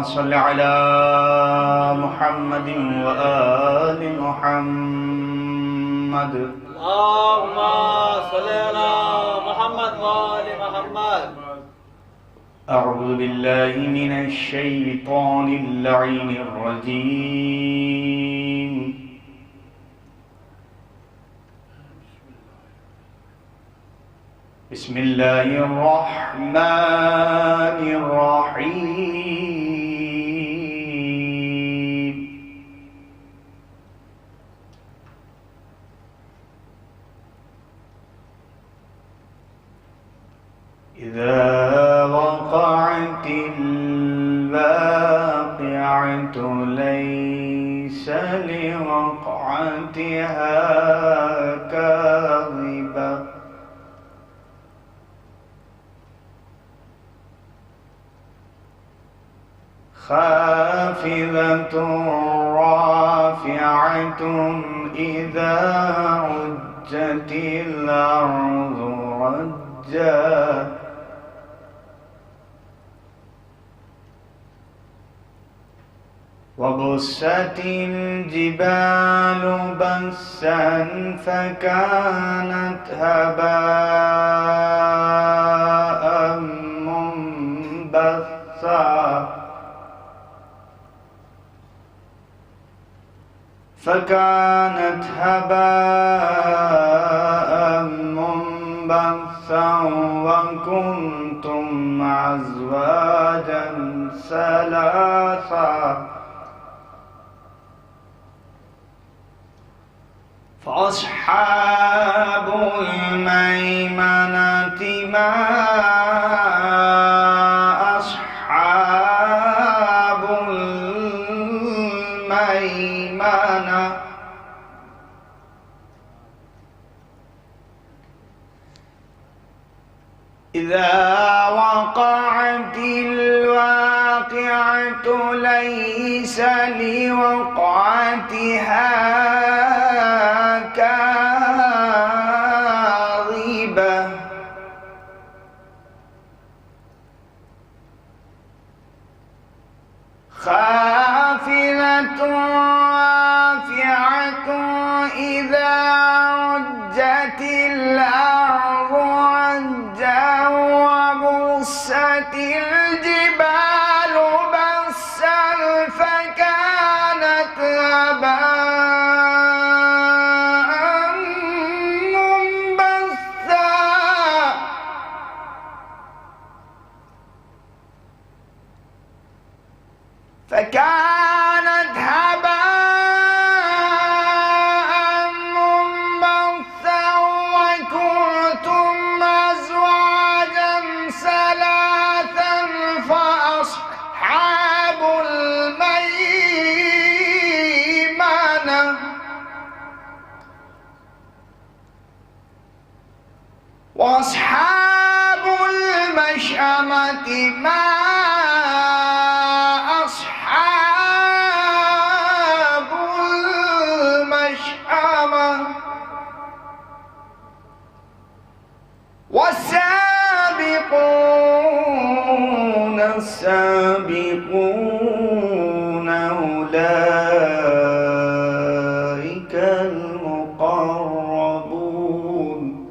صل على محمد وآل محمد. اللهم صل على محمد وآل محمد. أعوذ بالله من الشيطان اللعين الرجيم. بسم الله الرحمن الرحيم. إذا وقعت الواقعة ليس لوقعتها كاذبة خافضة رافعة إذا رجت الأرض رجا وبست الجبال بسا فكانت هباء منبثا وكنتم أزواجا ثلاثا فأصحاب الميمنة ما أصحاب الميمنة إذا وقعت الواقعة ليس لوقعتها كاذبة خافضة رافعة إذا رجت الأرض رجا وبست الجبال بسا فكانت هباء منبثا فكانت هباء منبثا وكنتم أزواجا ثلاثا فأصحاب الميمنة وأصحاب المشأمة ما أصحاب المشأمة والسابقون السابقون أولئك المقربون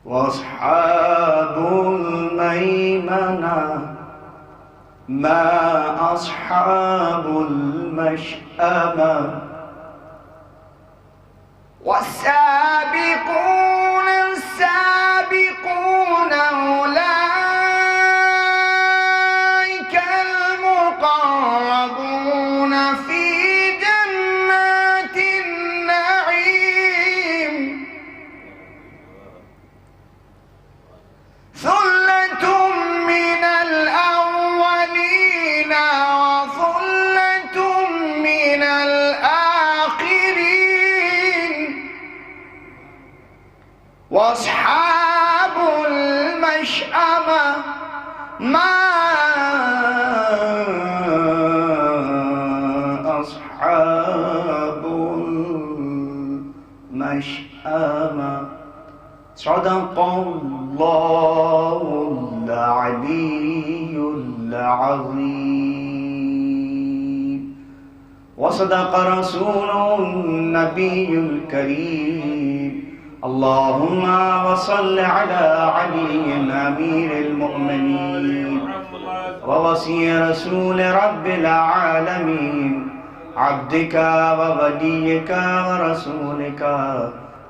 وأصحاب الميمنة ما أصحاب المشأمة والسابقون السابقون أولئك المقربون في جنات النعيم ثلة من الأولين وثلة من الآخرين وأصحاب العظيم وصدق رسوله النبي الكريم اللهم وصل على علي أمير المؤمنين ووصي رسول رب العالمين عبدك ووليك ورسولك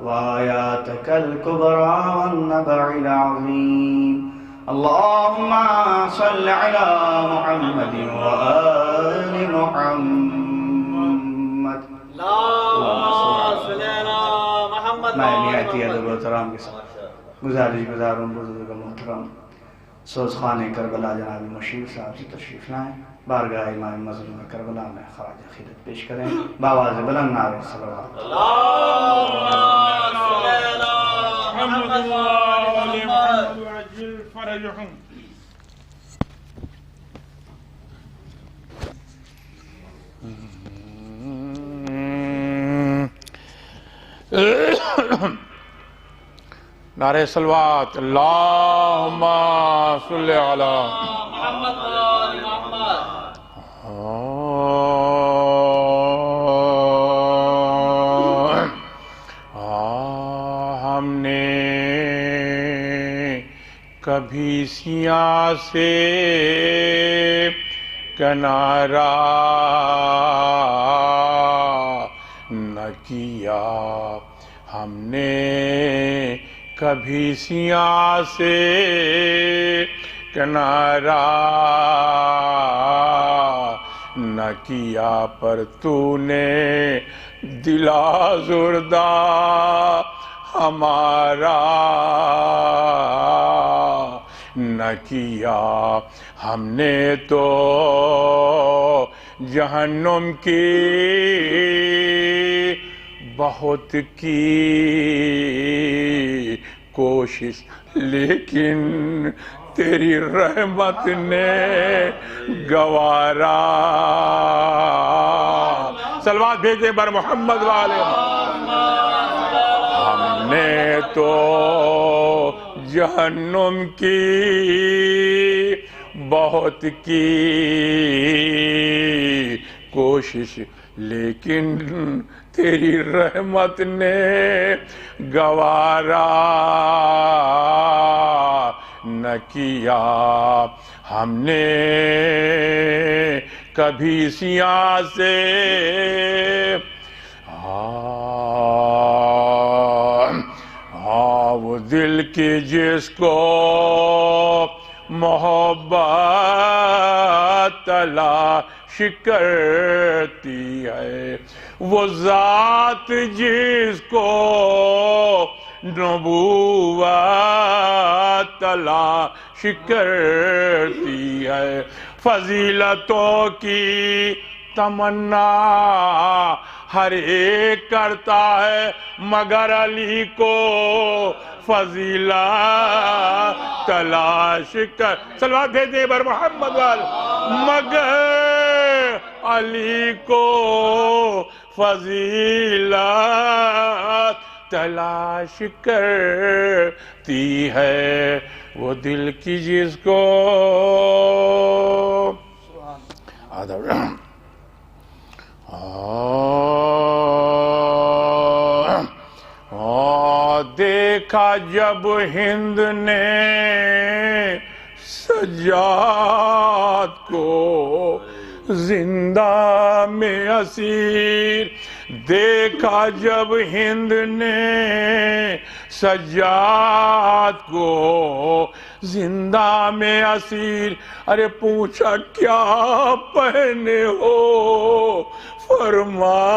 وآياتك الكبرى والنبع العظيم اللهم صل على محمد وآل محمد میں نہایت ادب و احترام کے ساتھ گزارش گزاروں بزرگ محترم سوز خانے کربلا جناب مشیر صاحب سے تشریف لائیں بارگاہ امام مظلوم کربلا میں خراج عقیدت پیش کریں بآواز بلند نعرہ صلوات نعرہ صلوات اللہم صلی علی محمد وآل محمد ہم نے کبھی سیاہ سے کنارہ نہ کیا ہم نے کبھی سیاہ سے کنارہ نہ کیا پر تو نے دل آزردہ ہمارا نہ کیا ہم نے تو جہنم کی بہت کی کوشش لیکن تیری رحمت نے گوارا صلوات بھیجیں بر محمد والے ہم نے تو جہنم کی بہت کی کوشش لیکن تیری رحمت نے گوارا نہ کیا ہم نے کبھی سیاہ سے وہ دل کی جس کو محبت تلاش کرتی ہے وہ ذات جس کو نبوت تلاش کرتی ہے فضیلتوں کی تمنا ہر ایک کرتا ہے مگر علی کو فضیلت تلاش کر صلوات بھیجیں بر محمد وال مگر علی کو فضیلت تلاش کرتی ہے وہ دل کی جس کو دیکھا جب ہند نے سجاد کو زندہ میں اسیر دیکھا جب ہند نے سجاد کو زندہ میں اسیر ارے پوچھا کیا پہنے ہو فرمایا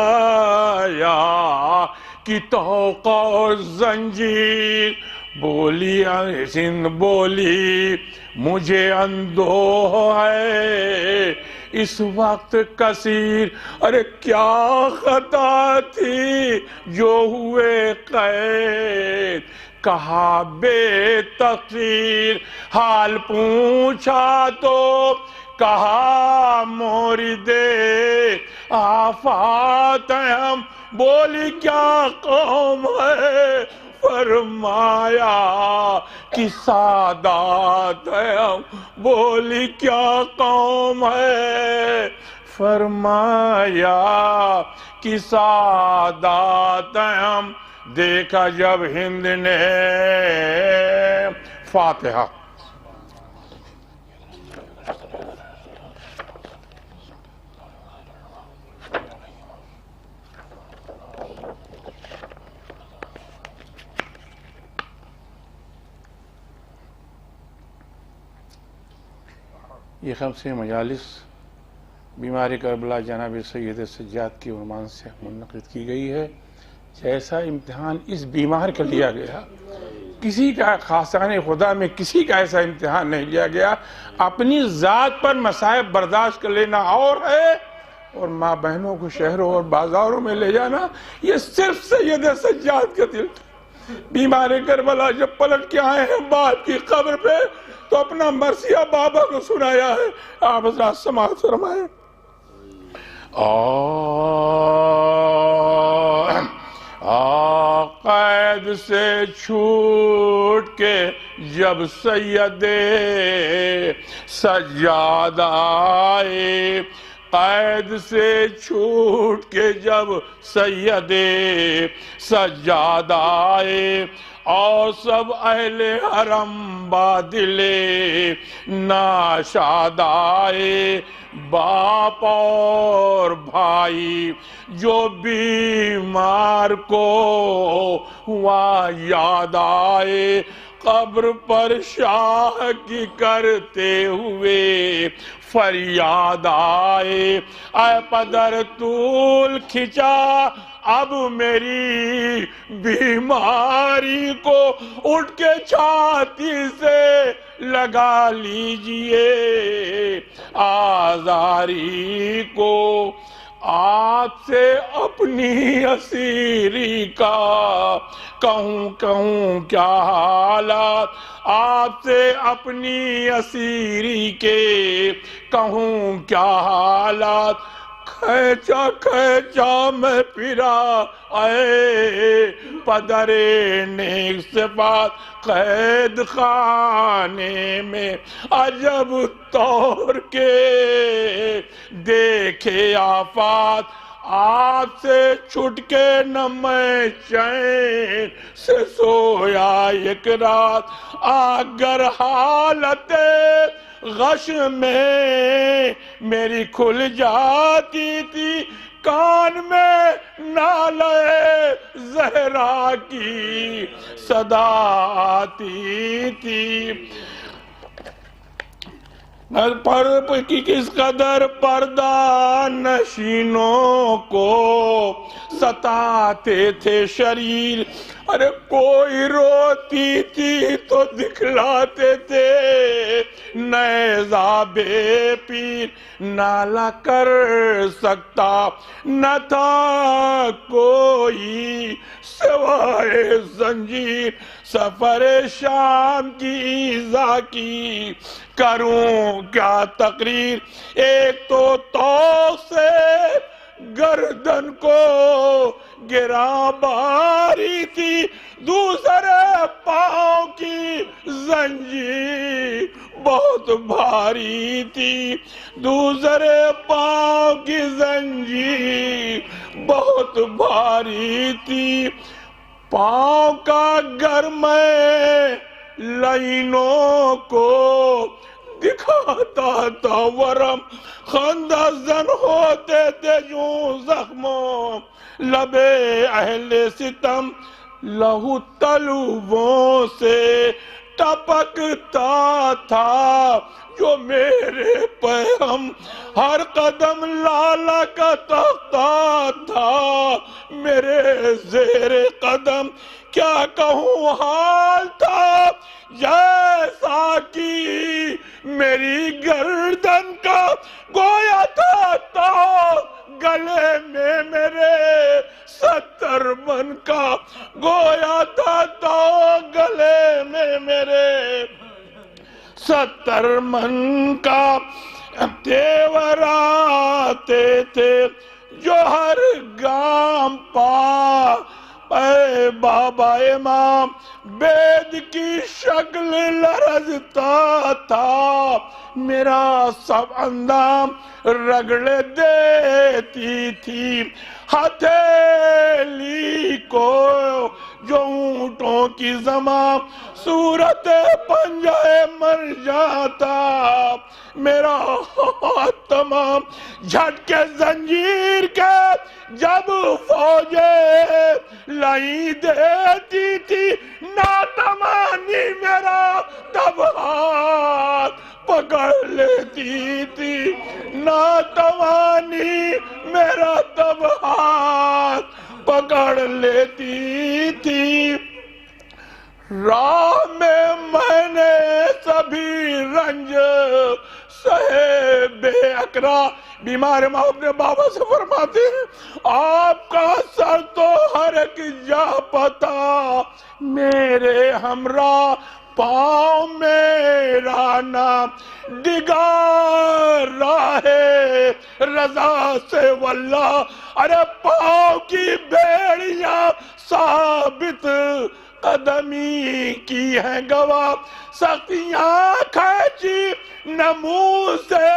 کہ توقع اور زنجیر بولی سندھ بولی مجھے اندوہ ہے اس وقت کثیر ارے کیا خطا تھی جو ہوئے قید کہا بے تقصیر حال پوچھا تو کہا مورد آفات ہیں ہم بولی کیا قوم ہے فرمایا کہ سادات ہے ہم، بولی کیا قوم ہے؟ فرمایا کہ سادات ہیں ہم، دیکھا جب ہند نے فاتحہ۔ یہ خمس مجالس بیمار کربلا جناب سید سجاد کی عنوان سے منعقد کی گئی ہے۔ جیسا امتحان اس بیمار کا لیا گیا، کسی کا خاصان خدا میں کسی کا ایسا امتحان نہیں لیا گیا۔ اپنی ذات پر مصائب برداشت کر لینا اور ہے، اور ماں بہنوں کو شہروں اور بازاروں میں لے جانا یہ صرف سید سجاد کا دل تھا۔ بیمار کربلا جب پلٹ کے آئے ہیں باپ کی قبر پہ تو اپنا مرثیہ بابا کو سنایا ہے۔ آپ حضرات سماعت فرمائیں۔ قید سے چھوٹ کے جب سید سجاد آئے، قید سے چھوٹ کے جب سید سجاد آئے، اور سب اہل حرم بادل ناشاد آئے، باپ اور بھائی جو بیمار کو ہوا یاد آئے، قبر پر شاہ کی کرتے ہوئے فریاد آئے، اے پدر طول کھچا اب میری بیماری کو، اٹھ کے چھاتی سے لگا لیجئے آزاری کو، آپ سے اپنی اسیری کا کہوں کیا حالات، آپ سے اپنی اسیری کے کہوں کیا حالات، کھینچا میں پھرا اے پدر نیک صفات، قید خانے میں عجب طور کے دیکھے آفات، آپ سے چھٹ کے نہ میں چین سے سویا ایک رات، اگر حالت غش میں میری کھل جاتی تھی، کان میں نالے زہرا کی صدا آتی تھی، کس قدر پردہ نشینوں کو ستاتے تھے شریر، ارے کوئی روتی تھی تو دکھلاتے تھے نیزہ بے پیر، نالا کر سکتا نہ تھا کوئی سوائے زنجیر، سفر شام کی ایذا کی کروں کیا تقریر، ایک تو توق سے گردن کو گرا باری تھی، دوسرے پاؤں کی زنجیر بہت بھاری تھی، دوسرے پاؤں کی زنجیر بہت بھاری تھی، پاؤں کا گر میں لائنوں کو دکھاتا تھا ورم، خندہ زن ہوتے تھے یوں زخموں لبے اہل ستم، لہو تلووں سے ٹپکتا تھا جو میرے پیغم، ہر قدم لالا کا تختہ تھا میرے زیر قدم، کیا کہوں حال تھا جیسا کہ میری گردن کا، گویا تھا تو گلے میں میرے 70 من کا، گویا تھا تو گلے میں میرے 70 من کا، تیور آتے تھے جو ہر گام پا اے بابا امام بید کی شکل لرزتا تھا، میرا سب اندام رگڑ دیتی تھی، ہتھیلی کو جو اونٹوں کی زمام صورت پنجہ مر جاتا، میرا ہاتھ تمام جھٹکے زنجیر کے جب فوجیں لائی دیتی تھی، ناتمانی میرا تب ہاتھ پکڑ لیتی تھی، ناتوانی میرا تب ہاتھ پکڑ لیتی تھی۔ راہ میں نے سبھی رنج سہے بے اکرا، بیمار ماں اپنے بابا سے فرماتے ہیں آپ کا سر تو ہر ایک جا پتا، میرے ہمراہ پاؤں میرا نام ڈگا راہ رضا سے واللہ، ارے پاؤں کی بیڑیاں ثابت قدمی کی ہیں گواہ، سختیاں کھینچی نمو سے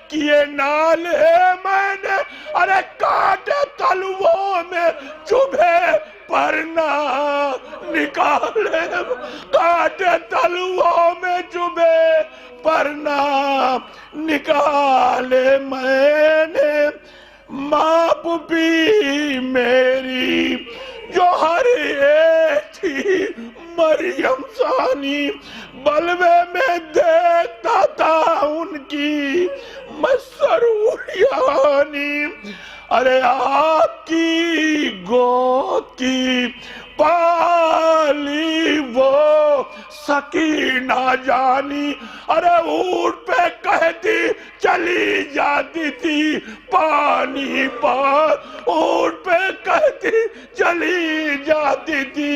کیے نالے میں نے، ارے کانٹے تلووں میں چبھے پرنا نکالے، کانٹے تلووں میں چبھے پرنا نکالے میں نے، ماں پپی میری جو ہر ایک تھی مریم ثانی، بلوے میں دیکھتا تھا ان کی میں سروریانی، ارے آپ کی گود کی پالی وہ سکینہ جانی، ارے اونٹ پہ کہتی چلی جاتی تھی پانی پار، اونٹ پہ کہتی چلی جاتی تھی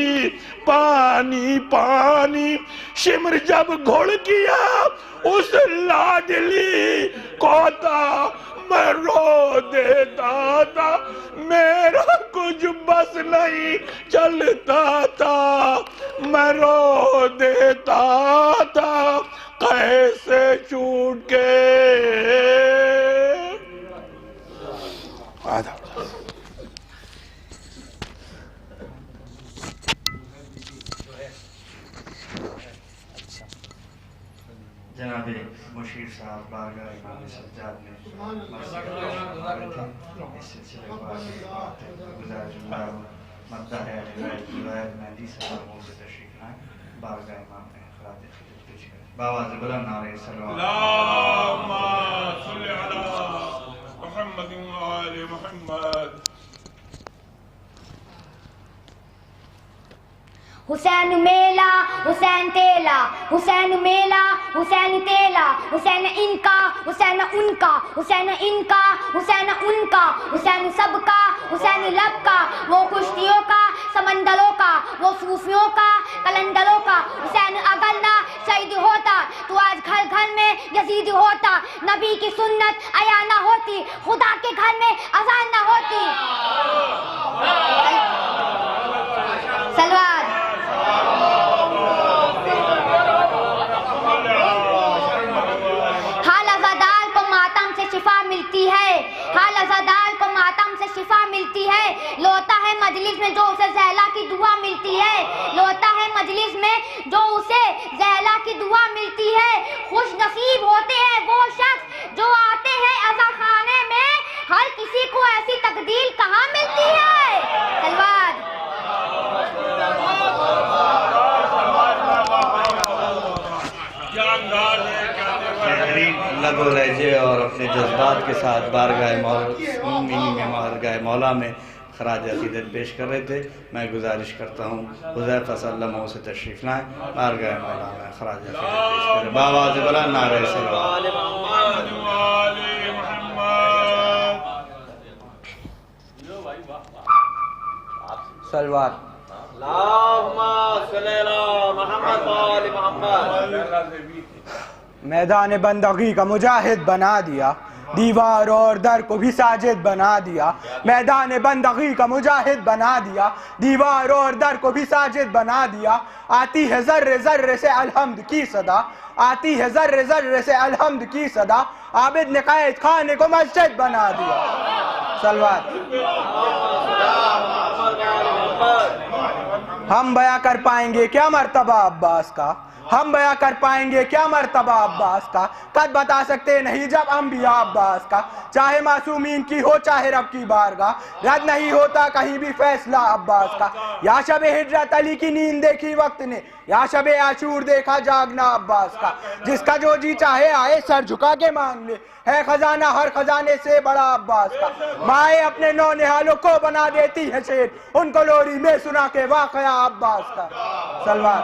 پانی پانی، شمر جب گھڑ کیا اس لاڈلی کو تھا میں رو دیتا تھا، میرا کچھ بس نہیں چلتا تھا، میں رو دیتا تھا کیسے چھوٹ کے جناب مشیر صاحب بارگاہ امام سجاد میں اس سلسلے کو آگے بات گزارش مدہ ہے روایت مہدی صاحب سے تشریف لائیں، بارگاہ امام میں خراج خدمت پیش کریں، بآواز بلند نعرہ صلوات اللہم صلی علی محمد و آل محمد۔ حسین میلا حسین تیلا، حسین میلا حسین تیلا، حسین ان کا حسین ان کا، حسین ان کا حسین ان کا، حسین سب کا حسین لب کا، وہ کشتیوں کا سمندروں کا، وہ صوفیوں کا کلندروں کا، حسین اگر نہ شہید ہوتا تو آج گھر گھر میں یزید ہوتا، نبی کی سنت عیا نہ ہوتی، خدا کے گھر میں اذان نہ ہوتی۔ سلوات۔ حال عزادار کو ماتم سے شفا ملتی ہے، حال عزادار کو ماتم سے شفا ملتی ہے، لوتا ہے مجلس میں جو اسے زہلا کی دعا ملتی ہے، لوتا ہے مجلس میں جو اسے زہلا کی دعا ملتی ہے، خوش نصیب ہوتے ہیں وہ شخص جو آتے ہیں عزا خانے میں، ہر کسی کو ایسی تقدیر کہاں ملتی ہے۔ سلوات۔ لب و لہجے اور اپنے جذبات کے ساتھ بارگاہ مولا میں خراج عقیدت پیش کر رہے تھے، میں گزارش کرتا ہوں حذیفہ صلی اللہ علیہ وسلم سے تشریف لائیں، بارگاہ مولا میں خراج عقیدت پیش کریں، بآواز بلند نعرہ صلوات۔ سلوات۔ اللہم صلی علی محمد و آل محمد۔ میدان بندگی کا مجاہد بنا دیا، دیوار اور در کو بھی ساجد بنا دیا، میدان بندگی کا مجاہد بنا دیا، دیوار اور در کو بھی ساجد بنا دیا، آتی ہے ذرے ذرے سے الحمد کی صدا، آتی ہے ذرے ذرے سے الحمد کی صدا، عابد نے قید خانے کو مسجد بنا دیا۔ صلوات۔ ہم بیاں کر پائیں گے کیا مرتبہ عباس کا، ہم بیاں کر پائیں گے کیا مرتبہ عباس کا، قد بتا سکتے نہیں جب انبیاء عباس کا، چاہے معصومین کی ہو چاہے رب کی بارگاہ، رد نہیں ہوتا کہیں بھی فیصلہ عباس کا۔ یا شب ہجرت علی کی نیند دیکھی وقت نے، یا شب عاشور دیکھا جاگنا عباس کا، جس کا جو جی چاہے آئے سر جھکا کے مانگ لے، ہے خزانہ ہر خزانے سے بڑا عباس کا۔ مائیں اپنے نونہالوں کو بنا دیتی ہے شیر، ان کو لوری میں سنا کے واقعہ عباس کا۔ صلوات۔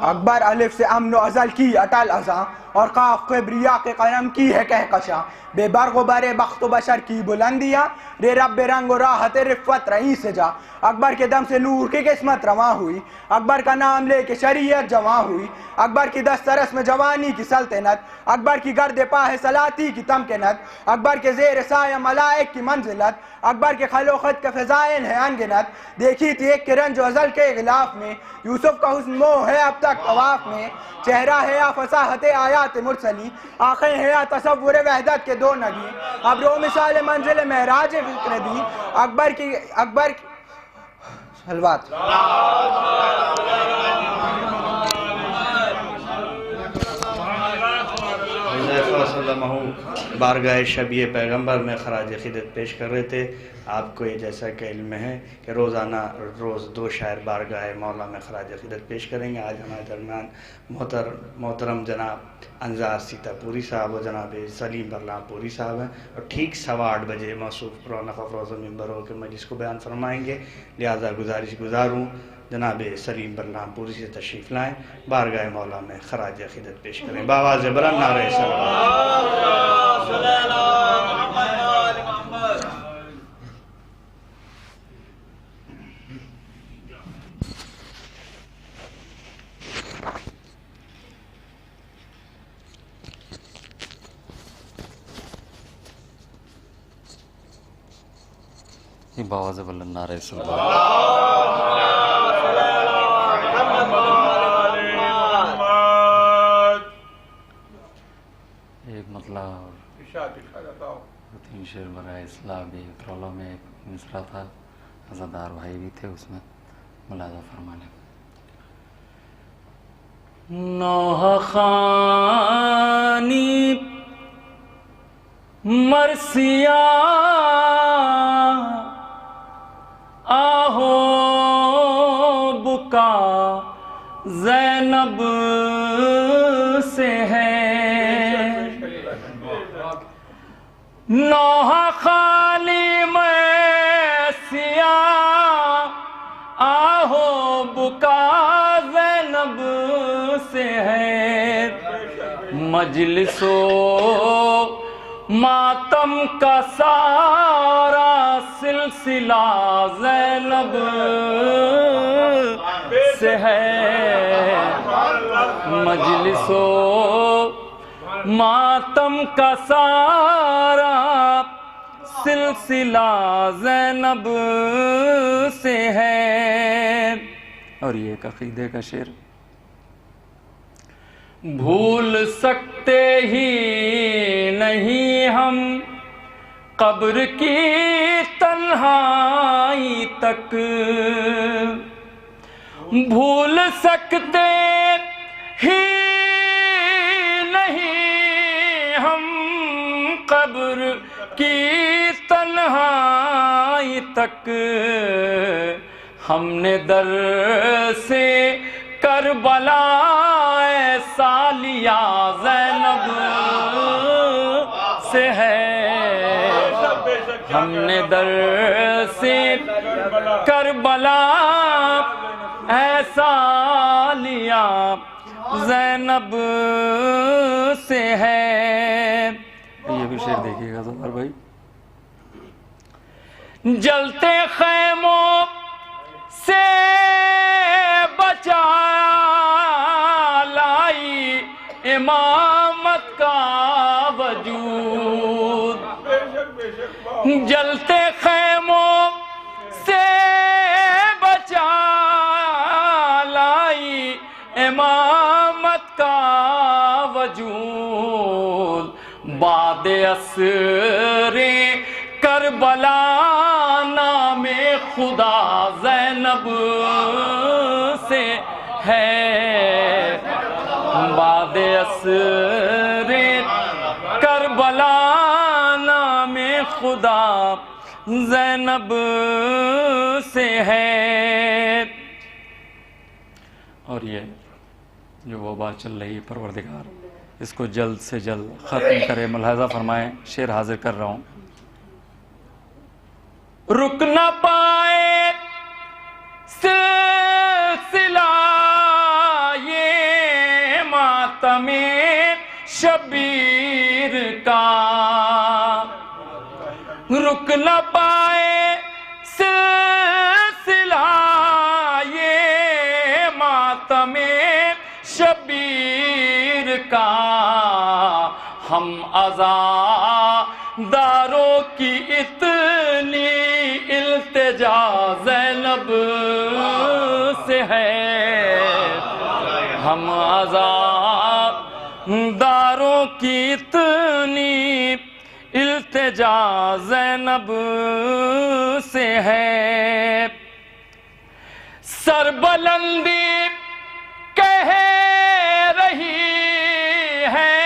اکبر الف سے امن و ازل کی اٹل ازاں، اور قاف کبریا کے قلم کی ہے کہکشاں، بے برق و برے بخت و بشر کی بلندیاں، رے رب رنگ و راحت رفت رہی سے جا۔ اکبر کے دم سے نور کی قسمت رواں ہوئی، اکبر کا نام لے کے شریعت جواں ہوئی، اکبر کی دسترس میں جوانی کی سلطنت، اکبر کی گرد پاہ سلاطی کی تمکنت، اکبر کے زیر سایہ ملائک کی منزلت، اکبر کے خل و خط کے فضائل ہیں انگنت، دیکھی تھی ایک کرن جو ازل کے غلاف میں، یوسف کا حسن موہ ہے اب تک طواف میں، چہرہ ہے یا فصاحت آیات مرسلی، آنکھیں ہیں یا تصور وحدت کے دو نگی، اب رو مثال منزل معراج فکر دی، اکبر کی صلوات۔ بارگاہ شبیہ پیغمبر میں خراج خدمت پیش کر رہے تھے۔ آپ کو یہ جیسا کہ علم ہے کہ روزانہ روز 2 شاعر بارگاہ مولا میں خراج خدمت پیش کریں گے۔ آج ہمارے درمیان محترم جناب انزار سیتا پوری صاحب و جناب سلیم برلام پوری صاحب ہیں، اور ٹھیک 8:15 بجے موصوف رونق افروز و ممبر ہو کے مجلس کو بیان فرمائیں گے، لہٰذا گزاروں جناب سلیم برلام پوری سے تشریف لائیں، بارگاہ مولا میں خراج خدمت پیش کریں۔ بآواز بلند نعرہ بآواز بلند نعرہ صلوات۔ ایک مطلب اور 3 شعر برائے اصلاح بھی اترولوں میں ایک مصرع تھا، عزادار بھائی بھی تھے اس میں، ملاحظہ فرما لیں۔ نوحہ خانی مرثیہ آہو بکا زینب سے ہے، نوحہ خالی میں سیاہ آہو بکا زینب سے ہے، مجلس و ماتم کا سارا سلسلہ زینب سے ہے، مجلس و ماتم کا سارا سلسلہ زینب سے ہے۔ اور یہ ایک عقیدے کا شعر، بھول سکتے ہی نہیں ہم قبر کی تنہائی تک، بھول سکتے ہی نہیں ہم قبر کی تنہائی تک، ہم نے در سے کربلا ایسا لیا زینب سے ہے، ہم نے در سے کربلا ایسا لیا زینب سے ہے۔ یہ بھی شعر دیکھیے گا ظفر بھائی۔ جلتے خیموں سے بچا لائی امامت کا وجود، جلتے خیموں سے بچا لائی امامت کا وجود، بعد عصر کربلا نام خدا زینب سے ہے، بعد عصر کربلا نام خدا زینب سے ہے۔ اور یہ جو وبا چل رہی پروردگار اس کو جلد سے جلد ختم کرے۔ ملاحظہ فرمائیں، شعر حاضر کر رہا ہوں۔ رک نہ پائے سلسلہ یہ ماتم شبیر کا، رک نہ پائے سلسلہ یہ ماتم شبیر کا، ہم عزاداروں کی اتنی التجا زینب سے ہے، ہم عزاداروں کی اتنی التجا زینب سے ہے۔ سربلندی کہہ رہی ہے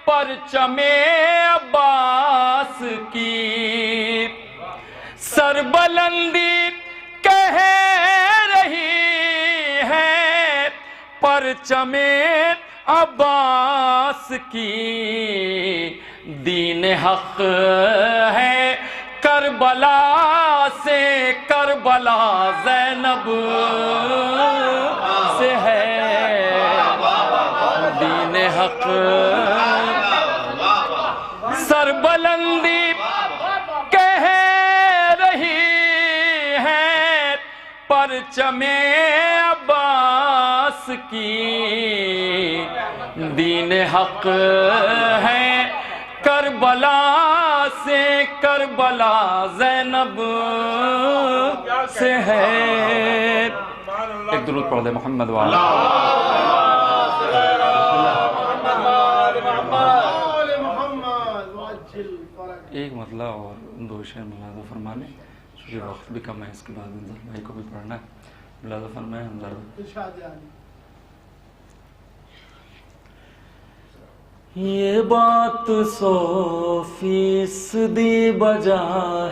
پرچم عباس کی، سربلندی کہہ رہی ہے پرچم عباس کی، دین حق ہے کربلا سے، کربلا زینب سے ہے، دین حق سربلندی کہہ رہی ہے پرچم عباس کی، دین حق ہے کربلا سے، کربلا زینب سے ہے۔ ایک درود پڑھ دے محمد والا۔ ایک مطلع اور دو شعر ملاحظہ فرما لیں، چونکہ وقت بھی کم ہے، اس کے بعد انظر بھائی کو بھی پڑھنا ہے۔ ملاحظہ فرمائیں انظر بھائی۔ یہ بات 100% بجا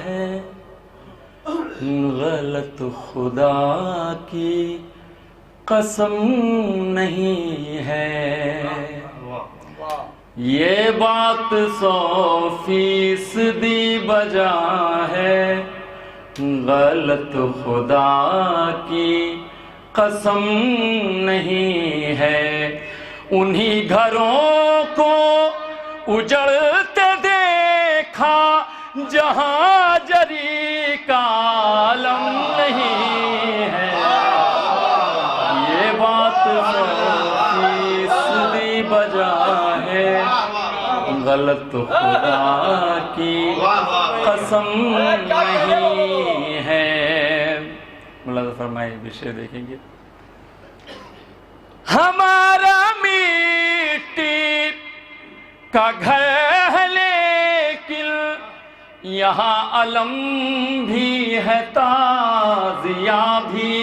ہے، غلط خدا کی قسم نہیں ہے، یہ بات 100% بجا ہے، غلط خدا کی قسم نہیں ہے، انہی گھروں کو اجڑتے دیکھا جہاں جری کا عالم نہیں ہے، یہ بات 100% بجا ہے، غلط خدا کی قسم نہیں ہے۔ ملاحظہ فرمائے بھی شعر دیکھیں گے۔ ہمارا مٹی کا گھر ہے لیکن یہاں علم بھی ہے تازیہ بھی،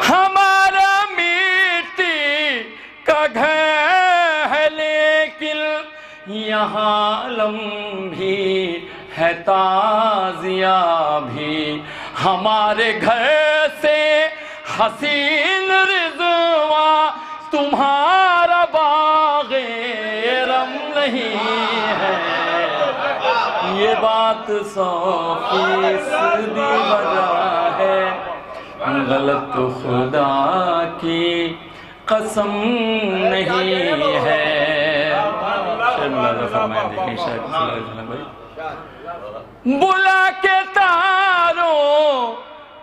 ہمارا مٹی کا گھر ہے لیکن یہاں علم بھی ہے تازیہ بھی، ہمارے گھر سے حسین رضوان تمہارا باغ رم نہیں ہے، یہ بات 100% بجا ہے، غلط خدا کی قسم نہیں ہے۔ بلا کے تاروں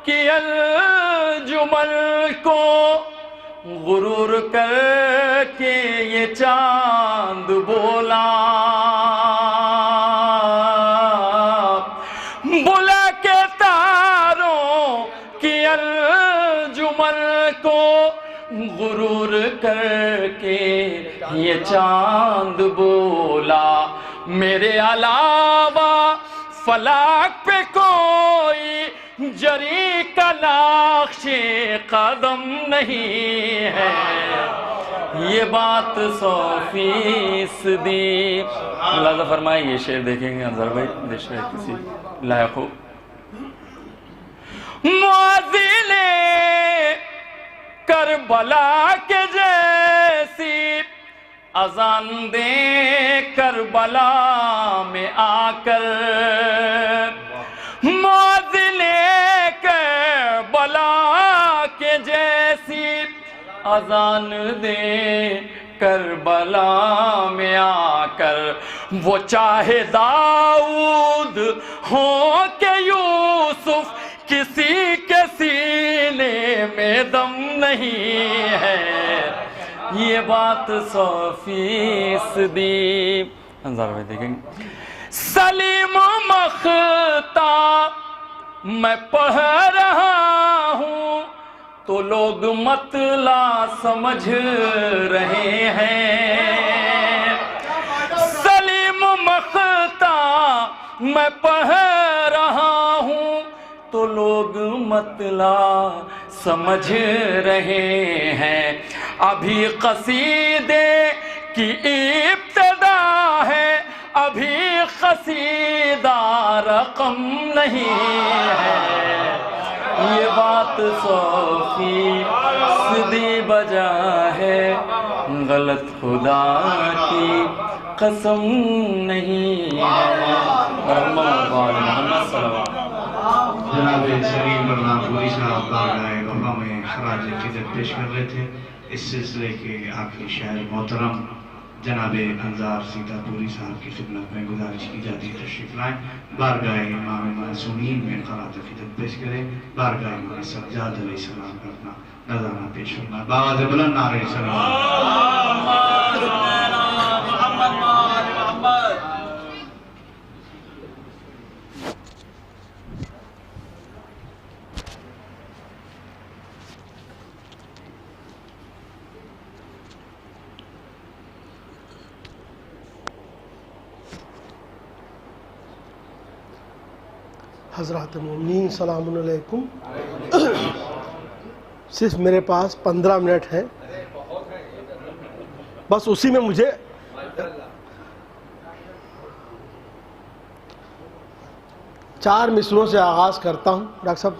کی الجمل کو غرور کر کے یہ چاند بولا، بلا کے تاروں کی انجمن کو غرور کر کے یہ چاند بولا، میرے علاوہ فلک پہ کوئی جری کا نقش قدم نہیں ہے، یہ بات 100% ملاحظہ فرمائے۔ یہ شعر دیکھیں گے انظر بھائی، دیکھ رہے کسی لائق ہو۔ معذل کربلا کے جیسی اذان دے کربلا میں آ کر، معذل کربلا کے جیسی اذان دے کربلا میں آ کر، وہ چاہے داؤد ہو کہ یوسف، کسی کے سینے میں دم نہیں ہے، یہ بات 100% انظر میں دیکھیں گے۔ سلیم مختا میں پڑھ رہا ہوں تو لوگ مطلع سمجھ رہے ہیں، سلیم مختا میں پڑھ رہا ہوں تو لوگ مطلع سمجھ رہے ہیں، ابھی قصیدے کی ابتدا ہے، ابھی قصیدہ رقم نہیں ہے، یہ بات 100% بجا ہے، غلط خدا کی قسم نہیں ہے۔ محمد صلی اللہ علیہ وسلم۔ جناب سلیم برنامہ پوری صاحب بارگاہ وفا میں خراج عقیدت پیش کر رہے تھے۔ اس سلسلے کے آخری شاعر محترم جناب انظار سیتا پوری صاحب کی خدمت میں گزارش کی جاتی ہے تشریف لائیں، بارگاہ امام معصومین میں خراج عقیدت پیش کریں، بارگاہ امام سجاد علیہ السلام کا اپنا نذرانہ پیش کرنا، بآواز بلند نعرہ سلام۔ حضرات مومنین سلام علیکم۔ صرف میرے پاس 15 منٹ ہیں، بس اسی میں مجھے چار مصروں سے آغاز کرتا ہوں۔ ڈاکٹر صاحب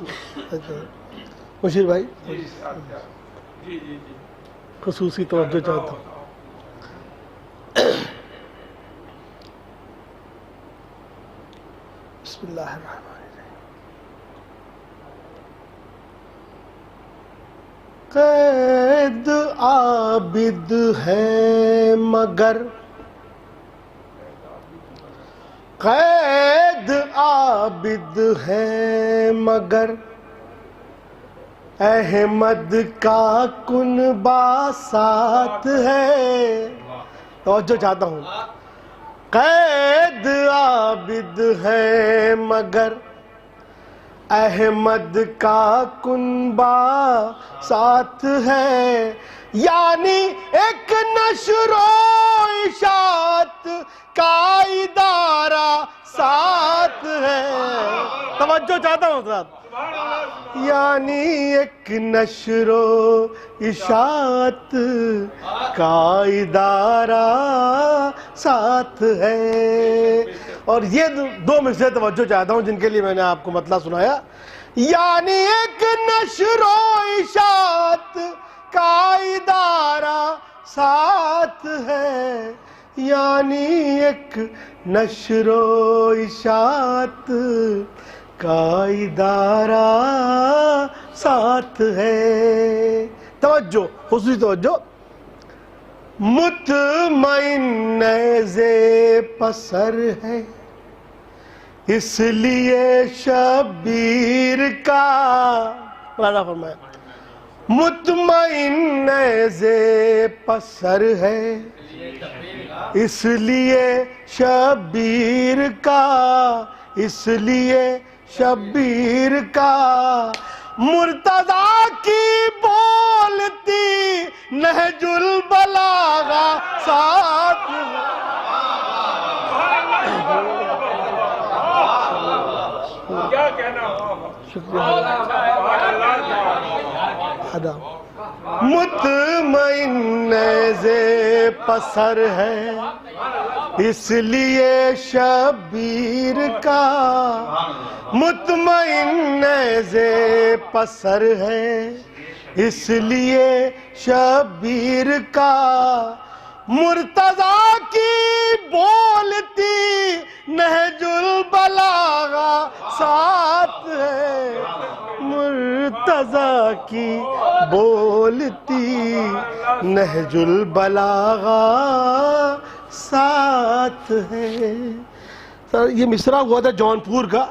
مشیر بھائی خصوصی توجہ چاہتا ہوں۔ بسم اللہ الرحمن الرحیم۔ قید عابد ہے مگر، قید عابد ہے مگر، احمد کا کنبہ ساتھ ہے۔ توجہ چاہتا ہوں، قید عابد ہے مگر، احمد کا کنبہ ساتھ ہے، یعنی ایک نشر و اشاعت کا ادارہ ساتھ ہے۔ توجہ چاہتا ہوں ساتھ، یعنی ایک نشر و اشاعت کا ادارہ ساتھ ہے۔ اور یہ دو مصرے توجہ چاہتا ہوں جن کے لیے میں نے آپ کو مطلع سنایا، یعنی ایک نشر و اشاعت کا ادارہ ساتھ ہے، یعنی ایک نشر و اشاعت کا ادارہ ساتھ ہے۔ توجہ، خصوصی توجہ۔ مطمئن نیزے پسر ہے، اس لیے شبیر کا ملاحظہ فرمایا، مطمئن نیزے پسر ہے اس لیے شبیر کا، اس لیے شبیر کا، مرتضیٰ کی بولتی نہج البلاغہ ساتھ کیا کہنا مطمئن نیزے پسر ہے اس لیے شبیر کا، مطمئن نیزے پسر ہے اس لیے شبیر کا، مرتضیٰ کی بولتی نہج البلاغہ ساتھ ہے، مرتضیٰ کی بولتی نہج البلاغہ ساتھ ہے۔ سر یہ مصرع ہوا تھا جونپور کا،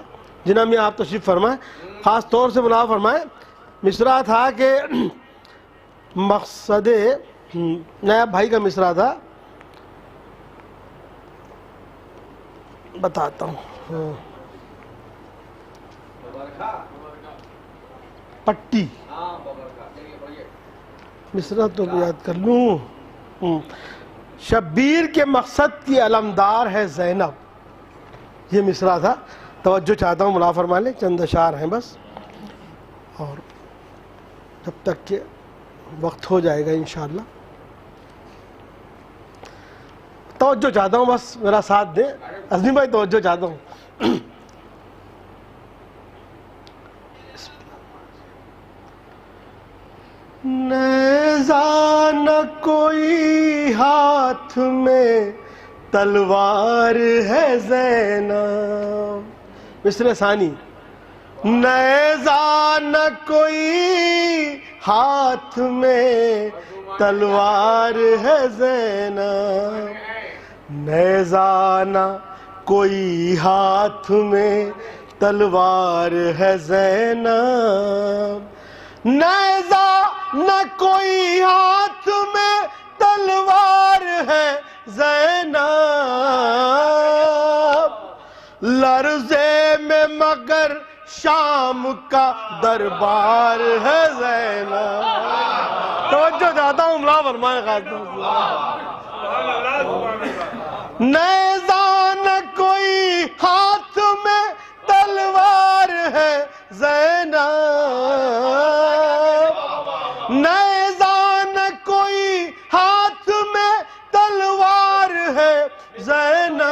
جناب میں آپ تشریف فرمائیں، خاص طور سے ملاحظہ فرمائیں، مصرع تھا کہ مقصد نیا بھائی کا مصرع تھا، بتاتا ہوں، پٹی مصرع تو یاد کر لوں، شبیر کے مقصد کی علمدار ہے زینب، یہ مصرع تھا، توجہ چاہتا ہوں ملاحظہ فرما لیں، چند اشعار ہیں بس، اور جب تک کہ وقت ہو جائے گا انشاءاللہ، توجہ چاہتا ہوں، بس میرا ساتھ دیں عظمی بھائی، توجہ چاہتا ہوں۔ نیزہ نہ کوئی ہاتھ میں تلوار ہے زینب، مصرع ثانی، نیزہ نہ کوئی ہاتھ میں تلوار ہے زینب، نیزہ نہ کوئی ہاتھ میں تلوار ہے زینب، نیزہ نہ کوئی ہاتھ میں تلوار ہے زینب، لرزے میں مگر شام کا دربار ہے زینب، توجہ چاہتا ہوں ملا فرمائے خاص طور سے، نیزہ نہ کوئی ہاتھ میں تلوار ہے زینب، نیزہ نہ کوئی ہاتھ میں تلوار ہے زینب،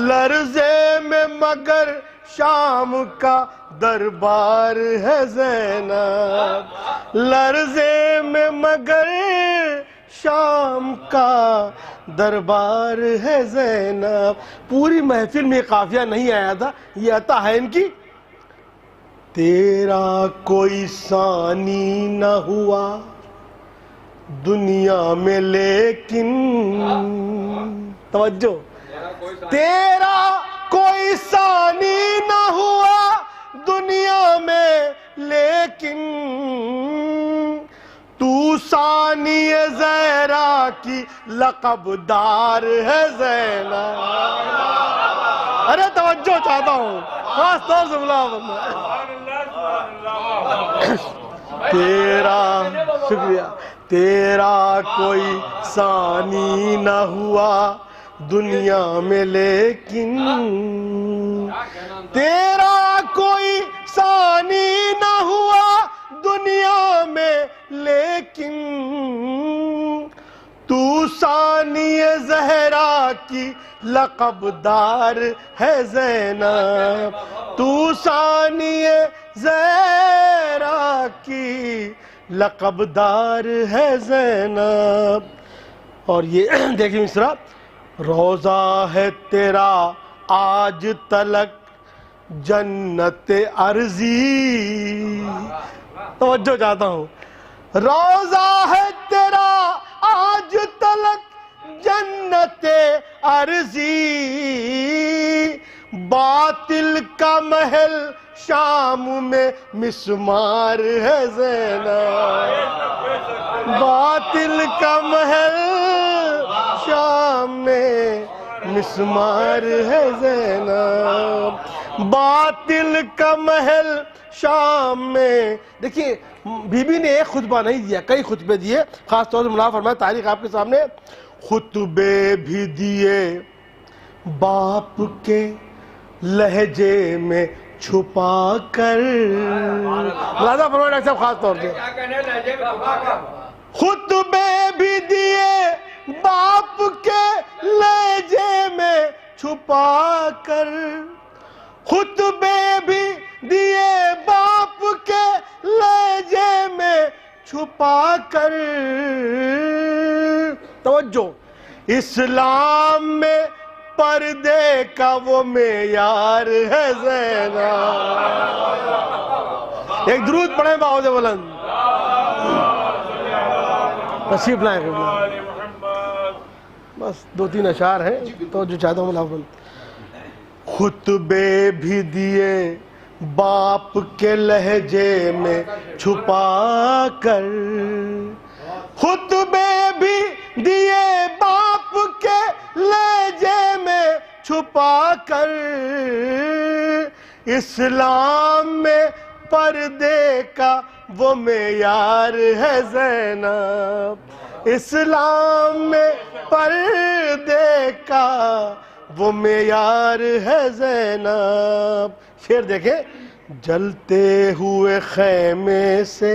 لرزے میں مگر شام کا دربار ہے زینب، لرزے میں مگر شام کا دربار ہے زینب۔ پوری محفل میں قافیہ نہیں آیا تھا، یہ عطا ہے ان کی۔ تیرا کوئی ثانی نہ ہوا دنیا میں لیکن، توجہ، تیرا کوئی ثانی نہ ہوا دنیا میں لیکن، تو ثانی زہرا کی لقب دار ہے زینب۔ ارے توجہ چاہتا ہوں خاص طور سے تیرا، شکریہ، تیرا کوئی ثانی نہ ہوا دنیا میں لیکن، تیرا کوئی ثانی نہ ہوا دنیا میں لیکن، تو ثانی زہرا کی لقب دار ہے زینب، تو ثانی زہرا کی لقب دار ہے زینب۔ اور یہ دیکھیں مصرع، روزہ ہے تیرا آج تلک جنت ارضی، توجہ چاہتا ہوں، روزہ ہے تیرا آج تلک جنت ارضی، باطل کا محل شام میں مسمار ہے زینب، باطل کا محل شام میں مسمار ہے زینب، باطل کا محل شام میں۔ دیکھیے بی بی نے ایک خطبہ نہیں دیا، کئی خطبے دیے، خاص طور سے ملاحظہ فرمایا، تاریخ آپ کے سامنے، خطبے بھی دیے باپ کے لہجے میں چھپا کر، ملاحظہ فرمایا ڈاکٹر صاحب خاص طور سے، خطبے بھی دیے باپ کے لہجے میں چھپا کر، خطبے بھی دیے باپ کے لہجے میں چھپا کر، توجہ، اسلام میں پردے کا وہ معیار ہے زینب۔ ایک درود پڑھیں باعوذ بلند، تشریف لائیں، بس 2-3 اشعار ہیں تو جو چاہتا ہوں ملاحظہ، خطبے بھی دیے باپ کے لہجے میں چھپا کر، خطبے بھی دیے باپ کے لہجے میں چھپا کر، اسلام میں پردے کا وہ معیار ہے زینب، اسلام میں پردے کا وہ معیار ہے زینب۔ شعر دیکھیں، جلتے ہوئے خیمے سے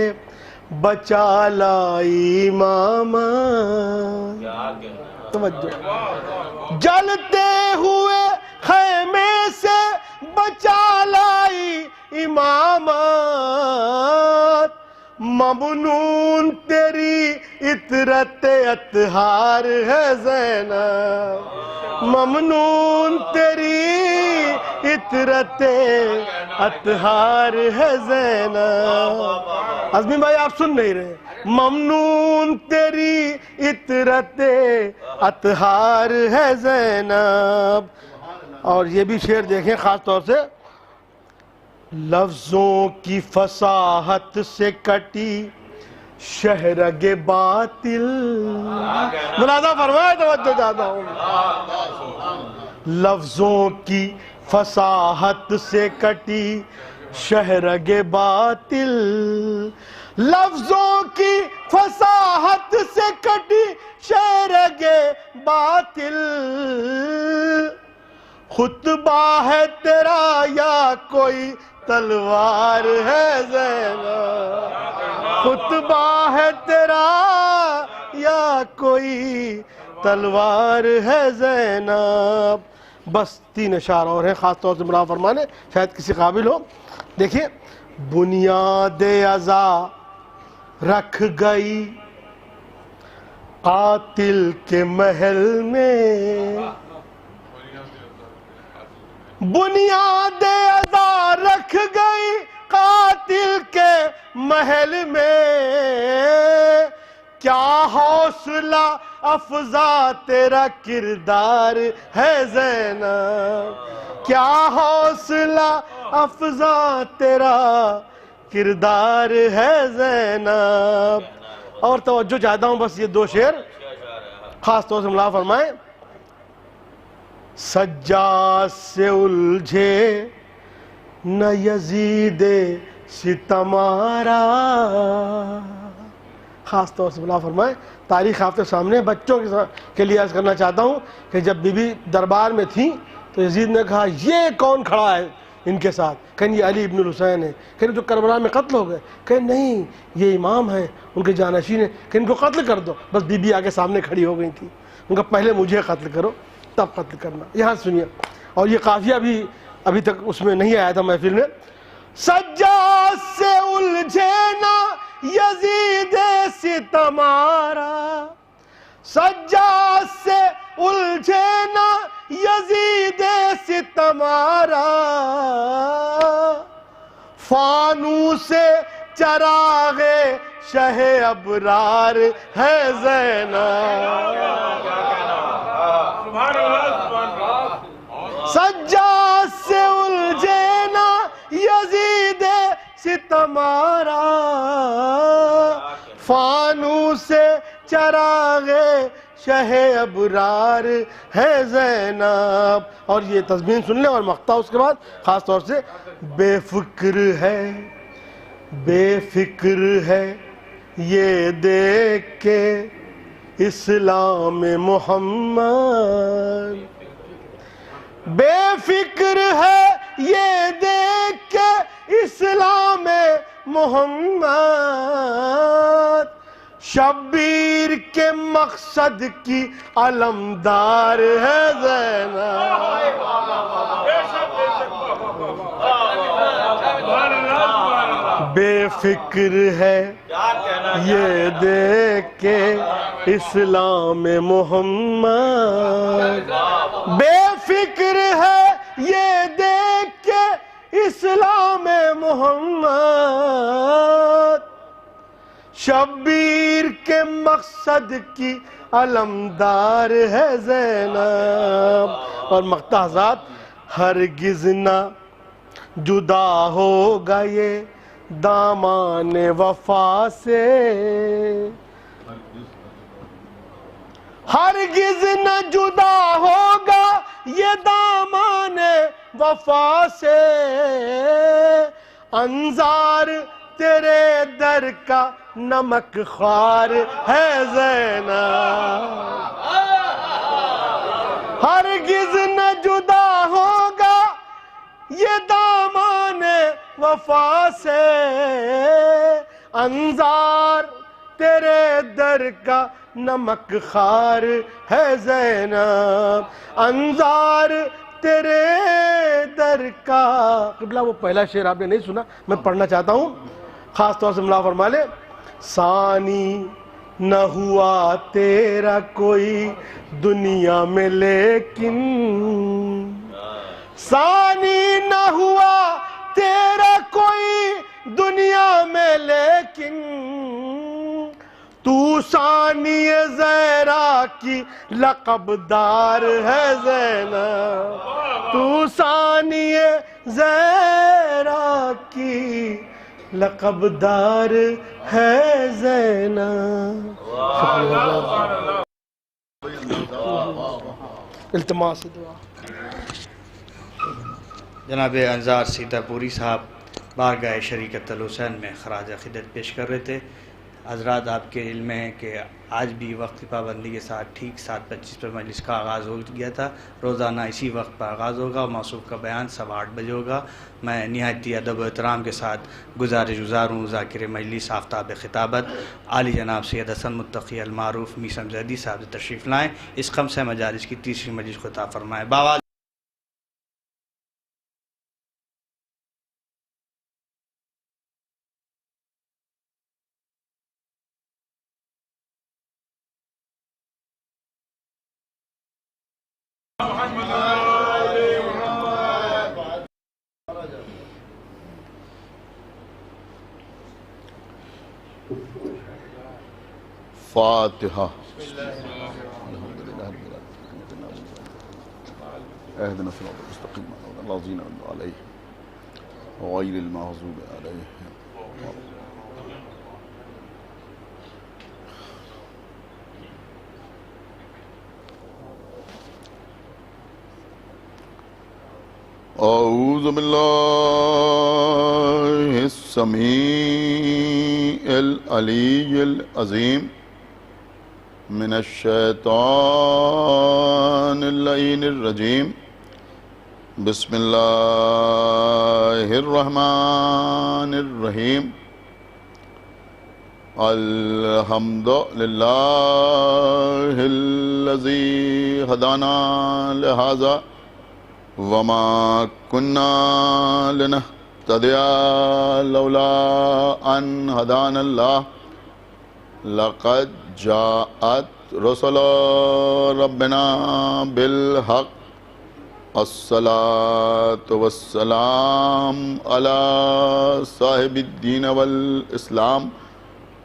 بچا لائی ماما، توجہ، جلتے ہوئے خیمے سے بچا لائی امامت، ممنون تیری عطرت اطہار ہے زینب، ممنون تیری عطرت اطہار ہے زینب۔ عظمی بھائی آپ سن نہیں رہے، ممنون تیری عطرت اطہار ہے زینب۔ اور یہ بھی شعر دیکھیں خاص طور سے، لفظوں کی فصاحت سے کٹی شہرگ باطل، ملاحظہ فرمائے، توجہ چاہتا ہوں، لفظوں کی فصاحت سے کٹی شہرگ باطل، لفظوں کی فصاحت سے کٹی شہرگ باطل، خطبہ ہے تیرا یا کوئی تلوار ہے زینب، خطبہ ہے تیرا یا کوئی تلوار ہے زینب۔ بس 3 اشعار اور ہیں خاص طور سے ملاحظہ فرمانے، شاید کسی قابل ہو۔ دیکھیں، بنیاد عزا رکھ گئی قاتل کے محل میں، بنیاد عزا رکھ گئی قاتل کے محل میں، کیا حوصلہ افزا تیرا کردار ہے زینب، کیا حوصلہ افزا تیرا کردار ہے زینب۔ اور توجہ چاہتا ہوں بس یہ 2 شعر خاص طور سے ملاحظہ فرمائیں، سجاد سے الجھے نہ یزید ستمارا، خاص طور سے ملاحظہ فرمائیں، تاریخ آپ کے سامنے بچوں کے لیے عرض کرنا چاہتا ہوں کہ جب بی بی دربار میں تھیں تو یزید نے کہا یہ کون کھڑا ہے ان کے ساتھ، کہیں یہ علی ابن الحسین ہے، کہیں جو کربلا میں قتل ہو گئے، کہیں نہیں یہ امام ہیں ان کے جانشین ہیں، کہ ان کو قتل کر دو۔ بس بی بی آگے سامنے کھڑی ہو گئی تھی، ان کا پہلے مجھے قتل کرو تب قتل کرنا۔ یہاں سنیے، اور یہ قافیہ بھی ابھی تک اس میں نہیں آیا تھا محفل میں، سجاد سے الجھے نہ یزید ستمارا، سجاد سے الجھے نہ یزید ستمارا، فانوس چراغ شہ ابرار ہے زینب، سجاد سے الجھے نہ یزید تمہارا فانوس چراغ شہ ابرار ہے زینب. اور یہ تضمین سن لیں اور مقطع اس کے بعد خاص طور سے بے فکر ہے یہ دیکھ کے اسلام محمد. بے فکر ہے یہ دیکھ کے اسلام محمد. شبیر کے مقصد کی علمدار ہے زینب. بے فکر ہے یہ دیکھ کے اسلام محمد. بے فکر ہے یہ دیکھ کے اسلام محمد. شبیر کے مقصد کی علمدار ہے زینب. اور مقطع ذات ہرگز نہ جدا ہوگا یہ دامان وفا سے. ہرگز نہ جدا ہوگا یہ دامان وفا سے. انظار تیرے در کا نمک خوار ہے زینب. ہرگز نہ جدا ہوگا یہ دامان وفا سے. انظار تیرے در کا نمک خوار ہے زینب. انظار تیرے در کا. قبلہ وہ پہلا شعر آپ نے نہیں سنا، میں پڑھنا چاہتا ہوں، خاص طور سے ملا فرما لے. ثانی نہ ہوا تیرا کوئی دنیا میں لیکن. ثانی نہ ہوا تیرا کوئی دنیا میں لیکن. تو ثانی زہرا کی لقب دار ہے زینب. تو ثانی زہرا کی لقب دار ہے زینب. التماس دعا. جناب انظار سیتا پوری صاحب بارگاہ شریعت الحسین میں خراج عقیدت پیش کر رہے تھے. حضرات آپ کے علم ہے کہ آج بھی وقت کی پابندی کے ساتھ ٹھیک 7:25 پر مجلس کا آغاز ہو گیا تھا. روزانہ اسی وقت پر آغاز ہوگا. موصوف کا بیان 8:15 بجے ہوگا. میں نہایت ادب و احترام کے ساتھ گزار ہوں ذاکر مجلس آفتاب خطابت عالی جناب سید حسن متقی المعروف میثم زیدی صاحب تشریف لائیں. اس خمسہ مجالس کی تیسری مجلس کو خطاب فرمائیں. باواز فاتحة. اهدنا الصراط المستقيم صراط الذين أنعمت عليهم غير المغضوب عليهم. أعوذ بالله السميع العلي العظيم من الشيطان اللعين الرجيم. بسم الله الرحمن الرحيم. الحمد لله الذي هدانا لهذا وما كنا لنهتدي لولا أن هدانا الله. لقد جاءت رسل ربنا بالحق. الصلاة والسلام على صاحب الدين والإسلام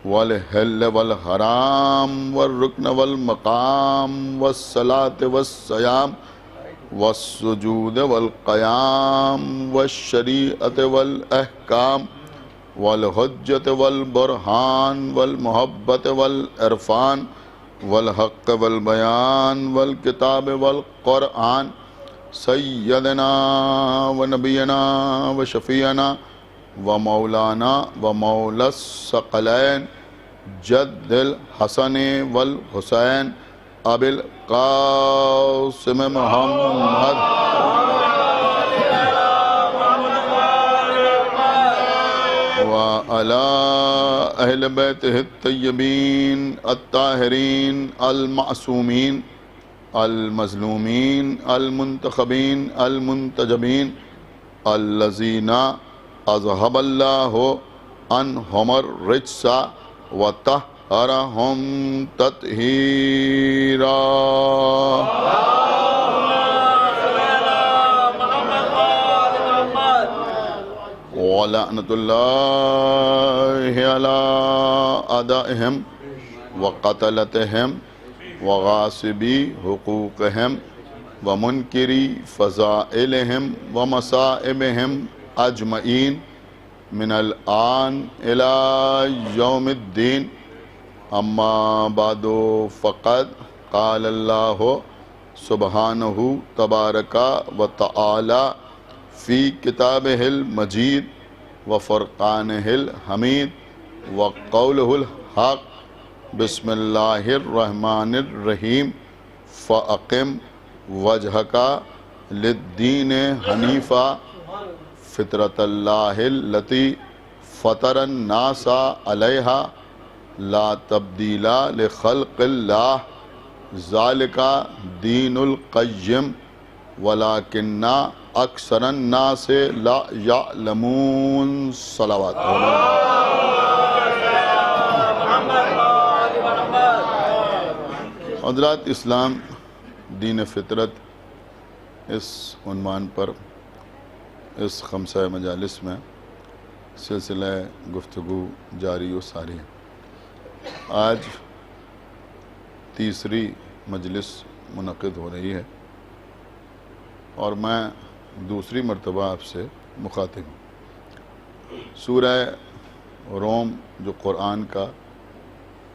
والحل والحرام والركن والمقام والصلاة والصيام والسجود والقيام والشريعة والأحكام والحجت والبرہان والمحبت والعرفان والحق والبیان والکتاب والقرآن سیدنا ونبینا وشفیعنا ومولانا ومولا الثقلین جد الحسن والحسین ابی القاسم محمد وعلى أهل بيته الطيبين الطاهرين المعصومين المظلومين المنتخبين المنتجبين الذين أذهب الله عنهم الرجس وطهرهم تطهيرا وَلَعْنَةُ اللَّهِ عَلَىٰ أَعْدَائِهِمْ وَقَتَلَتِهِمْ وَغَاصِبِي حُقُوقِهِمْ وَمُنْكِرِي فَضَائِلِهِمْ وَمَصَائِبِهِمْ أَجْمَعِينَ مِنَ الْآنِ إِلَىٰ يَوْمِ الدِّينِ أَمَّا بَعْدُ فَقَدْ قَالَ اللَّهُ سُبْحَانَهُ تَبَارَكَ وَتَعَالَى فی کتابہ المجید وفرقانہ الحمید وقولہ الحق بسم اللہ الرحمن الرحیم فأقم وجہک للدین حنیفا فطرت اللہ التی فطر الناس علیہا لا تبدیل لخلق اللہ ذالک دین القیم ولیکن اکثر الناس لا یعلمون صلوات حضرات اسلام دین فطرت اس عنوان پر اس خمسہ مجالس میں سلسلہ گفتگو جاری و ساری ہے۔ آج تیسری مجلس منعقد ہو رہی ہے اور میں دوسری مرتبہ آپ سے مخاطب ہوں۔ سورہ روم جو قرآن کا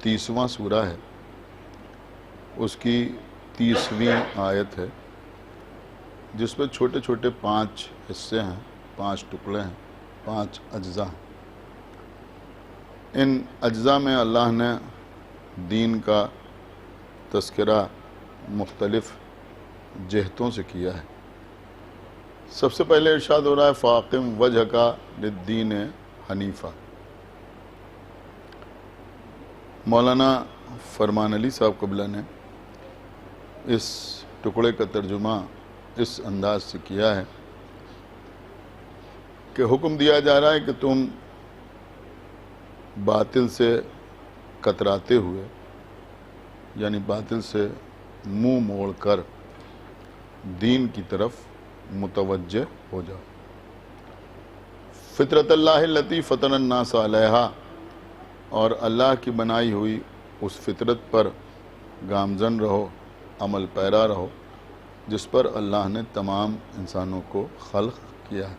30واں سورہ ہے، اس کی 30ویں آیت ہے، جس میں چھوٹے چھوٹے 5 حصے ہیں، 5 ٹکڑے ہیں، 5 اجزاء ہیں۔ ان اجزاء میں اللہ نے دین کا تذکرہ مختلف جہتوں سے کیا ہے۔ سب سے پہلے ارشاد ہو رہا ہے فاقم وجہ کا للدین حنیفہ۔ مولانا فرمان علی صاحب قبلہ نے اس ٹکڑے کا ترجمہ اس انداز سے کیا ہے کہ حکم دیا جا رہا ہے کہ تم باطل سے کتراتے ہوئے، یعنی باطل سے منہ موڑ کر دین کی طرف متوجہ ہو جاؤ۔ فطرت اللہ التی فطر الناس علیہا، اور اللہ کی بنائی ہوئی اس فطرت پر گامزن رہو، عمل پیرا رہو، جس پر اللہ نے تمام انسانوں کو خلق کیا ہے۔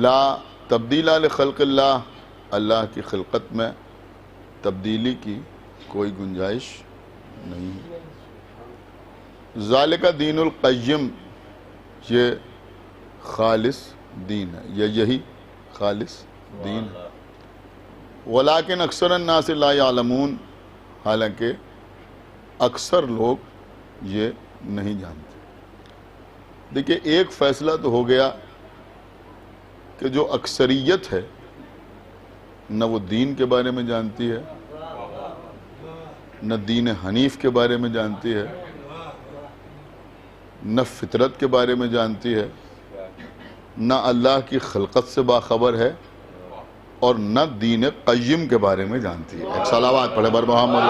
لا تبدیل لخلق اللہ، اللہ کی خلقت میں تبدیلی کی کوئی گنجائش نہیں ہے۔ ذالک دین القیم، یہ خالص دین ہے، یہی خالص دین ہے۔ ولیکن اکثر الناس لا یعلمون، حالانکہ اکثر لوگ یہ نہیں جانتے۔ دیکھیں، ایک فیصلہ تو ہو گیا کہ جو اکثریت ہے نہ وہ دین کے بارے میں جانتی ہے، نہ دین حنیف کے بارے میں جانتی ہے، نہ فطرت کے بارے میں جانتی ہے، نہ اللہ کی خلقت سے باخبر ہے، اور نہ دین قیم کے بارے میں جانتی ہے۔ ایک صلوات پڑھے بر محمد۔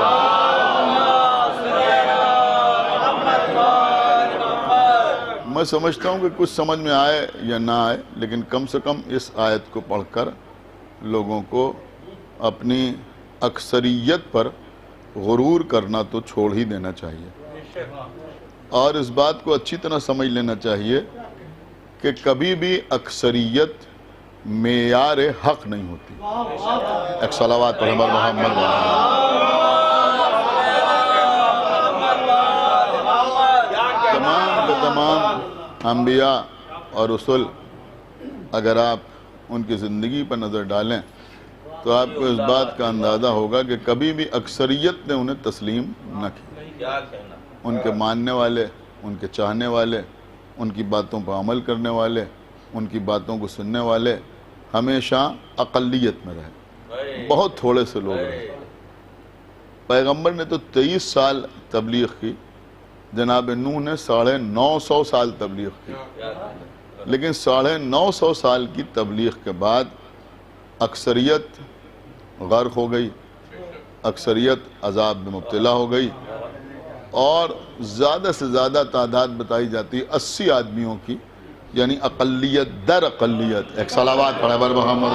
میں سمجھتا ہوں کہ کچھ سمجھ میں آئے یا نہ آئے، لیکن کم سے کم اس آیت کو پڑھ کر لوگوں کو اپنی اکثریت پر غرور کرنا تو چھوڑ ہی دینا چاہیے، اور اس بات کو اچھی طرح سمجھ لینا چاہیے کہ کبھی بھی اکثریت معیار حق نہیں ہوتی۔ ایک صلوات پر محمد تمام کے تمام انبیاء اور رسول اگر آپ ان کی زندگی پر نظر ڈالیں تو آپ کو اس بات کا اندازہ ہوگا کہ کبھی بھی اکثریت نے انہیں تسلیم نہ کی۔ ان کے ماننے والے، ان کے چاہنے والے، ان کی باتوں پر عمل کرنے والے، ان کی باتوں کو سننے والے ہمیشہ اقلیت میں رہے، بہت تھوڑے سے لوگ رہے۔ پیغمبر نے تو 23 سال تبلیغ کی، جناب نوح نے 950 سال تبلیغ کی، لیکن 950 سال کی تبلیغ کے بعد اکثریت غرق ہو گئی، اکثریت عذاب میں مبتلا ہو گئی، اور زیادہ سے زیادہ تعداد بتائی جاتی 80 آدمیوں کی، یعنی اقلیت در اقلیت۔ ایک صلوات پڑھے بر محمد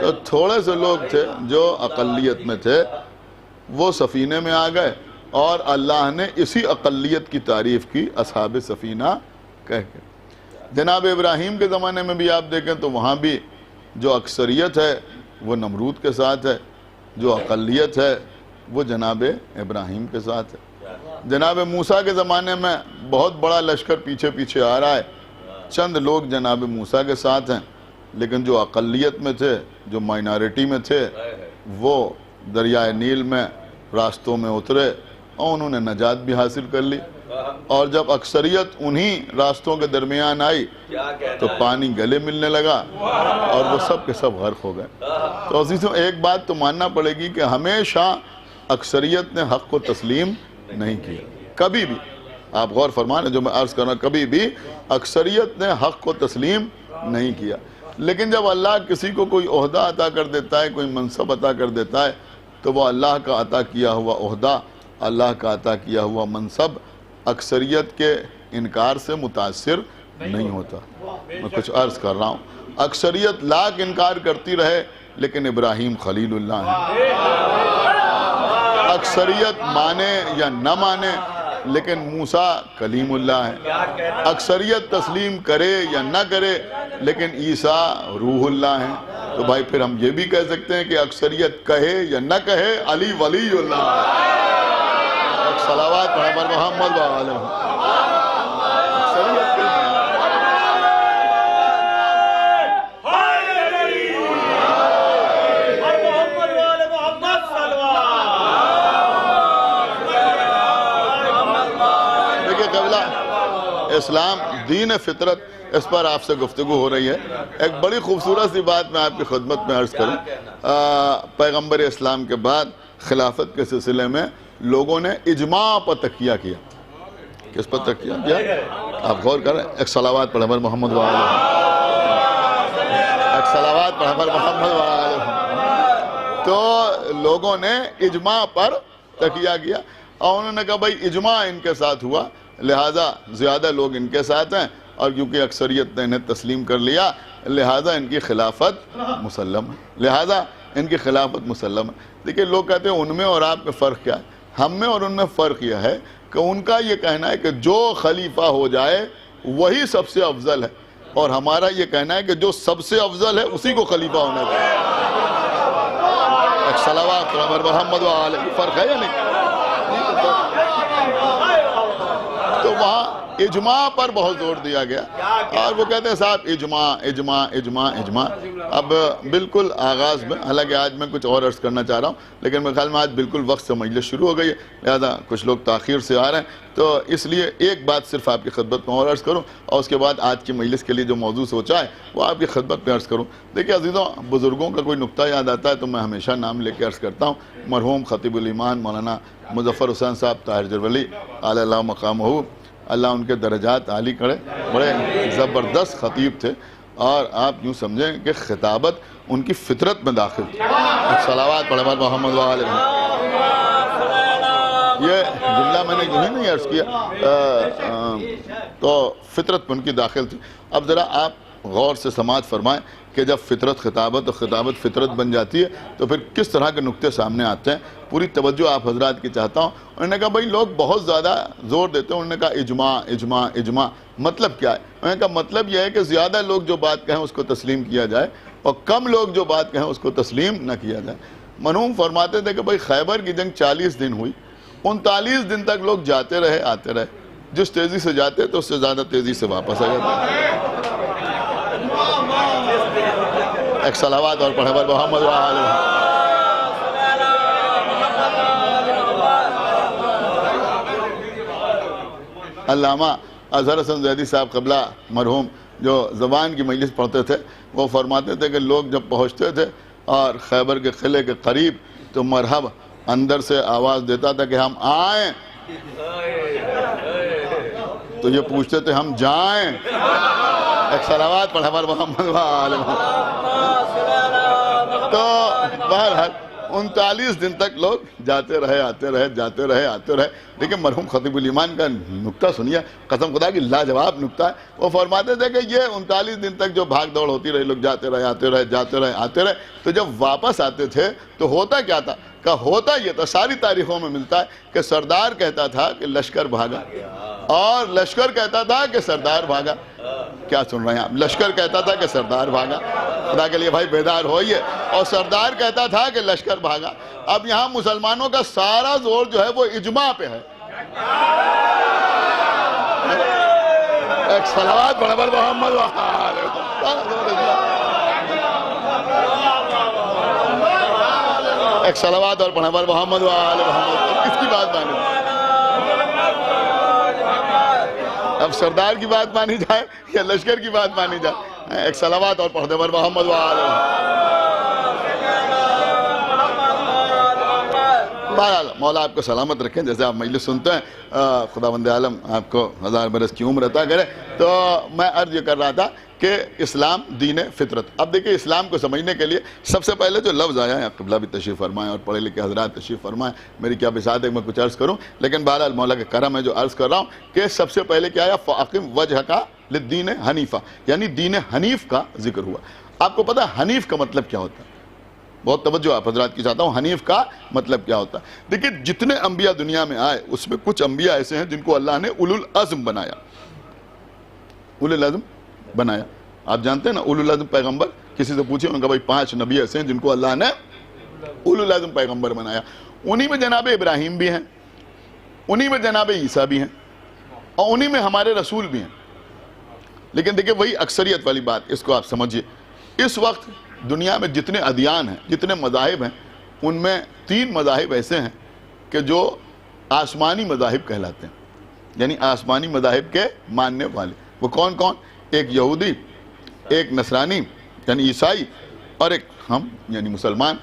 تو تھوڑے سے لوگ تھے جو اقلیت میں تھے، وہ سفینے میں آ گئے، اور اللہ نے اسی اقلیت کی تعریف کی اصحاب سفینہ کہہ کے۔ جناب ابراہیم کے زمانے میں بھی آپ دیکھیں تو وہاں بھی جو اکثریت ہے وہ نمرود کے ساتھ ہے، جو اقلیت ہے وہ جناب ابراہیم کے ساتھ ہے۔ جناب موسیٰ کے زمانے میں بہت بڑا لشکر پیچھے پیچھے آ رہا ہے، چند لوگ جناب موسیٰ کے ساتھ ہیں، لیکن جو اقلیت میں تھے، جو مائنارٹی میں تھے، وہ دریائے نیل میں راستوں میں اترے اور انہوں نے نجات بھی حاصل کر لی۔ اور جب اکثریت انہی راستوں کے درمیان آئی تو پانی گلے ملنے لگا اور وہ سب کے سب غرق ہو گئے۔ تو عزیزوں ایک بات تو ماننا پڑے گی کہ ہمیشہ اکثریت نے حق کو تسلیم نہیں کیا، کبھی بھی۔ آپ غور فرمائیں جو میں عرض کر رہا ہوں، کبھی بھی اکثریت نے حق کو تسلیم نہیں کیا۔ لیکن جب اللہ کسی کو کوئی عہدہ عطا کر دیتا ہے، کوئی منصب عطا کر دیتا ہے، تو وہ اللہ کا عطا کیا ہوا عہدہ، اللہ کا عطا کیا ہوا منصب اکثریت کے انکار سے متاثر نہیں ہوتا۔ میں کچھ عرض کر رہا ہوں، اکثریت لاکھ انکار کرتی رہے لیکن ابراہیم خلیل اللہ ہے۔ اکثریت مانے یا نہ مانے لیکن موسیٰ کلیم اللہ ہے۔ اکثریت تسلیم کرے یا نہ کرے لیکن عیسیٰ روح اللہ ہے۔ تو بھائی پھر ہم یہ بھی کہہ سکتے ہیں کہ اکثریت کہے یا نہ کہے علی ولی اللہ ہے۔ صلوات پر محمد وآلہ اکثریت دیکھیں قبلہ اسلام دین فطرت، اس پر آپ سے گفتگو ہو رہی ہے۔ ایک بڑی خوبصورت سی بات میں آپ کی خدمت میں عرض کروں۔ پیغمبر اسلام کے بعد خلافت کے سلسلے میں لوگوں نے اجماع پر تکیہ کیا۔ کس پر تکیہ کیا؟ آپ غور کریں، ایک صلوات پڑھیں بر محمد وآلہ، ایک صلوات پڑھیں بر محمد وآلہ۔ تو لوگوں نے اجماع پر تکیہ کیا اور انہوں نے کہا بھائی اجماع ان کے ساتھ ہوا، لہٰذا زیادہ لوگ ان کے ساتھ ہیں، اور کیونکہ اکثریت نے انہیں تسلیم کر لیا لہٰذا ان کی خلافت مسلم ہے، لہٰذا ان کی خلافت مسلم ہے۔ دیکھیں لوگ کہتے ہیں ان میں اور آپ میں فرق کیا ہے؟ ہم میں اور ان میں فرق یہ ہے کہ ان کا یہ کہنا ہے کہ جو خلیفہ ہو جائے وہی سب سے افضل ہے، اور ہمارا یہ کہنا ہے کہ جو سب سے افضل ہے اسی کو خلیفہ ہونا چاہیے۔ ایک صلوات پر محمد وآلہ، فرق ہے یا نہیں؟ تو وہاں اجماع پر بہت زور دیا گیا، اور وہ کہتے ہیں صاحب اجماع اجماع اجماع اجماع۔ اب بالکل آغاز میں، حالانکہ آج میں کچھ اور عرض کرنا چاہ رہا ہوں، لیکن میرے خیال میں آج بالکل وقت سے مجلس شروع ہو گئی ہے، لہذا کچھ لوگ تاخیر سے آ رہے ہیں، تو اس لیے ایک بات صرف آپ کی خدمت میں اور عرض کروں، اور اس کے بعد آج کی مجلس کے لیے جو موضوع سوچا ہے وہ آپ کی خدمت میں عرض کروں۔ دیکھیں عزیزوں، بزرگوں کا کوئی نقطہ یاد آتا ہے تو میں ہمیشہ نام لے کے عرض کرتا ہوں۔ مرحوم خطیب الایمان مولانا مظفر حسین صاحب طاہر جرولی علی اللہ مقامہ، اللہ ان کے درجات عالی کرے، بڑے زبردست خطیب تھے، اور آپ یوں سمجھیں کہ خطابت ان کی فطرت میں داخل تھی۔ صلوات پڑھیں محمد وآلہ۔ یہ جملہ میں نے یوں ہی نہیں عرض کیا، تو فطرت میں ان کی داخل تھی۔ اب ذرا آپ غور سے سماعت فرمائیں کہ جب فطرت خطابت اور خطابت فطرت بن جاتی ہے تو پھر کس طرح کے نقطے سامنے آتے ہیں. پوری توجہ آپ حضرات کی چاہتا ہوں. انہوں نے کہا بھائی لوگ بہت زیادہ زور دیتے ہیں. انہوں نے کہا اجماع اجماع اجماع مطلب کیا ہے؟ انہوں نے کہا مطلب یہ ہے کہ زیادہ لوگ جو بات کہیں اس کو تسلیم کیا جائے اور کم لوگ جو بات کہیں اس کو تسلیم نہ کیا جائے. مرحوم فرماتے تھے کہ بھائی خیبر کی جنگ 40 دن ہوئی, 39 دن تک لوگ جاتے رہے آتے رہے. جس تیزی سے جاتے تو اس سے زیادہ تیزی سے واپس آ جاتے. ایک صلوات اور پڑھے بر محمد و آل محمد. علامہ اظہر حسن زیدی صاحب قبلہ مرحوم جو زبان کی مجلس پڑھتے تھے وہ فرماتے تھے کہ لوگ جب پہنچتے تھے اور خیبر کے قلعے کے قریب تو مرحب اندر سے آواز دیتا تھا کہ ہم آئیں, تو یہ پوچھتے تھے ہم جائیں. ایک صلوات پڑھے بر محمد و آل محمد. تو بہرحال 39 دن تک لوگ جاتے رہے آتے رہے جاتے رہے آتے رہے. لیکن مرحوم خطیب الایمان کا نکتہ سنیے, قسم خدا کی لاجواب نکتہ ہے. وہ فرماتے تھے کہ یہ 39 دن تک جو بھاگ دوڑ ہوتی رہی, لوگ جاتے رہے آتے رہے جاتے رہے آتے رہے, تو جب واپس آتے تھے تو ہوتا کیا تھا؟ کہ ہوتا یہ تھا, ساری تاریخوں میں ملتا ہے کہ سردار کہتا تھا کہ لشکر بھاگا, اور لشکر کہتا تھا کہ سردار بھاگا. کیا سن رہے ہیں آپ؟ لشکر کہتا تھا کہ سردار بھاگا. خدا کے لیے بھائی بیدار ہوئیے. اور سردار کہتا تھا کہ لشکر بھاگا. اب یہاں مسلمانوں کا سارا زور جو ہے وہ اجماع پہ ہے. ایک صلوات پڑھے بر محمد و آل محمد. ایک صلوات اور پڑھے بر محمد و آل محمد. کس کی بات مانی؟ اب سردار کی بات مانی جائے یا لشکر کی بات مانی جائے؟ ایک صلوات اور پڑھ دے بر محمد و آل محمد. بہرحال مولا آپ کو سلامت رکھیں. جیسے آپ مجلس سنتے ہیں, خداوند عالم آپ کو 1000 برس کی عمر عطا کرے. تو میں عرض یہ کر رہا تھا کہ اسلام دین فطرت. اب دیکھیں اسلام کو سمجھنے کے لیے سب سے پہلے جو لفظ آیا ہے, قبلہ بھی تشریف فرمائیں اور پڑھے لکھے حضرات تشریف فرمائیں, میری کیا بساط ہے میں کچھ عرض کروں, لیکن بہرحال مولا کا کرم ہے جو عرض کر رہا ہوں کہ سب سے پہلے کیا آیا؟ فَأَقِمْ وَجْهَكَ لِلدِّينِ حنیفہ, یعنی دین حنیف کا ذکر ہوا. آپ کو پتہ ہے حنیف کا مطلب کیا ہوتا ہے؟ بہت توجہ آپ حضرات کی چاہتا ہوں. حنیف کا مطلب کیا ہوتا ہے؟ دیکھیں جتنے انبیاء دنیا میں آئے اس میں کچھ انبیاء ایسے ہیں جن کو اللہ نے اولو العزم بنایا. اولو العزم بنایا. آپ جانتے ہیں نا اولو العزم پیغمبر, کسی سے پوچھیں ان کا بھائی 5 نبی ایسے ہیں جن کو اللہ نے اولو العزم پیغمبر بنایا. انہی میں جناب ابراہیم بھی ہیں, انہی میں جناب عیسیٰ بھی ہیں, اور انہی میں ہمارے رسول بھی ہیں. لیکن دیکھیں وہی اکثریت والی بات, اس کو آپ سمجھیے. اس وقت دنیا میں جتنے ادیان ہیں, جتنے مذاہب ہیں, ان میں 3 مذاہب ایسے ہیں کہ جو آسمانی مذاہب کہلاتے ہیں, یعنی آسمانی مذاہب کے ماننے والے. وہ کون کون؟ ایک یہودی, ایک نصرانی یعنی عیسائی, اور ایک ہم یعنی مسلمان.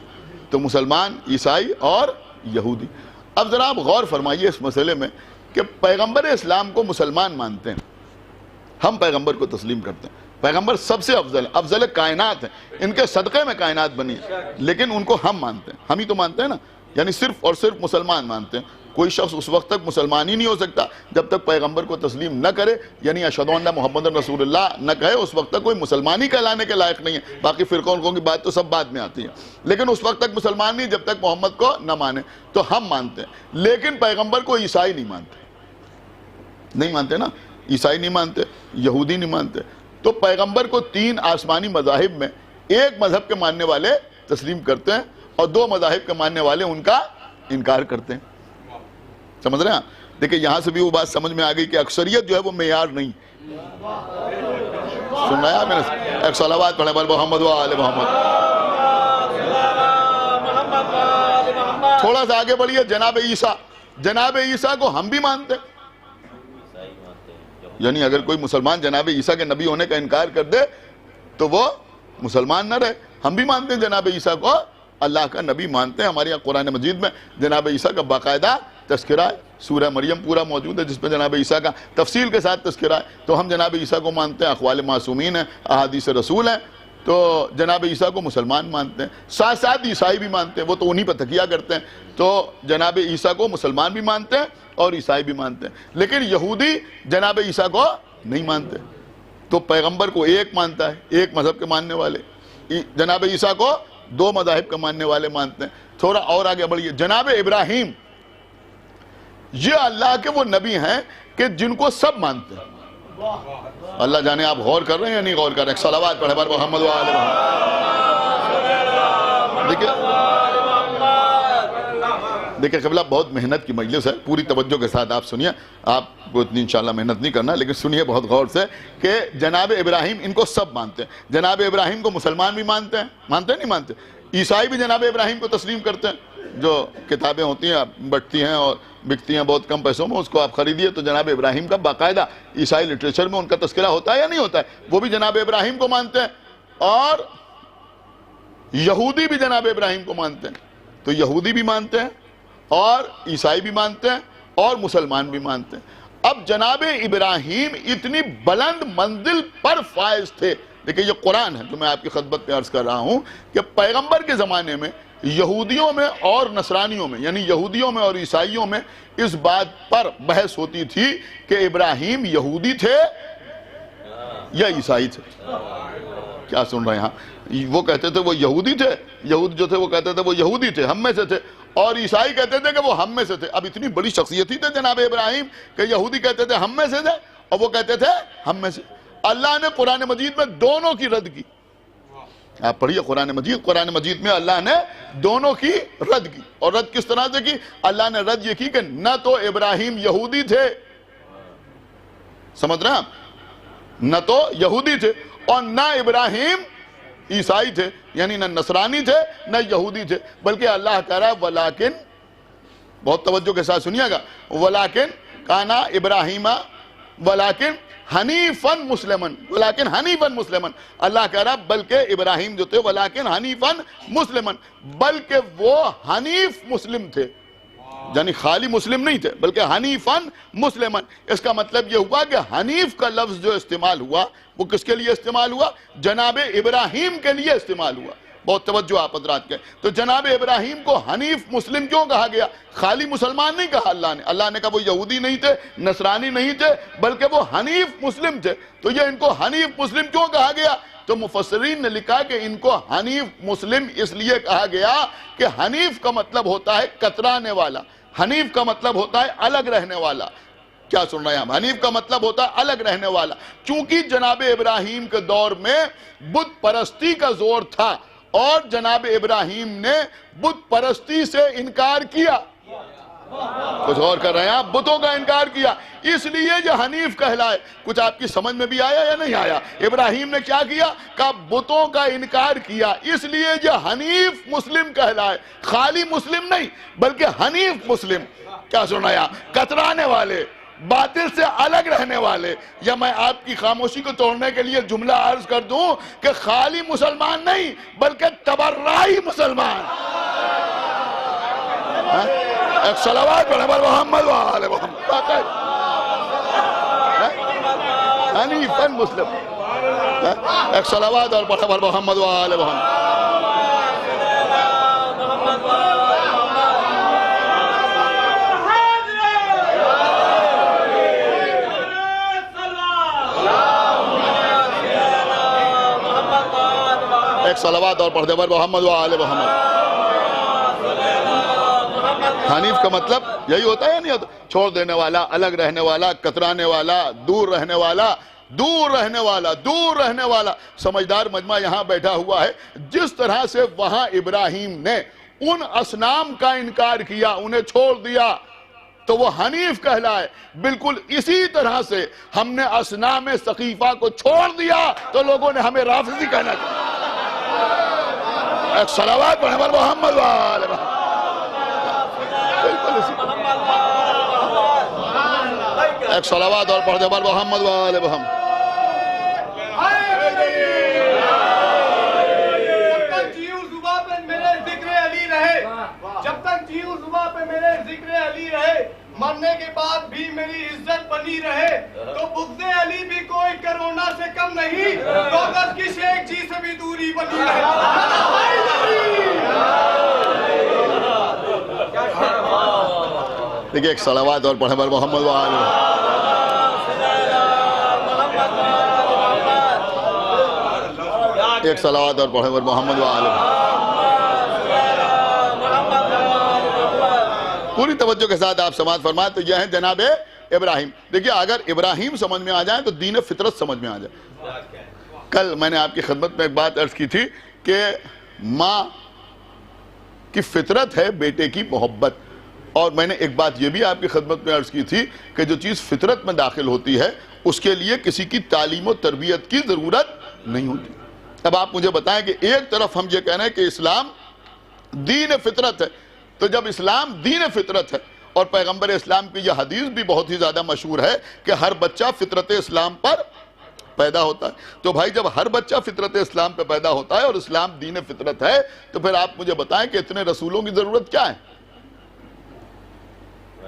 تو مسلمان, عیسائی اور یہودی. اب ذرا آپ غور فرمائیے اس مسئلے میں کہ پیغمبر اسلام کو مسلمان مانتے ہیں, ہم پیغمبر کو تسلیم کرتے ہیں. پیغمبر سب سے افضل کائنات ہیں, ان کے صدقے میں کائنات بنی ہے, لیکن ان کو ہم مانتے ہیں. ہم ہی تو مانتے ہیں نا, یعنی صرف اور صرف مسلمان مانتے ہیں. کوئی شخص اس وقت تک مسلمان ہی نہیں ہو سکتا جب تک پیغمبر کو تسلیم نہ کرے, یعنی اشہدو ان محمد رسول اللہ نہ کہے, اس وقت تک کوئی مسلمان ہی کہلانے کے لائق نہیں ہے. باقی فرقوں کی بات تو سب بعد میں آتی ہے, لیکن اس وقت تک مسلمان نہیں جب تک محمد کو نہ مانے. تو ہم مانتے ہیں, لیکن پیغمبر کو عیسائی نہیں مانتے. نہیں مانتے نا, عیسائی نہیں مانتے, یہودی نہیں مانتے. تو پیغمبر کو 3 آسمانی مذاہب میں ایک مذہب کے ماننے والے تسلیم کرتے ہیں, اور 2 مذاہب کے ماننے والے ان کا انکار کرتے ہیں. سمجھ رہے ہیں آپ؟ دیکھیں یہاں سے بھی وہ بات سمجھ میں آ گئی کہ اکثریت جو ہے وہ معیار نہیں. سن رہا ہے میں نے؟ ایک صلوات پڑھے بر محمد و آل محمد. تھوڑا سا آگے بڑھیے. جناب عیسیٰ, جناب عیسیٰ کو ہم بھی مانتے ہیں. یعنی اگر کوئی مسلمان جناب عیسیٰ کے نبی ہونے کا انکار کر دے تو وہ مسلمان نہ رہے. ہم بھی مانتے ہیں جناب عیسیٰ کو اللہ کا نبی مانتے ہیں. ہمارے یہاں قرآن مجید میں جناب عیسیٰ کا باقاعدہ تذکرہ ہے, سورہ مریم پورا موجود ہے جس پہ جناب عیسیٰ کا تفصیل کے ساتھ تذکرہ ہے. تو ہم جناب عیسیٰ کو مانتے ہیں, اقوال معصومین ہیں, احادیث رسول ہیں. تو جناب عیسیٰ کو مسلمان مانتے ہیں, ساتھ ساتھ عیسائی بھی مانتے ہیں, وہ تو انہی پہ تکیہ کرتے ہیں. تو جناب عیسیٰ کو مسلمان بھی مانتے ہیں اور عیسائی بھی مانتے ہیں, لیکن یہودی جناب عیسیٰ کو نہیں مانتے. تو پیغمبر کو ایک مانتا ہے، ایک مذہب کے ماننے والے، جناب عیسیٰ کو دو مذاہب کے ماننے والے مانتے ہیں۔ تھوڑا اور آگے بڑھیے، جناب ابراہیم یہ اللہ کے وہ نبی ہیں کہ جن کو سب مانتے ہیں۔ اللہ جانے آپ غور کر رہے ہیں یا نہیں غور کر رہے ہیں؟ صلوات پڑھے بر محمد و آل محمد۔ دیکھیں قبلہ بہت محنت کی مجلس ہے، پوری توجہ کے ساتھ آپ سنیے، آپ کو اتنی انشاءاللہ محنت نہیں کرنا، لیکن سنیے بہت غور سے کہ جناب ابراہیم ان کو سب مانتے ہیں۔ جناب ابراہیم کو مسلمان بھی مانتے ہیں، مانتے ہیں نہیں مانتے؟ عیسائی بھی جناب ابراہیم کو تسلیم کرتے ہیں۔ جو کتابیں ہوتی ہیں بٹتی ہیں اور بکتی ہیں بہت کم پیسوں میں، اس کو آپ خریدیے تو جناب ابراہیم کا باقاعدہ عیسائی لٹریچر میں ان کا تذکرہ ہوتا ہے یا نہیں ہوتا ہے؟ وہ بھی جناب ابراہیم کو مانتے ہیں، اور یہودی بھی جناب ابراہیم کو مانتے ہیں۔ تو یہودی بھی مانتے ہیں اور عیسائی بھی مانتے ہیں اور مسلمان بھی مانتے ہیں۔ اب جناب ابراہیم اتنی بلند منزل پر فائز تھے۔ دیکھیں یہ قرآن ہے جو میں آپ کی خدمت میں عرض کر رہا ہوں کہ پیغمبر کے زمانے میں یہودیوں میں اور نصرانیوں میں، یعنی یہودیوں میں اور عیسائیوں میں اس بات پر بحث ہوتی تھی کہ ابراہیم یہودی تھے یا عیسائی تھے۔ کیا سن رہے ہیں؟ وہ کہتے تھے وہ یہودی تھے، یہود جو تھے وہ کہتے تھے وہ یہودی تھے، ہم میں سے تھے، اور عیسائی کہتے تھے کہ وہ ہم میں سے تھے۔ اب اتنی بڑی شخصیت تھے جناب ابراہیم کہ یہودی کہتے تھے ہم میں سے تھے اور وہ کہتے تھے ہم میں سے۔ اللہ نے قرآن مجید میں دونوں کی رد کی۔ آپ پڑھیے قرآن مجید میں اللہ نے دونوں کی رد کی، اور رد کس طرح سے کی؟ اللہ نے رد یہ کی کہ نہ تو ابراہیم یہودی تھے، سمجھ رہے ہیں آپ؟ نہ تو یہودی تھے اور نہ ابراہیم عیسائی تھے، یعنی نہ نصرانی تھے نہ یہودی تھے، بلکہ اللہ کہہ رہا ہے ولیکن، بہت توجہ کے ساتھ سنیے گا، ولیکن کانا ابراہیم ولیکن حنیفاً مسلمن، ولیکن حنیفاً مسلمن، اللہ کہہ رہا بلکہ ابراہیم جو تھے ولیکن حنیفاً مسلمن، بلکہ وہ حنیف مسلم تھے، یعنی خالی مسلم نہیں تھے بلکہ حنیفاً مسلمن۔ اس کا مطلب یہ ہوا کہ حنیف کا لفظ جو استعمال ہوا وہ کس کے لیے استعمال ہوا؟ جناب ابراہیم کے لیے استعمال ہوا۔ بہت توجہ آپ حضرات کے۔ تو جناب ابراہیم کو حنیف مسلم کیوں کہا گیا؟ خالی مسلمان نہیں کہا اللہ نے کہا وہ یہودی نہیں تھے، نصرانی نہیں تھے، بلکہ وہ حنیف مسلم تھے۔ تو یہ ان کو حنیف مسلم کیوں کہا گیا؟ تو مفسرین نے لکھا کہ ان کو حنیف مسلم اس لیے کہا گیا کہ حنیف کا مطلب ہوتا ہے کترانے والا، حنیف کا مطلب ہوتا ہے الگ رہنے والا۔ کیا سن رہے ہیں ہم؟ حنیف کا مطلب ہوتا ہے الگ رہنے والا۔ چونکہ جناب ابراہیم کے دور میں بت پرستی کا زور تھا اور جناب ابراہیم نے بت پرستی سے انکار کیا، کچھ اور کر رہے ہیں آپ، بتوں کا انکار کیا، اس لیے یہ حنیف کہلائے۔ کچھ آپ کی سمجھ میں بھی آیا یا نہیں آیا؟ ابراہیم نے کیا کیا؟ کہ بتوں کا انکار کیا، اس لیے یہ حنیف مسلم کہلائے، خالی مسلم نہیں بلکہ حنیف مسلم۔ کیا سنایا؟ کترانے والے، باطل سے الگ رہنے والے۔ یا میں آپ کی خاموشی کو توڑنے کے لیے جملہ عرض کر دوں کہ خالی مسلمان نہیں بلکہ تبرعی مسلمان۔ ایک صلوات پڑھے بر محمد و آل محمد۔ حنیفاً مسلم، ایک صلوات اور پڑھے بر محمد و آل محمد۔ ایک صلوات اور پڑھ دے بر محمد و آل محمد۔ حنیف کا مطلب یہی ہوتا ہے یا نہیں ہوتا؟ چھوڑ دینے والا، الگ رہنے والا، کترانے والا، دور رہنے والا، دور رہنے والا، دور رہنے والا۔ سمجھدار مجمع یہاں بیٹھا ہوا ہے۔ جس طرح سے وہاں ابراہیم نے ان اصنام کا انکار کیا، انہیں چھوڑ دیا، تو وہ حنیف کہلائے، بالکل اسی طرح سے ہم نے اصنام سقیفہ کو چھوڑ دیا تو لوگوں نے ہمیں رافضی کہنا چاہا۔ ایک صلوات پڑھے بر محمد و آل محمد۔ ایک صلوات اور پڑھ دے بر محمد و آل محمد۔ جب تک جیوں زباں پہ میرے ذکر علی رہے، مرنے کے بعد بھی میری عزت بنی رہے، تو بغض علی بھی کوئی کرونا سے کم نہیں، 2 گز کی شیخ جی سے بھی دوری بنی رہے۔ دیکھیں ایک صلوات اور پڑھے بر محمد و آل محمد۔ ایک صلوات اور پڑھیں محمد و آل پوری توجہ کے ساتھ آپ سماعت فرمائیں. تو یہ ہیں جناب ابراہیم. دیکھیے اگر ابراہیم سمجھ میں آ جائیں تو دین فطرت سمجھ میں آ جائے. کل میں نے آپ کی خدمت میں ایک بات عرض کی تھی کہ ماں کی فطرت ہے بیٹے کی محبت, اور میں نے ایک بات یہ بھی آپ کی خدمت میں عرض کی تھی کہ جو چیز فطرت میں داخل ہوتی ہے اس کے لیے کسی کی تعلیم و تربیت کی ضرورت نہیں ہوتی. اب آپ مجھے بتائیں کہ ایک طرف ہم یہ کہہ رہے ہیں کہ اسلام دین فطرت ہے, تو جب اسلام دین فطرت ہے اور پیغمبر اسلام کی یہ حدیث بھی بہت ہی زیادہ مشہور ہے کہ ہر بچہ فطرت اسلام پر پیدا ہوتا ہے, تو بھائی جب ہر بچہ فطرت اسلام پہ پیدا ہوتا ہے اور اسلام دین فطرت ہے تو پھر آپ مجھے بتائیں کہ اتنے رسولوں کی ضرورت کیا ہے؟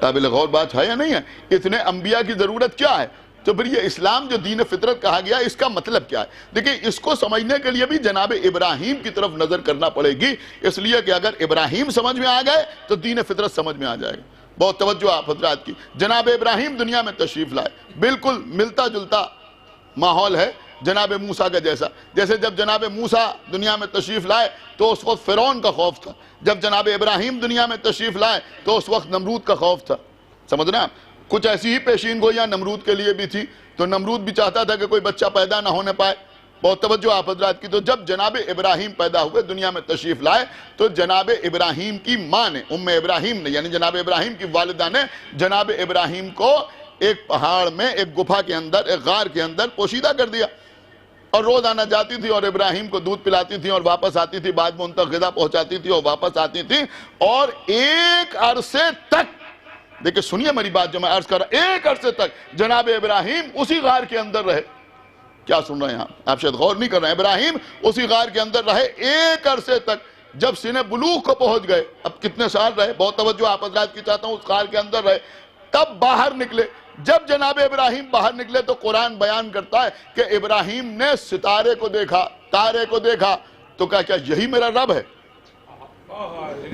قابل غور بات ہے یا نہیں ہے؟ اتنے انبیاء کی ضرورت کیا ہے؟ تو پھر یہ اسلام جو دین فطرت کہا گیا اس کا مطلب کیا ہے؟ دیکھیں اس کو سمجھنے کے لیے بھی جناب ابراہیم کی طرف نظر کرنا پڑے گی, اس لیے کہ اگر ابراہیم سمجھ میں آ گئے تو دین فطرت سمجھ میں آ جائے گا. بہت توجہ آپ حضرات کی. جناب ابراہیم دنیا میں تشریف لائے, بالکل ملتا جلتا ماحول ہے جناب موسیٰ کا جیسا. جیسے جب جناب موسیٰ دنیا میں تشریف لائے تو اس وقت فرعون کا خوف تھا, جب جناب ابراہیم دنیا میں تشریف لائے تو اس وقت نمرود کا خوف تھا. سمجھ رہے ہیں آپ؟ کچھ ایسی ہی پیشین گوئیاں نمرود کے لیے بھی تھی, تو نمرود بھی چاہتا تھا کہ کوئی بچہ پیدا نہ ہونے پائے. بہت توجہ آپ حضرات کی. تو جب جناب ابراہیم پیدا ہوئے دنیا میں تشریف لائے تو جناب ابراہیم کی ماں نے, ام ابراہیم نے, یعنی جناب ابراہیم کی والدہ نے جناب ابراہیم کو ایک پہاڑ میں ایک گفا کے اندر, ایک غار کے اندر پوشیدہ کر دیا, اور روز آنا جاتی تھی اور ابراہیم کو دودھ پلاتی تھی اور واپس آتی تھی, بعد میں ان تک غذا پہنچاتی تھی اور واپس آتی تھی, اور ایک عرصے تک, دیکھیں سنیے میری بات جو میں عرض کر رہا, ایک عرصے تک جناب ابراہیم اسی غار کے اندر رہے. کیا سن رہے ہیں آپ شاید غور نہیں کر رہے ہیں. ابراہیم اسی غار کے اندر رہے ایک عرصے تک. جب سن بلوغ کو پہنچ گئے, اب کتنے سال رہے, بہت توجہ آپ حضرات کی چاہتا ہوں, اس غار کے اندر رہے, تب باہر نکلے. جب جناب ابراہیم باہر نکلے تو قرآن بیان کرتا ہے کہ ابراہیم نے ستارے کو دیکھا, تارے کو دیکھا, تو کہا کیا یہی میرا رب ہے؟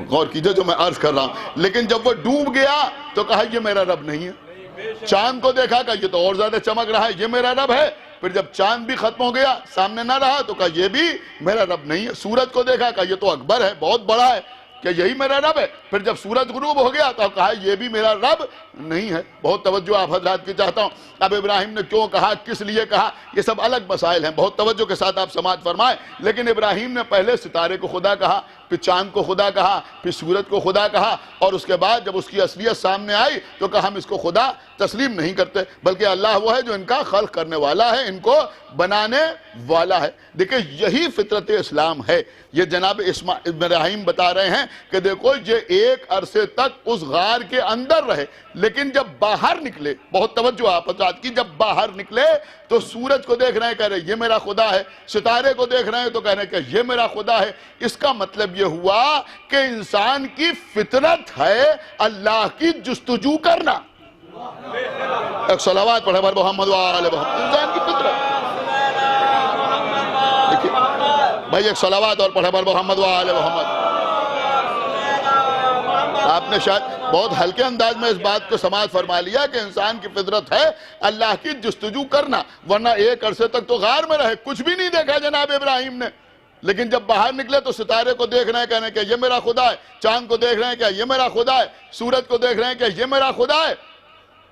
غور کیجئے جو میں عرض کر رہا ہوں. لیکن جب وہ ڈوب گیا تو کہا یہ میرا رب نہیں ہے. چاند کو دیکھا, کہا یہ تو اور زیادہ چمک رہا ہے, یہ میرا رب ہے. پھر جب چاند بھی ختم ہو گیا, سامنے نہ رہا, تو کہا یہ بھی میرا رب نہیں ہے. سورج کو دیکھا, کہا یہ تو اکبر ہے, بہت بڑا ہے, کہ یہی میرا رب ہے. پھر جب سورج غروب ہو گیا تو کہا یہ بھی میرا رب نہیں ہے. بہت توجہ آپ حضرات کی چاہتا ہوں. اب ابراہیم نے کیوں کہا, کس لیے کہا, یہ سب الگ مسائل ہیں, بہت توجہ کے ساتھ آپ سماعت فرمائیں. لیکن ابراہیم نے پہلے ستارے کو خدا کہا, پھر چاند کو خدا کہا, پھر سورج کو خدا کہا, اور اس کے بعد جب اس کی اصلیت سامنے آئی تو کہا ہم اس کو خدا تسلیم نہیں کرتے, بلکہ اللہ وہ ہے جو ان کا خلق کرنے والا ہے, ان کو بنانے والا ہے. دیکھیں یہی فطرت اسلام ہے. یہ جناب ابراہیم بتا رہے ہیں کہ دیکھو یہ ایک عرصے تک اس غار کے اندر رہے, لیکن جب باہر نکلے, بہت توجہ آپ حضرات کی, جب باہر نکلے تو سورج کو دیکھ رہے ہیں, کہہ رہے ہیں یہ میرا خدا ہے, ستارے کو دیکھ رہے ہیں تو کہہ رہے ہیں کہ یہ میرا خدا ہے. اس کا مطلب یہ ہوا کہ انسان کی فطرت ہے اللہ کی جستجو کرنا. ایک صلوات پڑھے بر محمد و آل محمد. انسان کی فطرت, دیکھیں بھائی ایک صلوات اور پڑھے بر محمد و آل محمد. آپ نے شاید بہت ہلکے انداز میں اس بات کو سماعت فرما لیا کہ انسان کی فطرت ہے اللہ کی جستجو کرنا, ورنہ ایک عرصے تک تو غار میں رہے, کچھ بھی نہیں دیکھا جناب ابراہیم نے. لیکن جب باہر نکلے تو ستارے کو دیکھ رہے ہیں, کہنے کہ یہ میرا خدا ہے, چاند کو دیکھ رہے ہیں کہ یہ میرا خدا ہے, سورج کو دیکھ رہے ہیں کہ یہ میرا خدا ہے,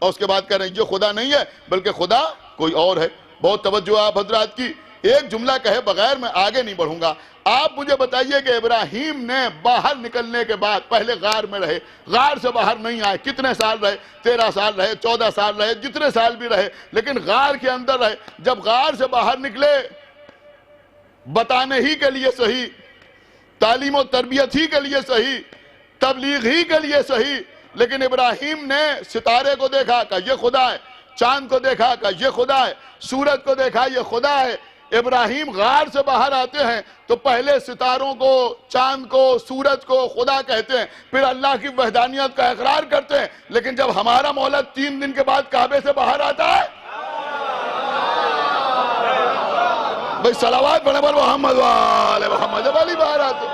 اور اس کے بعد کہہ رہے ہیں یہ خدا نہیں ہے بلکہ خدا کوئی اور ہے. بہت توجہ آپ حضرات کی. ایک جملہ کہے بغیر میں آگے نہیں بڑھوں گا. آپ مجھے بتائیے کہ ابراہیم نے باہر نکلنے کے بعد پہلے غار میں رہے, غار سے باہر نہیں آئے, کتنے سال رہے, 13 سال رہے, 14 سال رہے, جتنے سال بھی رہے, لیکن غار کے اندر رہے. جب غار سے باہر نکلے, بتانے ہی کے لیے صحیح, تعلیم و تربیت ہی کے لیے صحیح, تبلیغ ہی کے لیے صحیح, لیکن ابراہیم نے ستارے کو دیکھا کہ یہ خدا ہے, چاند کو دیکھا کہ یہ خدا ہے, سورج کو دیکھا یہ خدا ہے. ابراہیم غار سے باہر آتے ہیں تو پہلے ستاروں کو, چاند کو, سورج کو خدا کہتے ہیں, پھر اللہ کی وحدانیت کا اقرار کرتے ہیں. لیکن جب ہمارا مولا 3 دن کے بعد کعبے سے باہر آتا ہے, بھئی صلوات پڑھیں پر محمد و آل محمد. جب علی باہر آتے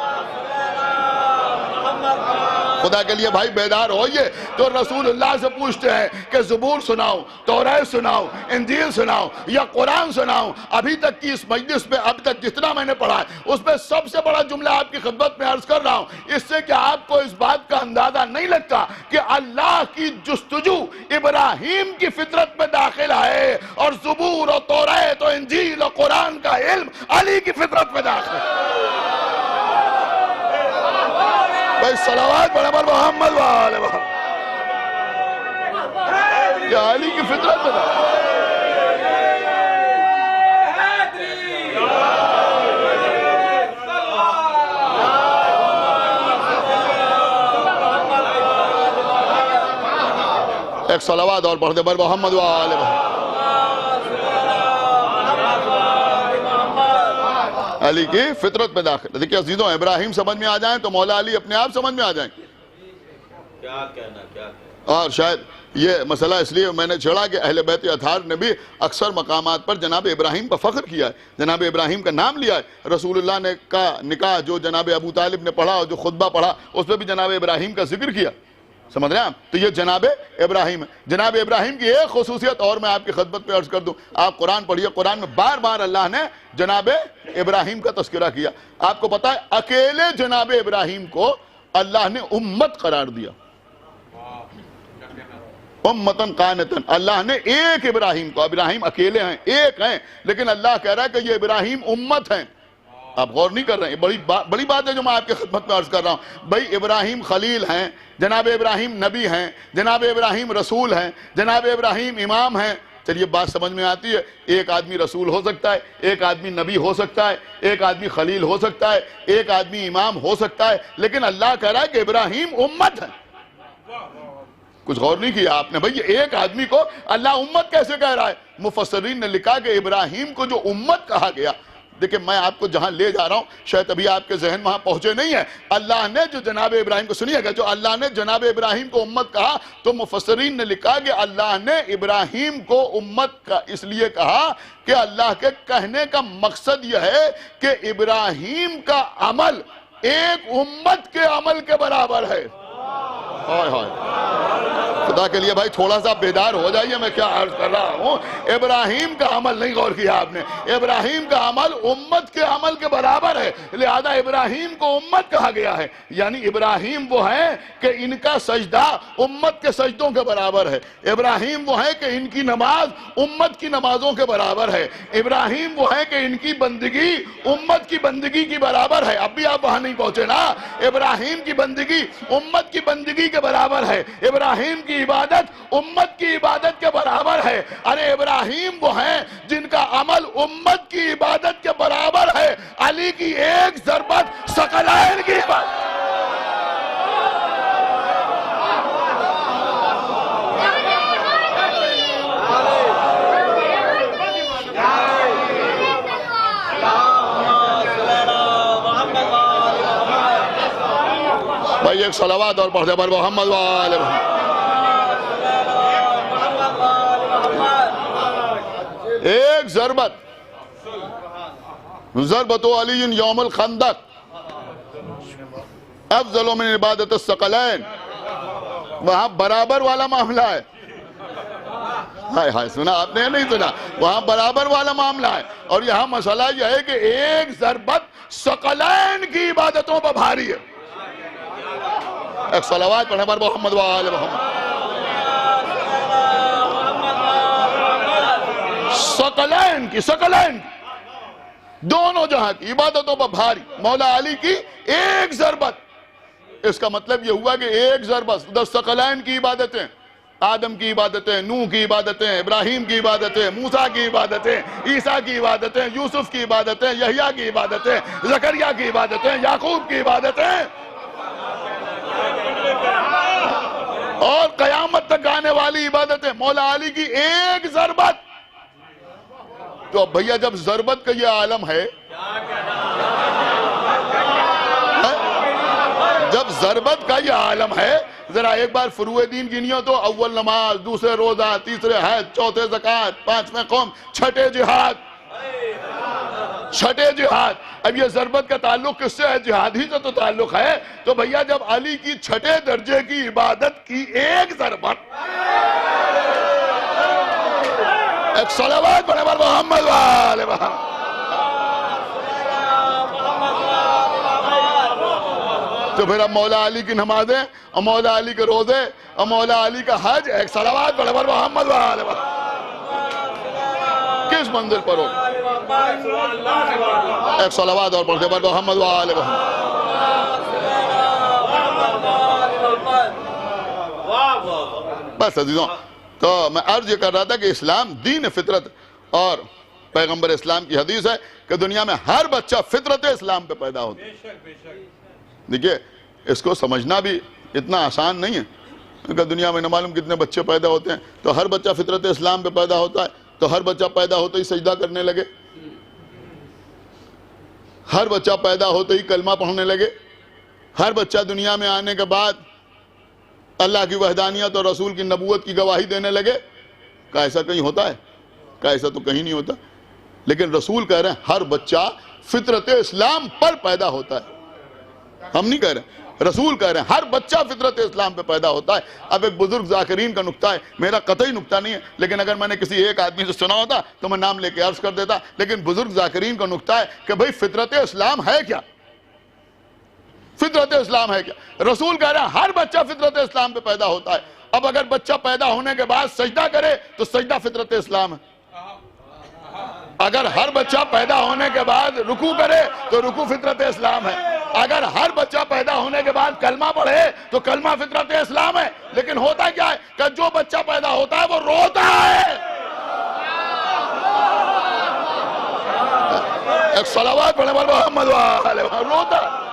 خدا کے لیے بھائی بیدار ہوئیے. تو رسول اللہ سے پوچھتے ہیں کہ زبور سناؤں, توریت سناؤں, انجیل سناؤں یا قرآن سناؤں؟ ابھی تک کی اس مجلس میں اب تک جتنا میں نے پڑھا ہے اس میں سب سے بڑا جملہ آپ کی خدمت میں عرض کر رہا ہوں, اس سے کہ آپ کو اس بات کا اندازہ نہیں لگتا کہ اللہ کی جستجو ابراہیم کی فطرت میں داخل ہے, اور زبور اور توریت اور انجیل اور قرآن کا علم علی کی فطرت میں داخل ہے. بھائی صلوات پڑھیں پر محمد و آل محمد. یہ علی کی فطرت میں داخل ہے. ایک صلوات اور پڑھ دے پر محمد و آل محمد. علی کی فطرت میں داخل ہے. دیکھیں عزیزوں, ابراہیم سمجھ میں آ جائیں تو مولا علی اپنے آپ سمجھ میں آ جائیں. کیا کہنا. اور شاید یہ مسئلہ اس لیے میں نے چھڑا کہ اہل بیت اطہار نے بھی اکثر مقامات پر جناب ابراہیم پر فخر کیا ہے, جناب ابراہیم کا نام لیا ہے. رسول اللہ نے کا نکاح جو جناب ابو طالب نے پڑھا اور جو خطبہ پڑھا اس میں بھی جناب ابراہیم کا ذکر کیا. سمجھ رہے ہیں آپ؟ تو یہ جناب ابراہیم ہے. جناب ابراہیم کی ایک خصوصیت اور میں آپ کی خدمت پہ عرض کر دوں. آپ قرآن پڑھیے, قرآن میں بار بار اللہ نے جناب ابراہیم کا تذکرہ کیا. آپ کو پتا ہے اکیلے جناب ابراہیم کو اللہ نے امت قرار دیا, امتن قانتن. اللہ نے ایک ابراہیم کو, ابراہیم اکیلے ہیں, ایک ہیں, لیکن اللہ کہہ رہا ہے کہ یہ ابراہیم امت ہیں. آپ غور نہیں کر رہے ہیں, بڑی بات ہے جو میں آپ کی خدمت میں عرض کر رہا ہوں. بھائی ابراہیم خلیل ہیں, جناب ابراہیم نبی ہیں, جناب ابراہیم رسول ہیں, جناب ابراہیم امام ہیں. چلیے بات سمجھ میں آتی ہے. ایک آدمی رسول ہو سکتا ہے, ایک آدمی نبی ہو سکتا ہے, ایک آدمی خلیل ہو سکتا ہے, ایک آدمی امام ہو سکتا ہے, لیکن اللہ کہہ رہا ہے کہ ابراہیم امت ہے. کچھ غور نہیں کیا آپ نے؟ بھئی ایک آدمی کو اللہ امت کیسے کہہ رہا ہے؟ مفسرین نے لکھا کہ ابراہیم کو جو امت کہا گیا, دیکھیں میں آپ کو جہاں لے جا رہا ہوں شاید ابھی آپ کے ذہن وہاں پہنچے نہیں ہے. اللہ نے جو جناب ابراہیم کو, سنیے گا, جو اللہ نے جناب ابراہیم کو امت کہا تو مفسرین نے لکھا کہ اللہ نے ابراہیم کو امت کا اس لیے کہا کہ اللہ کے کہنے کا مقصد یہ ہے کہ ابراہیم کا عمل ایک امت کے عمل کے برابر ہے. خدا کے لیے بھائی تھوڑا سا بیدار ہو جائیے, میں کیا عرض کر رہا ہوں. ابراہیم کا عمل نہیں غور کیا آپ نے, ابراہیم کا عمل امت کے عمل کے برابر ہے, لہذا ابراہیم کو امت کہا گیا ہے. یعنی ابراہیم وہ ہیں کہ ان کا سجدہ امت کے سجدوں کے برابر ہے. ابراہیم وہ ہیں کہ ان کی نماز امت کی نمازوں کے برابر ہے. ابراہیم وہ ہیں کہ ان کی بندگی امت کی بندگی کی برابر ہے. اب بھی آپ وہاں نہیں پہنچے نا. ابراہیم کی بندگی امت کی بندگی کے برابر ہے, ابراہیم کی عبادت امت کی عبادت کے برابر ہے. ارے ابراہیم وہ ہیں جن کا عمل امت کی عبادت کے برابر ہے. علی کی ایک ضربت ثقلین کی عبادت. بھائی ایک صلوات اور پڑھ دے پر محمد و آل محمد. ایک ضربت علی یوم الخندق افضل من عبادت الثقلین. وہاں برابر والا معاملہ ہے. ہائے ہائے, سنا آپ نے نہیں سنا؟ وہاں برابر والا معاملہ ہے. اور یہاں مسئلہ یہ ہے کہ ایک ضربت ثقلین کی عبادتوں پر بھاری ہے. ایک صلوات پڑھیں پر محمد و آل محمد. ثقلین دونوں جہاں کی عبادتوں پر بھاری. مولا علی کی ایک ضربت, اس کا مطلب یہ ہوا کہ ایک ضربت 10 ثقلین کی عبادتیں, آدم کی عبادتیں, نوح کی عبادتیں, ابراہیم کی عبادتیں, موسیٰ کی عبادتیں, عیسیٰ کی عبادتیں, یوسف کی عبادتیں, یحییٰ کی عبادتیں, زکریا کی عبادتیں, یعقوب کی عبادتیں, اور قیامت تک آنے والی عبادتیں. مولا علی کی ایک ضربت. تو اب بھئیہ جب ضربت کا یہ عالم ہے, جب ضربت کا یہ عالم ہے, ذرا ایک بار فروع دین گنیو تو اول نماز, دوسرے روزہ, تیسرے حج, چوتھے زکوٰۃ, پانچویں قوم, چھٹے جہاد. چھٹے جہاد. اب یہ ضربت کا تعلق کس سے ہے؟ جہاد ہی سے تو تعلق ہے. تو بھیا جب علی کی چھٹے درجے کی عبادت کی ایک ضربت، ایک صلوات پڑھے بر محمد و آل محمد. تو پھر اب مولا علی کی نمازیں اور مولا علی کے روزے اور مولا علی کا حج، ایک صلوات پڑھے بر محمد و آل محمد. کس منزل پر ہو؟ ایک صلوات اور پڑھتے بر محمد و آل محمد. بس عزیزوں، تو میں عرض یہ کر رہا تھا کہ اسلام دین فطرت، اور پیغمبر اسلام کی حدیث ہے کہ دنیا میں ہر بچہ فطرت اسلام پہ پیدا ہوتا ہے. دیکھیے اس کو سمجھنا بھی اتنا آسان نہیں ہے کہ دنیا میں نہ معلوم کتنے بچے پیدا ہوتے ہیں تو ہر بچہ فطرت اسلام پہ پیدا ہوتا ہے تو ہر بچہ پیدا ہوتے ہی سجدہ کرنے لگے، ہر بچہ پیدا ہوتے ہی کلمہ پڑھنے لگے، ہر بچہ دنیا میں آنے کے بعد اللہ کی وحدانیت اور رسول کی نبوت کی گواہی دینے لگے. کیا ایسا کہیں ہوتا ہے؟ کیا ایسا تو کہیں نہیں ہوتا. لیکن رسول کہہ رہے ہیں ہر بچہ فطرت اسلام پر پیدا ہوتا ہے. ہم نہیں کہہ رہے، رسول کہہ رہے ہیں ہر بچہ فطرت اسلام پہ پیدا ہوتا ہے. اب ایک بزرگ ذاکرین کا نکتہ ہے، میرا قطعی نکتہ نہیں ہے، لیکن اگر میں نے کسی ایک آدمی سے سنا ہوتا تو میں نام لے کے عرض کر دیتا. لیکن بزرگ ذاکرین کا نکتہ ہے کہ بھئی فطرت اسلام ہے کیا؟ فطرت اسلام ہے کیا؟ رسول کہہ رہے ہیں ہر بچہ فطرت اسلام پہ پیدا ہوتا ہے. اب اگر بچہ پیدا ہونے کے بعد سجدہ کرے تو سجدہ فطرت اسلام ہے. اگر ہر بچہ پیدا ہونے کے بعد رکوع کرے تو رکوع فطرت اسلام ہے. اگر ہر بچہ پیدا ہونے کے بعد کلمہ پڑھے تو کلمہ فطرت اسلام ہے. لیکن ہوتا کیا ہے کہ جو بچہ پیدا ہوتا ہے وہ روتا ہے. ایک صلوات پڑھے بر محمد و آل محمد. روتا ہے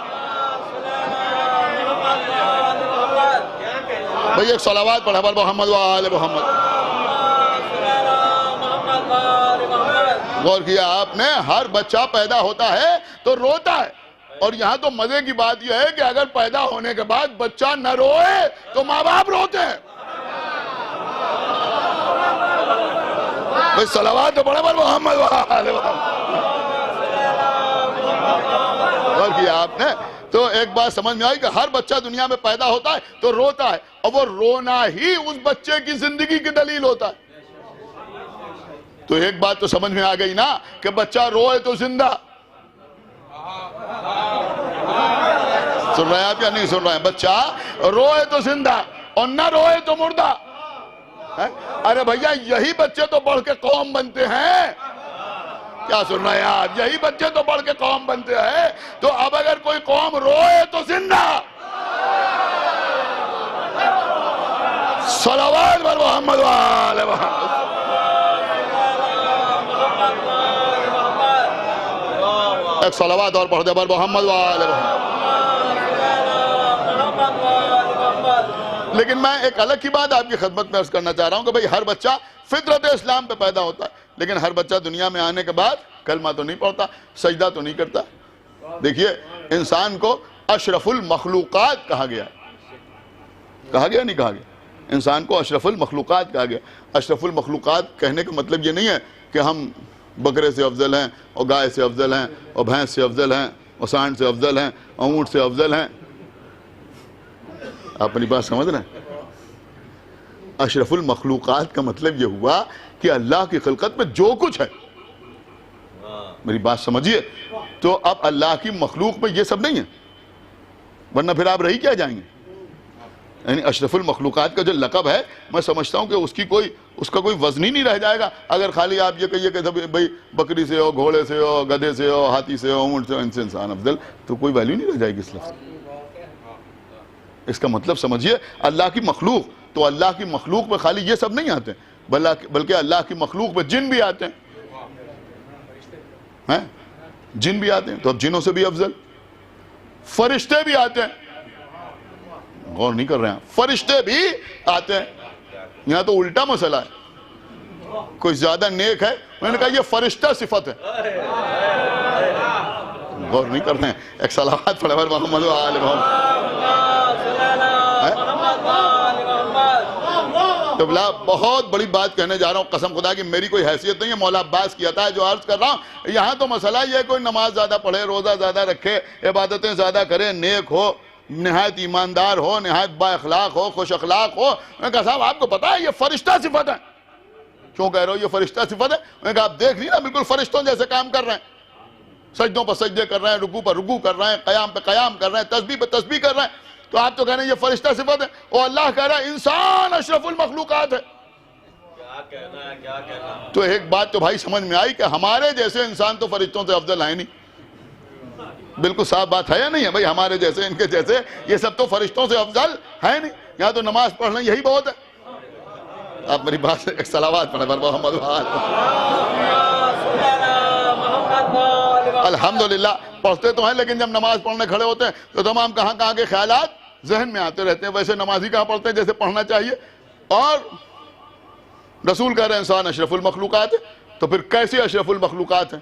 بھئی، ایک صلوات پڑھے بر محمد و آل محمد. غور کیا آپ نے؟ ہر بچہ پیدا ہوتا ہے تو روتا ہے. اور یہاں تو مزے کی بات یہ ہے کہ اگر پیدا ہونے کے بعد بچہ نہ روئے تو ماں باپ روتے ہیں. بھئی صلوات پڑھے بر محمد و آل محمد. غور کیا آپ نے؟ تو ایک بات سمجھ میں آئی کہ ہر بچہ دنیا میں پیدا ہوتا ہے تو روتا ہے، اور وہ رونا ہی اس بچے کی زندگی کی دلیل ہوتا ہے. تو ایک بات تو سمجھ میں آ گئی نا کہ بچہ روئے تو زندہ. سن رہے ہیں آپ یا نہیں سن رہے ہیں؟ بچہ روئے تو زندہ اور نہ روئے تو مردہ. ارے بھیا یہی بچے تو بڑھ کے قوم بنتے ہیں. کیا سن رہے ہیں آپ؟ یہی بچے تو بڑھ کے قوم بنتے ہیں. تو اب اگر کوئی قوم روئے تو زندہ. صلوات بر محمد و آل محمد. ایک صلوات اور پڑھ دے بر محمد و آل محمد. لیکن میں ایک الگ کی بات آپ کی خدمت میں عرض کرنا چاہ رہا ہوں کہ بھئی ہر بچہ فطرت اسلام پہ پیدا ہوتا ہے، لیکن ہر بچہ دنیا میں آنے کے بعد کلمہ تو نہیں پڑھتا، سجدہ تو نہیں کرتا. دیکھیے انسان کو اشرف المخلوقات کہا گیا. کہا گیا نہیں کہا گیا؟ انسان کو اشرف المخلوقات کہا گیا. اشرف المخلوقات کہنے کا مطلب یہ نہیں ہے کہ ہم بکرے سے افضل ہیں اور گائے سے افضل ہیں اور بھینس سے افضل ہیں اور سانڈ سے افضل ہیں اور اونٹ سے افضل ہیں. آپ اپنی بات سمجھ رہے ہیں؟ اشرف المخلوقات کا مطلب یہ ہوا کہ اللہ کی خلقت میں جو کچھ ہے. میری بات سمجھیے. تو اب اللہ کی مخلوق میں یہ سب نہیں ہے، ورنہ پھر آپ رہی کیا جائیں گے؟ یعنی اشرف المخلوقات کا جو لقب ہے میں سمجھتا ہوں کہ اس کا کوئی وزن ہی نہیں رہ جائے گا اگر خالی آپ یہ کہیے کہ بھئی بکری سے ہو، گھوڑے سے ہو، گدھے سے ہو، ہاتھی سے ہو، اونٹ سے ہو، ان سے انسان افضل، تو کوئی ویلیو نہیں رہ جائے گی اس لفظ. اس کا مطلب سمجھیے اللہ کی مخلوق. تو اللہ کی مخلوق میں خالی یہ سب نہیں آتے بلکہ اللہ کی مخلوق میں جن بھی آتے ہیں. جن بھی آتے ہیں تو اب جنوں سے بھی افضل. فرشتے بھی آتے ہیں. غور نہیں کر رہے ہیں؟ فرشتے بھی آتے ہیں. یہاں تو الٹا مسئلہ ہے. کوئی زیادہ نیک ہے، میں نے کہا یہ فرشتہ صفت ہے. غور نہیں کر رہے ہیں؟ ایک صلوات پڑھے بر محمد و آل محمد. تو بلا بہت بڑی بات کہنے جا رہا ہوں، قسم خدا کی میری کوئی حیثیت نہیں ہے، مولا عباس کی عطا ہے جو عرض کر رہا ہوں۔ یہاں تو مسئلہ یہ ہے کوئی نماز زیادہ پڑھے، روزہ زیادہ رکھے، عبادتیں زیادہ کرے، نیک ہو، نہایت ایماندار ہو، نہایت با اخلاق ہو، خوش اخلاق ہو۔ میں نے کہا صاحب آپ کو پتا ہے یہ فرشتہ صفت ہے؟ کیوں کہہ رہے ہو یہ فرشتہ صفت ہے؟ میں نے کہا آپ دیکھ لینا بالکل فرشتوں جیسے کام کر رہے ہیں، سجدوں پر سجدے کر رہے ہیں، رکوع پر رکوع کر رہے ہیں، قیام پہ قیام کر رہے ہیں، تسبیح پہ تسبیح کر رہے ہیں، تو آپ تو کہہ رہے ہیں یہ فرشتہ صفت ہے، اور اللہ کہہ رہا ہے انسان اشرف المخلوقات ہے۔ تو ایک بات تو بھائی سمجھ میں آئی کہ ہمارے جیسے انسان تو فرشتوں سے افضل ہیں نہیں، بالکل صاف بات ہے یا نہیں ہے بھائی؟ ہمارے جیسے ان کے جیسے یہ سب تو فرشتوں سے افضل ہے نہیں، یہاں تو نماز پڑھنا یہی بہت ہے۔ آپ میری بات سے ایک صلوات پڑھیں پر محمد الحمدللہ پڑھتے تو ہیں، لیکن جب نماز پڑھنے کھڑے ہوتے ہیں تو تمام کہاں کہاں کے خیالات ذہن میں آتے رہتے ہیں۔ ویسے نمازی کہاں پڑھتے ہیں جیسے پڑھنا چاہیے، اور رسول کہہ رہے ہیں انسان اشرف المخلوقات ہے، تو پھر کیسے اشرف المخلوقات ہیں؟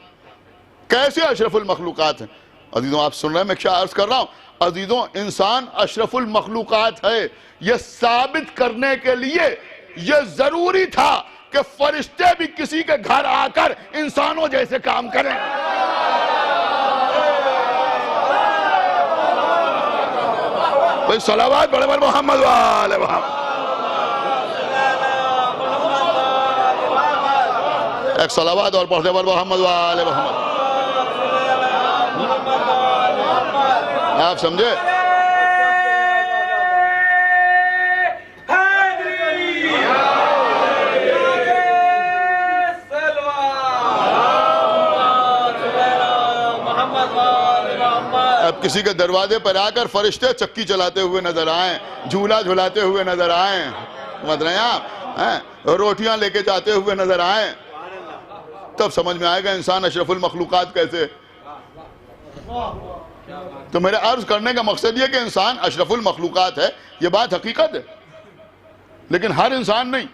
کیسے اشرف المخلوقات ہیں؟ عزیزوں آپ سن رہے ہیں، میں کیا عرض کر رہا ہوں؟ عزیزوں انسان اشرف المخلوقات ہے، یہ ثابت کرنے کے لیے یہ ضروری تھا کہ فرشتے بھی کسی کے گھر آ کر انسانوں جیسے کام کریں۔ بھئی صلوات بڑے بڑے محمد والے محمد۔ ایک صلوات اور پڑھتے بڑے محمد والے محمد۔ آپ سمجھے؟ اب کسی کے دروازے پر آ کر فرشتے چکی چلاتے ہوئے نظر آئیں، جھولا جھلاتے ہوئے نظر آئیں، سمجھ رہے ہیں آپ؟ روٹیاں لے کے جاتے ہوئے نظر آئیں، تب سمجھ میں آئے گا انسان اشرف المخلوقات کیسے۔ تو میرے عرض کرنے کا مقصد یہ کہ انسان اشرف المخلوقات ہے، یہ بات حقیقت ہے، لیکن ہر انسان نہیں،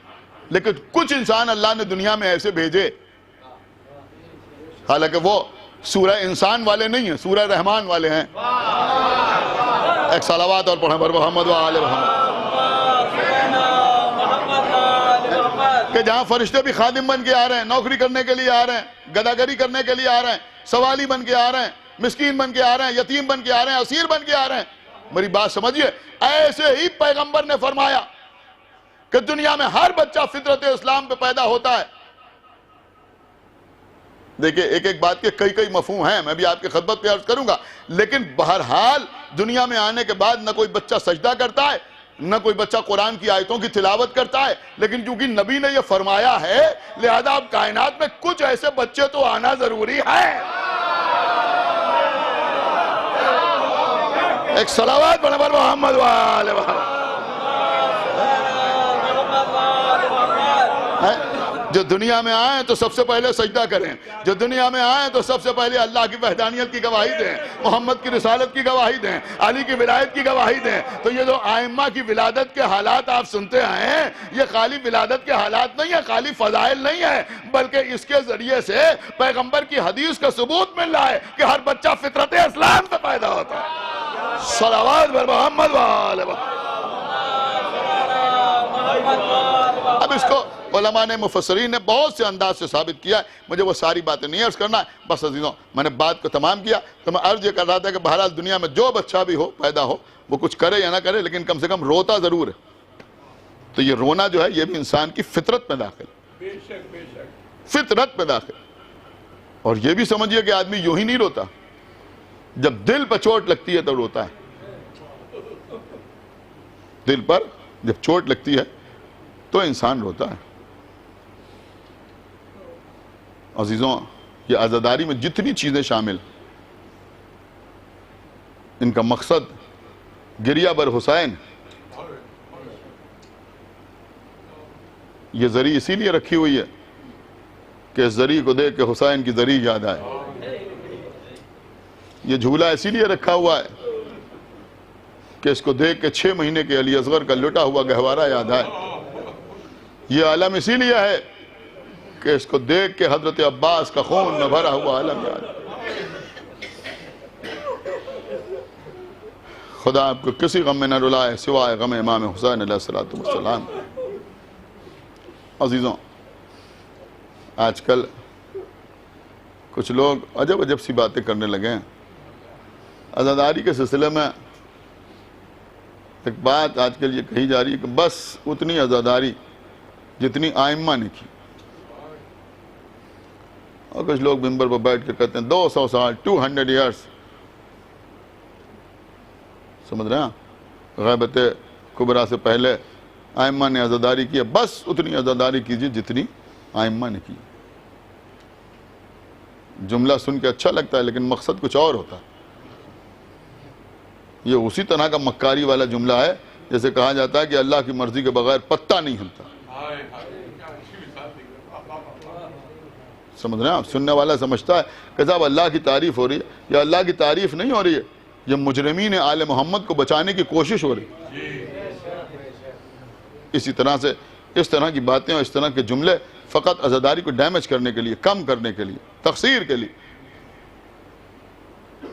لیکن کچھ انسان اللہ نے دنیا میں ایسے بھیجے، حالانکہ وہ سورہ انسان والے نہیں ہیں، سورہ رحمان والے ہیں۔ ایک صلوات اور پڑھیں بر محمد وآل محمد، کہ جہاں فرشتے بھی خادم بن کے آ رہے ہیں، نوکری کرنے کے لیے آ رہے ہیں، گداگری کرنے کے لیے آ رہے ہیں، سوالی بن کے آ رہے ہیں، مسکین بن کے آ رہے ہیں، یتیم بن کے آ رہے ہیں، اسیر بن کے آ رہے ہیں۔ میری بات سمجھیے، ایسے ہی پیغمبر نے فرمایا کہ دنیا میں ہر بچہ فطرت اسلام پہ پیدا ہوتا ہے۔ دیکھیں ایک ایک بات کے کئی کئی مفہوم ہیں، میں بھی آپ کی خدمت پہ عرض کروں گا، لیکن بہرحال دنیا میں آنے کے بعد نہ کوئی بچہ سجدہ کرتا ہے، نہ کوئی بچہ قرآن کی آیتوں کی تلاوت کرتا ہے، لیکن کیونکہ نبی نے یہ فرمایا ہے لہذا اب کائنات میں کچھ ایسے بچے تو آنا ضروری ہے۔ ایک صلوات بڑے بر محمد وآل محمد۔ جو دنیا میں آئیں تو سب سے پہلے سجدہ کریں، جو دنیا میں آئیں تو سب سے پہلے اللہ کی وحدانیت کی گواہی دیں، محمد کی رسالت کی گواہی دیں، علی کی ولایت کی گواہی دیں۔ تو یہ جو ائمہ کی ولادت کے حالات آپ سنتے ہیں، یہ خالی ولادت کے حالات نہیں ہیں، خالی فضائل نہیں ہیں، بلکہ اس کے ذریعے سے پیغمبر کی حدیث کا ثبوت مل رہا ہے کہ ہر بچہ فطرت اسلام پہ پیدا ہوتا ہے۔ صلوات بر محمد وآل محمد۔ اب اس کو علماء نے مفسرین نے بہت سے انداز سے ثابت کیا ہے، مجھے وہ ساری باتیں نہیں عرض کرنا ہے، بس عزیزوں میں نے بات کو تمام کیا، تو میں عرض یہ کر رہا تھا کہ بہرحال دنیا میں جو بچہ بھی ہو پیدا ہو وہ کچھ کرے یا نہ کرے لیکن کم سے کم روتا ضرور ہے۔ تو یہ رونا جو ہے یہ بھی انسان کی فطرت میں داخل، فطرت میں داخل۔ اور یہ بھی سمجھیے کہ آدمی یوں ہی نہیں روتا، جب دل پر چوٹ لگتی ہے تو روتا ہے، دل پر جب چوٹ لگتی ہے تو انسان روتا ہے۔ عزیزوں یہ عزاداری میں جتنی چیزیں شامل، ان کا مقصد گریہ بر حسین، یہ زری اسی لیے رکھی ہوئی ہے کہ اس زری کو دیکھ کے حسین کی زری یاد آئے، یہ جھولا اسی لیے رکھا ہوا ہے کہ اس کو دیکھ کے 6 مہینے کے علی اصغر کا لٹا ہوا گہوارہ یاد آئے، یہ عالم اسی لیے ہے کہ اس کو دیکھ کے حضرت عباس کا خون میں بھرا ہوا عالم یاد آئے۔ خدا آپ کو کسی غم میں نہ رلائے سوائے غم امام حسین علیہ السلام۔ عزیزوں، آج کل کچھ لوگ عجب عجب سی باتیں کرنے لگے ہیں۔ عزاداری کے سلسلے میں ایک بات آج کل یہ کہی جا رہی ہے کہ بس اتنی عزاداری جتنی آئمہ نے کی، اور کچھ لوگ منبر پر بیٹھ کے کہتے ہیں 200 سال 200 ایئرس، سمجھ رہے ہیں، غیبت کبریٰ سے پہلے آئمہ نے عزاداری کی ہے، بس اتنی عزاداری کیجئے جتنی آئمہ نے کی۔ جملہ سن کے اچھا لگتا ہے لیکن مقصد کچھ اور ہوتا ہے۔ یہ اسی طرح کا مکاری والا جملہ ہے جیسے کہا جاتا ہے کہ اللہ کی مرضی کے بغیر پتہ نہیں ہلتا۔ سمجھ رہے ہیں آپ؟ سننے والا سمجھتا ہے کہ صاحب اللہ کی تعریف ہو رہی ہے، یا اللہ کی تعریف نہیں ہو رہی ہے، یہ مجرمین آل محمد کو بچانے کی کوشش ہو رہی ہے۔ اسی طرح سے اس طرح کی باتیں اور اس طرح کے جملے فقط عزاداری کو ڈیمیج کرنے کے لیے، کم کرنے کے لیے، تقصیر کے لیے۔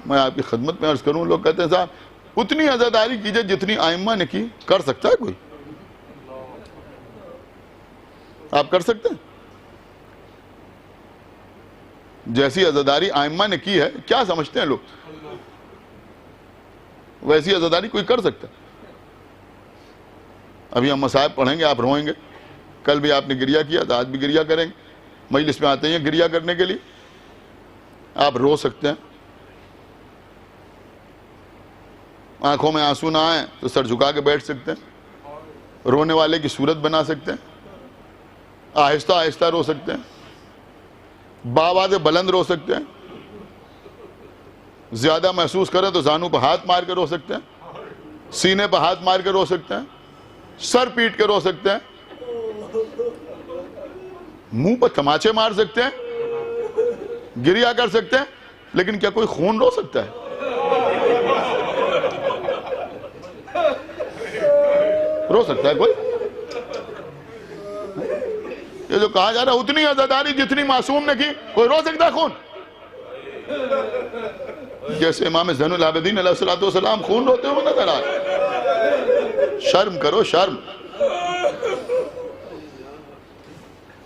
میں آپ کی خدمت میں عرض کروں، لوگ کہتے ہیں صاحب اتنی عزاداری کیجئے جتنی آئمہ نے کی۔ کر سکتا ہے کوئی؟ آپ کر سکتے ہیں؟ جیسی عزاداری آئمہ نے کی ہے، کیا سمجھتے ہیں لوگ؟ ویسی عزاداری کوئی کر سکتا ہے؟ ابھی ہم مصائب پڑھیں گے، آپ روئیں گے، کل بھی آپ نے گریہ کیا تو آج بھی گریہ کریں گے۔ مجلس میں آتے ہیں گریہ کرنے کے لیے، آپ رو سکتے ہیں، آنکھوں میں آنسو نہ آئیں تو سر جھکا کے بیٹھ سکتے ہیں، رونے والے کی صورت بنا سکتے ہیں، آہستہ آہستہ رو سکتے ہیں، باآواز بلند رو سکتے ہیں، زیادہ محسوس کرے تو زانوں پہ ہاتھ مار کے رو سکتے ہیں، سینے پہ ہاتھ مار کے رو سکتے ہیں، سر پیٹ کے رو سکتے ہیں، منہ پر تماچے مار سکتے ہیں، گریہ کر سکتے ہیں، لیکن کیا کوئی خون رو سکتا ہے؟ رو سکتا ہے کوئی؟ یہ جو کہا جا رہا ہے اتنی عزاداری جتنی معصوم نے کی، کوئی رو سکتا ہے خون؟ جیسے امام زین العابدین علیہ السلام خون روتے ہوئے نظر آئے۔ شرم کرو، شرم۔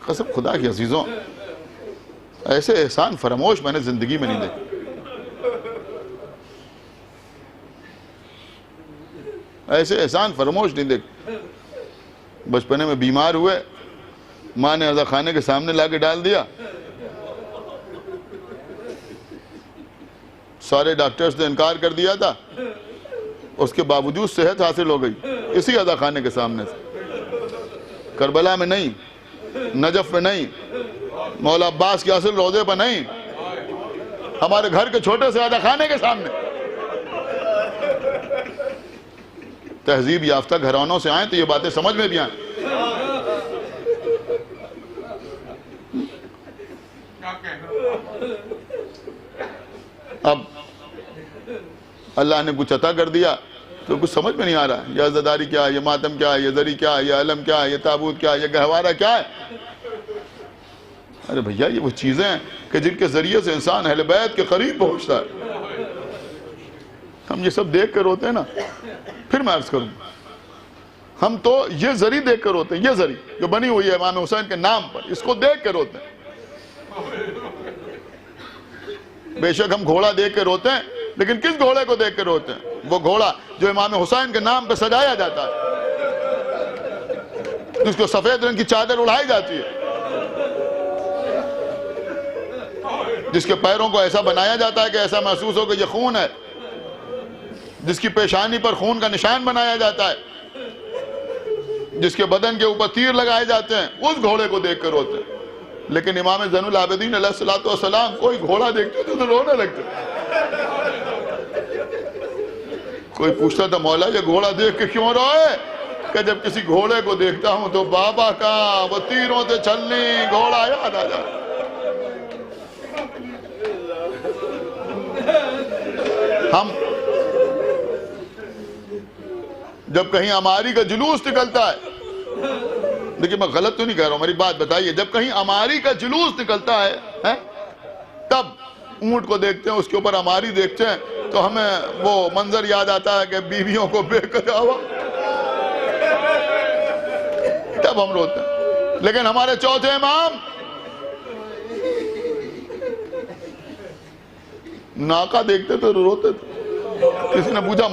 قسم خدا کی عزیزوں، ایسے احسان فراموش میں نے زندگی میں نہیں دیکھا۔ ایسے احسان فراموش نہیں دیکھا۔ بچپنے میں بیمار ہوئے، ماں نے عزا خانے کے سامنے لا کے ڈال دیا، سارے ڈاکٹرز نے انکار کر دیا تھا، اس کے باوجود صحت حاصل ہو گئی اسی عزا خانے کے سامنے سے۔ کربلا میں نہیں، نجف میں نہیں، مولا عباس کے اصل روضے پر نہیں، ہمارے گھر کے چھوٹے سے عزا خانے کے سامنے۔ تہذیب یافتہ گھرانوں سے آئیں تو یہ باتیں سمجھ میں بھی آئیں۔ اب اللہ نے کچھ عطا کر دیا تو کچھ سمجھ میں نہیں آ رہا، یہ عزاداری کیا ہے، یہ ماتم کیا ہے، یہ ذری کیا ہے، یہ علم کیا ہے، یہ تابوت کیا ہے، یہ گہوارہ کیا ہے۔ ارے بھیا یہ وہ چیزیں ہیں کہ جن کے ذریعے سے انسان اہل بیت کے قریب پہنچتا ہے۔ ہم یہ سب دیکھ کر روتے ہیں نا، پھر میں عرض کروں، ہم تو یہ ذری دیکھ کر روتے ہیں، یہ ذری جو بنی ہوئی ہے امام حسین کے نام پر، اس کو دیکھ کر روتے ہیں۔ بے شک ہم گھوڑا دیکھ کے روتے ہیں، لیکن کس گھوڑے کو دیکھ کے روتے ہیں؟ وہ گھوڑا جو امام حسین کے نام پہ سجایا جاتا ہے، جس کو سفید رنگ کی چادر اڑائی جاتی ہے، جس کے پیروں کو ایسا بنایا جاتا ہے کہ ایسا محسوس ہو کہ یہ خون ہے، جس کی پیشانی پر خون کا نشان بنایا جاتا ہے، جس کے بدن کے اوپر تیر لگائے جاتے ہیں، اس گھوڑے کو دیکھ کر روتے ہیں۔ لیکن امام زین العابدین علیہ السلام کوئی گھوڑا دیکھتے تو رونے لگتے۔ کوئی پوچھتا تھا مولا یہ گھوڑا دیکھ کے کیوں روئے؟ کہ جب کسی گھوڑے کو دیکھتا ہوں تو بابا کا وہ تیروں سے چلنی گھوڑا یاد آ جاتا۔ ہم جب کہیں اماری کا جلوس نکلتا ہے، دیکھیں میں غلط تو نہیں کہہ رہا ہوں، میری بات بتائیے، جب کہیں اماری کا جلوس نکلتا ہے تب اونٹ کو دیکھتے ہیں، اس کے اوپر اماری دیکھتے ہیں تو ہمیں وہ منظر یاد آتا ہے کہ بیویوں کو بے قضا ہوا، تب ہم روتے ہیں۔ لیکن ہمارے چوتھے امام ناکا دیکھتے تو روتے تھے. کسی نے پوچھا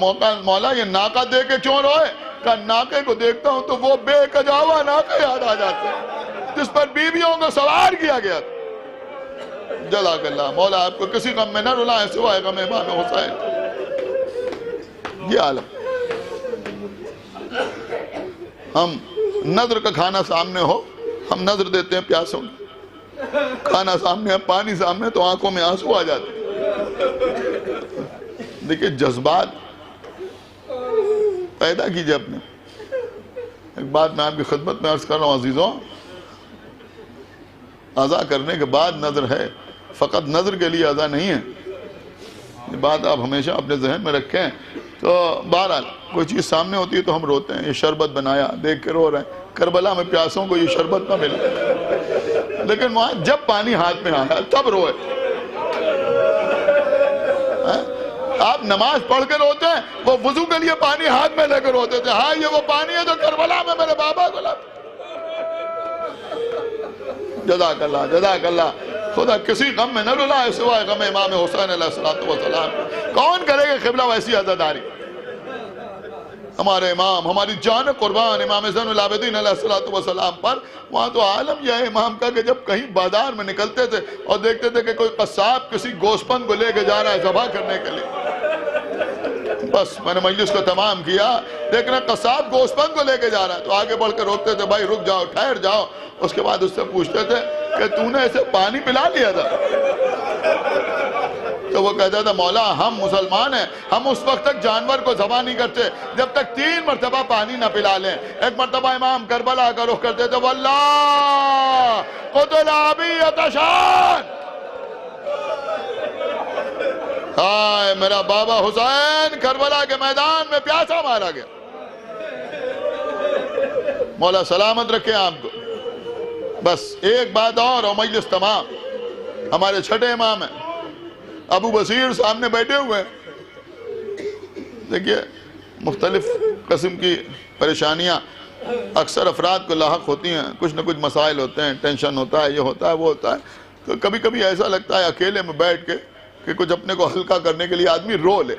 مولا یہ ناکا دیکھ کے کیوں روئے؟ کہا ناکے کو دیکھتا ہوں تو وہ بے کجاوا ناکا یاد آ جاتا ہے جس پر بیویوں کو سوار کیا گیا تھا. جزاک اللہ. مولا آپ کو کسی غم میں نہ رلائیں سوائے غم امام حسین. یہ عالم. ہم نظر کا کھانا سامنے ہو ہم نظر دیتے ہیں پیاسوں کی. کھانا سامنے ہے پانی سامنے تو آنکھوں میں آنسو آ جاتے ہیں. دیکھیں جذبات پیدا کیجئے اپنے. ایک بات میں آپ کی خدمت میں عرض کر رہا ہوں عزیزوں, عزا کرنے کے بعد نظر ہے, فقط نظر کے لیے عزا نہیں ہے. یہ بات آپ ہمیشہ اپنے ذہن میں رکھیں. تو بہرحال کوئی چیز سامنے ہوتی ہے تو ہم روتے ہیں. یہ شربت بنایا دیکھ کے رو رہے ہیں. کربلا میں پیاسوں کو یہ شربت نہ ملا, لیکن وہاں جب پانی ہاتھ میں آیا تب روئے. آپ نماز پڑھ کے روتے ہیں, وہ وضو کے لیے پانی ہاتھ میں لے کر روتے تھے. ہاں یہ وہ پانی ہے جو کربلا میں میرے بابا کو لاتا. جزاک اللہ جزاک اللہ. خدا کسی غم میں نہ رلائے سوائے غم امام حسین علیہ السلام. کون کرے گا قبلہ ویسی عزاداری؟ ہمارے امام ہماری جان قربان امام زین العابدین علیہ السلام پر. وہاں تو عالم یہ ہے امام کا کہ جب کہیں بازار میں نکلتے تھے اور دیکھتے تھے کہ کوئی قصاب کسی گوشت کو لے کے جا رہا ہے ذبح کرنے کے لیے, بس میں نے مجلس کو تمام کیا, دیکھنا قصاب گوشت کو لے کے جا رہا ہے تو آگے بڑھ کے روکتے تھے, بھائی رک جاؤ ٹھہر جاؤ. اس کے بعد اس سے پوچھتے تھے کہ تو نے اسے پانی پلا لیا تھا؟ تو وہ کہتا تھا مولا ہم مسلمان ہیں, ہم اس وقت تک جانور کو ذبح نہیں کرتے جب تک 3 مرتبہ پانی نہ پلا لیں. ایک مرتبہ امام کربلا کا رخ کرتے تھے, واللہ قتل ابی عطشان, ہائے میرا بابا حسین کربلا کے میدان میں پیاسا مارا گیا. مولا سلامت رکھے آپ کو. بس ایک بات اور مجلس تمام. ہمارے چھٹے امام ہیں ابو بصیر سامنے بیٹھے ہوئے ہیں. دیکھیے مختلف قسم کی پریشانیاں اکثر افراد کو لاحق ہوتی ہیں. کچھ نہ کچھ مسائل ہوتے ہیں, ٹینشن ہوتا ہے, یہ ہوتا ہے وہ ہوتا ہے. تو کبھی کبھی ایسا لگتا ہے اکیلے میں بیٹھ کے کہ کچھ اپنے کو ہلکا کرنے کے لیے آدمی رو لے.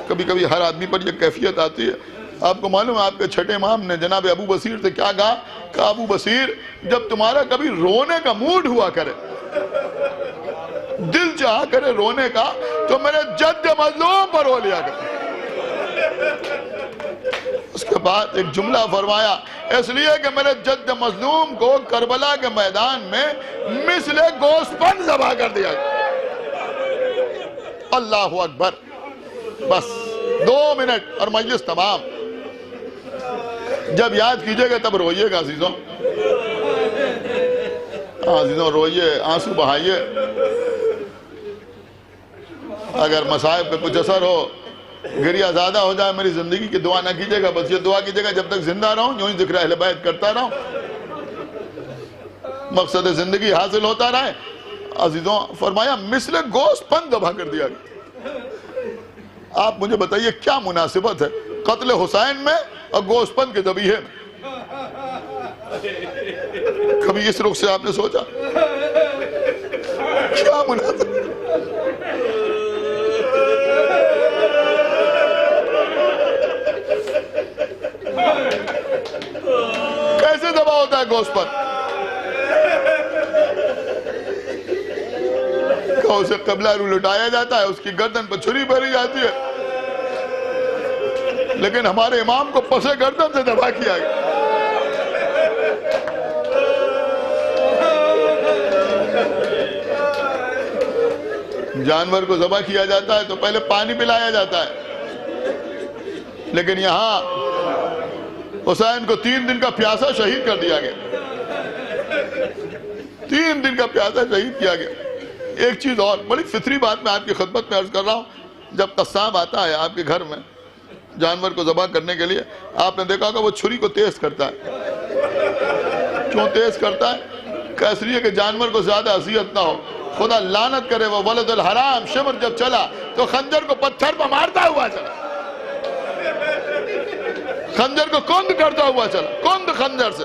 کبھی کبھی ہر آدمی پر یہ کیفیت آتی ہے. آپ کو معلوم ہے آپ کے چھٹے امام نے جناب ابو بصیر سے کیا کہا؟ کہ ابو بصیر جب تمہارا کبھی رونے کا موڈ ہوا کرے, دل چاہا کرے رونے کا, تو میرے جد مظلوم پر رو لیا کرے. اس کے بعد ایک جملہ فرمایا, اس لیے کہ میرے جد مظلوم کو کربلا کے میدان میں مثل گوسپن ذبح کر دیا گیا. اللہ اکبر. بس 2 منٹ اور مجلس تمام. جب یاد کیجئے گا تب روئیے گا عزیزوں. عزیزوں روئیے, آنسو بہائیے. اگر مصائب پہ کچھ اثر ہو, گریہ زیادہ ہو جائے, میری زندگی کی دعا نہ کیجئے گا, بس یہ دعا کیجئے گا جب تک زندہ رہوں یوں ہی ذکر اہل بیت کرتا رہوں, مقصد زندگی حاصل ہوتا رہے. عزیزوں فرمایا مثل گوشت پن ذبح کر دیا گیا. آپ مجھے بتائیے کیا مناسبت ہے قتل حسین میں اور گوشت پن کے ذبیحے میں؟ کبھی اس رخ سے آپ نے سوچا کیا مناسبت؟ کیسے ذبح ہوتا ہے گوشت پن؟ کہ اسے قبلہ رو لٹایا جاتا ہے, اس کی گردن پر چھری بھری جاتی ہے, لیکن ہمارے امام کو پسے گردن سے ذبح کیا گیا. جانور کو ذبح کیا جاتا ہے تو پہلے پانی پلایا جاتا ہے, لیکن یہاں حسین کو 3 دن کا پیاسا شہید کر دیا گیا. 3 دن کا پیاسا شہید کیا گیا. ایک چیز اور بڑی فطری بات میں آپ کی خدمت میں عرض کر رہا ہوں. جب قصاب آتا ہے آپ کے گھر میں جانور کو ذبح کرنے کے لیے, آپ نے دیکھا کہ وہ چھری کو تیز کرتا ہے. کیوں تیز کرتا ہے؟ کہ اس لیے کہ جانور کو زیادہ اذیت نہ ہو. خدا لعنت کرے وہ ولد الحرام شمر جب چلا تو خنجر کو پتھر پر مارتا ہوا چلا, خنجر کو کند کرتا ہوا چلا, کند خنجر سے.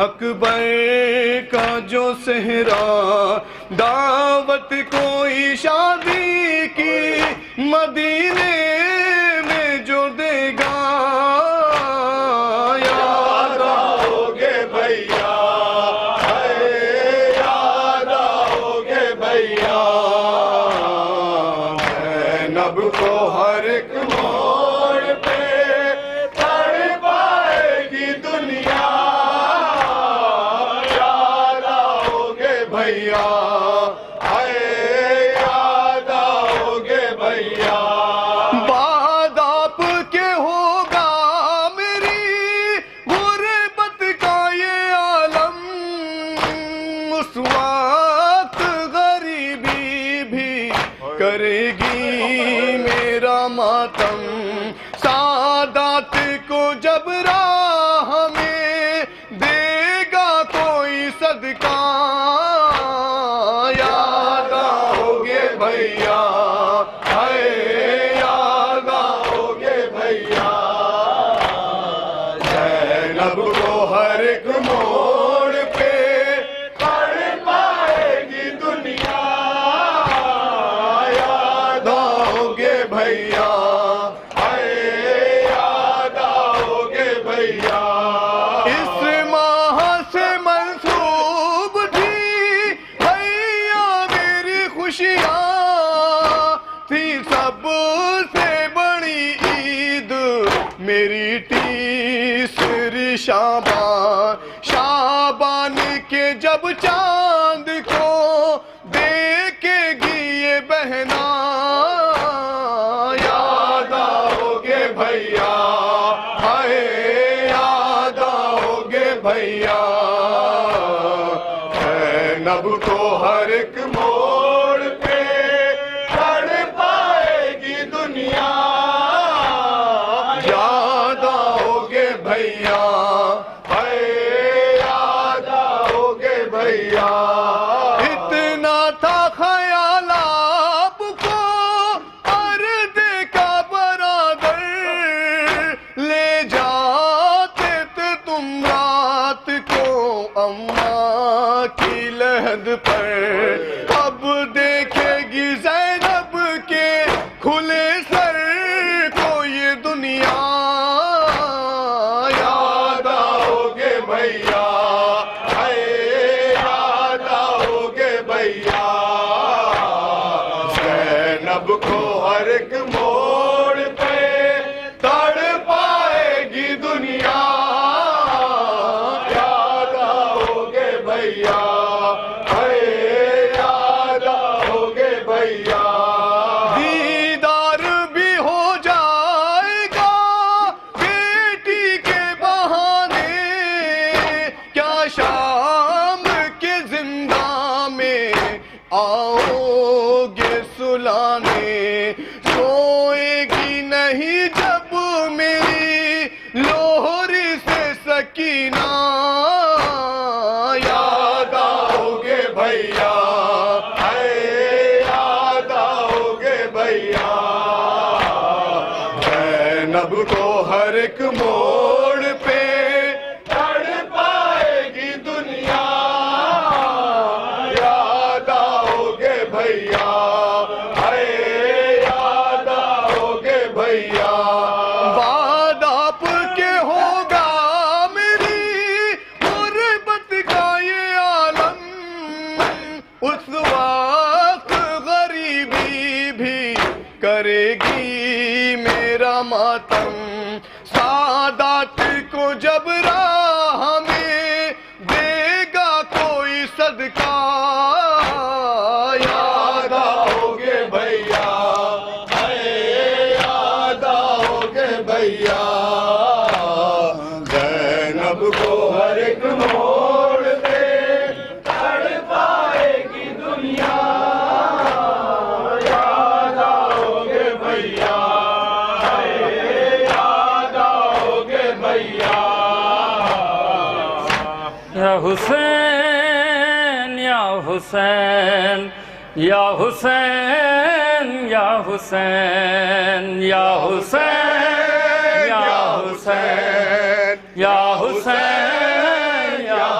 اکبر کا جو صحرا دعوت کوئی شادی کی مدینے میں جو دے گا یاد آؤ گے بھیا یاد آؤ گے بھیا زینب کو ہر ایک موڑ پہ تڑ پائے گی دنیا یاد آؤ گے بھیا یاد آؤ گے بھیا بعد آپ کے ہوگا میری غربت کا یہ عالم اس وقت غریبی بھی کرے گی میرا ماتم سعادت کو جب راہ میں دے گا کوئی صدقہ یاد آؤ گے بھیا یاد آؤ گے بھیا زینب کو ہر ایک موڑ پہ پڑ پائے گی دنیا یاد آؤ گے بھیا یاد آؤ گے بھیا اس ماہ سے منسوب تھی بھیا میری خوشیاں تھی سب سے بڑی عید میری تیسری شعبان کے جب چاند کو دیکھے گی یہ بہنا یاد آؤ گے بھیا یاد آؤ گے بھیا زینب کو ہر ایک موڑ پہ تڑ پائے گی دنیا یاد آؤ گے بھیا یاد آؤ گے بھیا اتنا تھا خیال آپ کو ارد کا برادر لے جاتے تھے تم رات کو اماں کی لحد پر اب دیکھے گی زینب کے کھلے سر کو یہ دنیا یاد آؤ گے بھیا یاد آؤ گے بھیا زینب کو ہر ایک موڑ پہ تڑ پائے گی دنیا یاد آؤ گے بھیا یاد آؤ گے بھیا دیدار بھی ہو جائے گا بیٹی کے بہانے کیا شام کے زندہ میں آؤ گے سلانے سوئے گی نہیں جب میری لوہری سے سکینہ یاد آؤ گے بھیا یاد آؤ گے بھیا زینب کو ہر ایک موڑ پہ تڑ پائے گی دنیا یاد آؤ گے بھیا یاد آؤ گے بھیا بعد آپ کے ہوگا میری غربت کا یہ عالم اس وقت غریبی بھی کرے گی میرا ماتم سعادت کو جب راہ میں دے گا کوئی صدقہ یاد آؤ گے بھیا یاد آؤ گے بھیا زینب کو ہر ایک موڑ پہ تڑ پائے گی دنیا یاد آؤ گے بھیا یاد آؤ گے بھیا یا حسین یا حسین یا حسین یا حسین یا حسین یا حسین یا حسین یا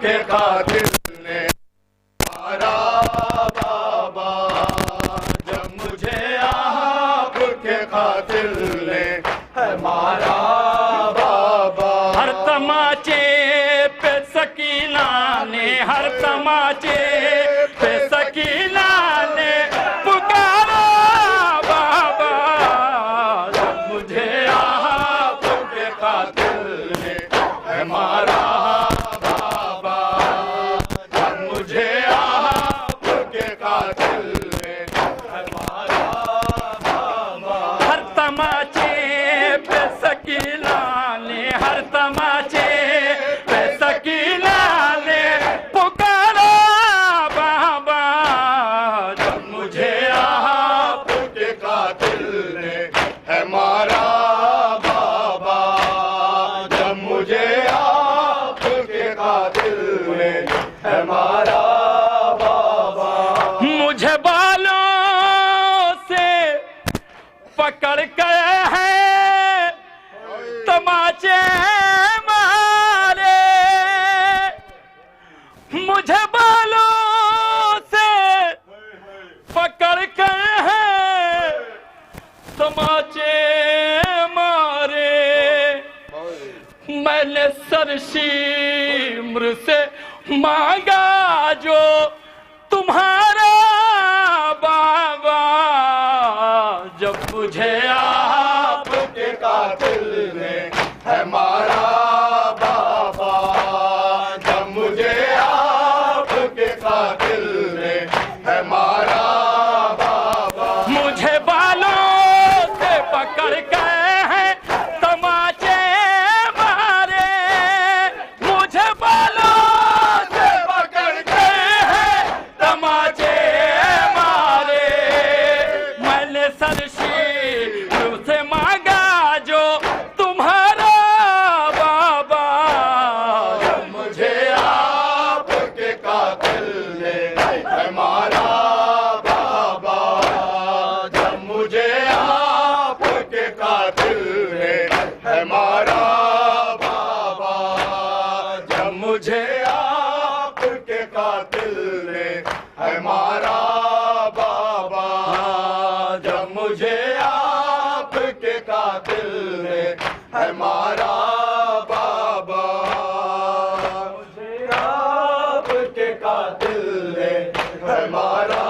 کے قاتل نے مارا بابا، جب مجھے آپ کے قاتل نے مارا بابا. ہر تماچے پہ سکینہ نے، ہر تماچے پہ سکینہ نے پکارا بابا، جب مجھے آپ کے قاتل نے مارا بابا، جب مجھے آپ کے قاتل نے مارا بابا. ہر تماچے پہ سکینہ نے، ہر تماچے پہ سکینہ نے پکارا بابا، جب مجھے آپ کے قاتل نے مارا بابا، جب مجھے آپ کے قاتل نے مارا بابا. مجھے بالوں سے پکڑ کر ہے تماچے مارے، مجھے بالوں سے پکڑ کر ہے تماچے مارے. میں نے سرشیمر سے مانگا جو تمہارا بابا، جب مجھے آپ کے قاتل نے مارا بابا، جب مجھے آپ کے قاتل نے مارا بابا. مجھے بالوں سے پکڑ کر ہے تماچے مارے، مجھے بالوں سے پکڑ کے ہے تماچے مارے. میں نے سرشیمر سے مانگا جو تمہارا بابا، جب مجھے آپ کے قاتل نے مارا بابا، جب مجھے آپ کے قاتل نے مارا بابا، جب مجھے آپ کے قاتل نے مارا بابا، جب مجھے آپ کے قاتل نے مارا بابا، مجھے آپ کے قاتل نے مارا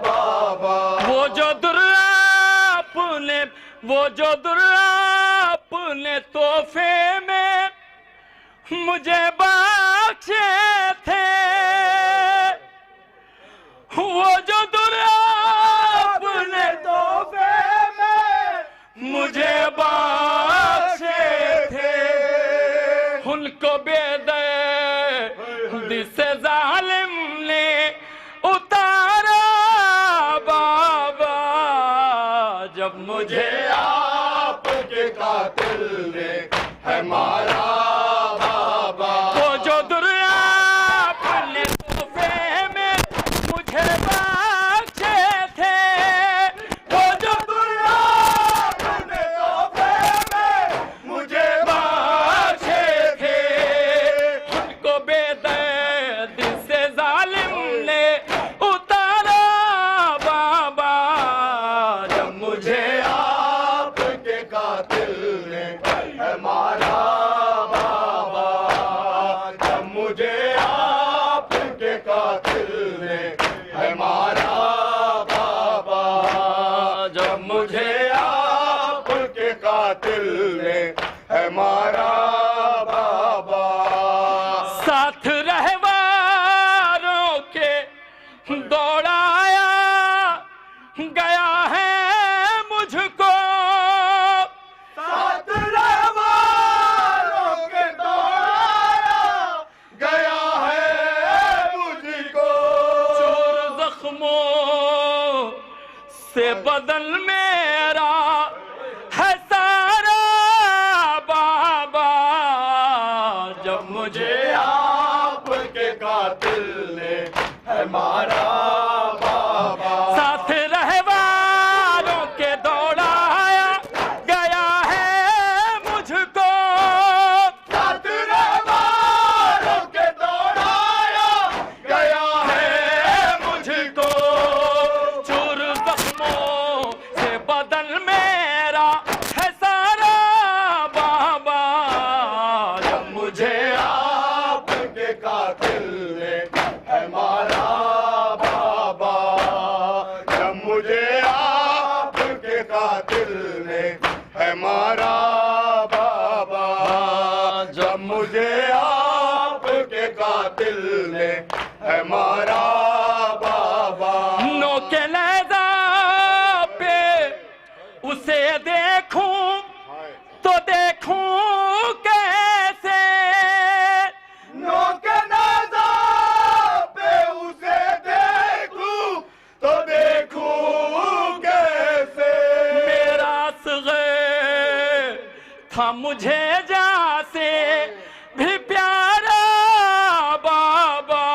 بابا. وہ جو در آپ نے تحفے میں مجھے بخشے تھے، وہ جو در آپ نے تحفے میں مجھے بخشے تھے، ان کو بے دردی سے ظالم نے اتارا بابا، جب مجھے آپ کے قاتل نے مارا بابا. وہ جو در آپ نے تحفے میں مجھے بخشے تھے، وہ جو در آپ نے تحفے میں مجھے بخشے تھے، ان کو بے دردی سے ظالم نے اتارا بابا، جب مجھے آپ کے قاتل نے مارا بابا، جب مجھے آپ کے قاتل نے مارا بابا، جب مجھے آپ کے قاتل نے مارا بابا. ساتھ رہواروں کے دوڑایا گیا ہے مجھ کو، ساتھ رہواروں کے دوڑایا گیا ہے مجھ کو. چور زخموں سے بدن میرا ہے سارا بابا، جب مجھے آپ کے قاتل نے مارا بابا. ساتھ رہواروں کے دوڑایا گیا ہے مجھ کو، ساتھ رہواروں کے دوڑایا جب مجھے آپ کے قاتل نے ہے مارا بابا، نو کے لیدا پہ اسے دیکھوں تو دیکھوں کیسے، نو کے نیزہ پہ اسے دیکھوں تو دیکھوں کیسے، میرا صغیر تھا مجھے جہاں سے بھی پیارا بابا،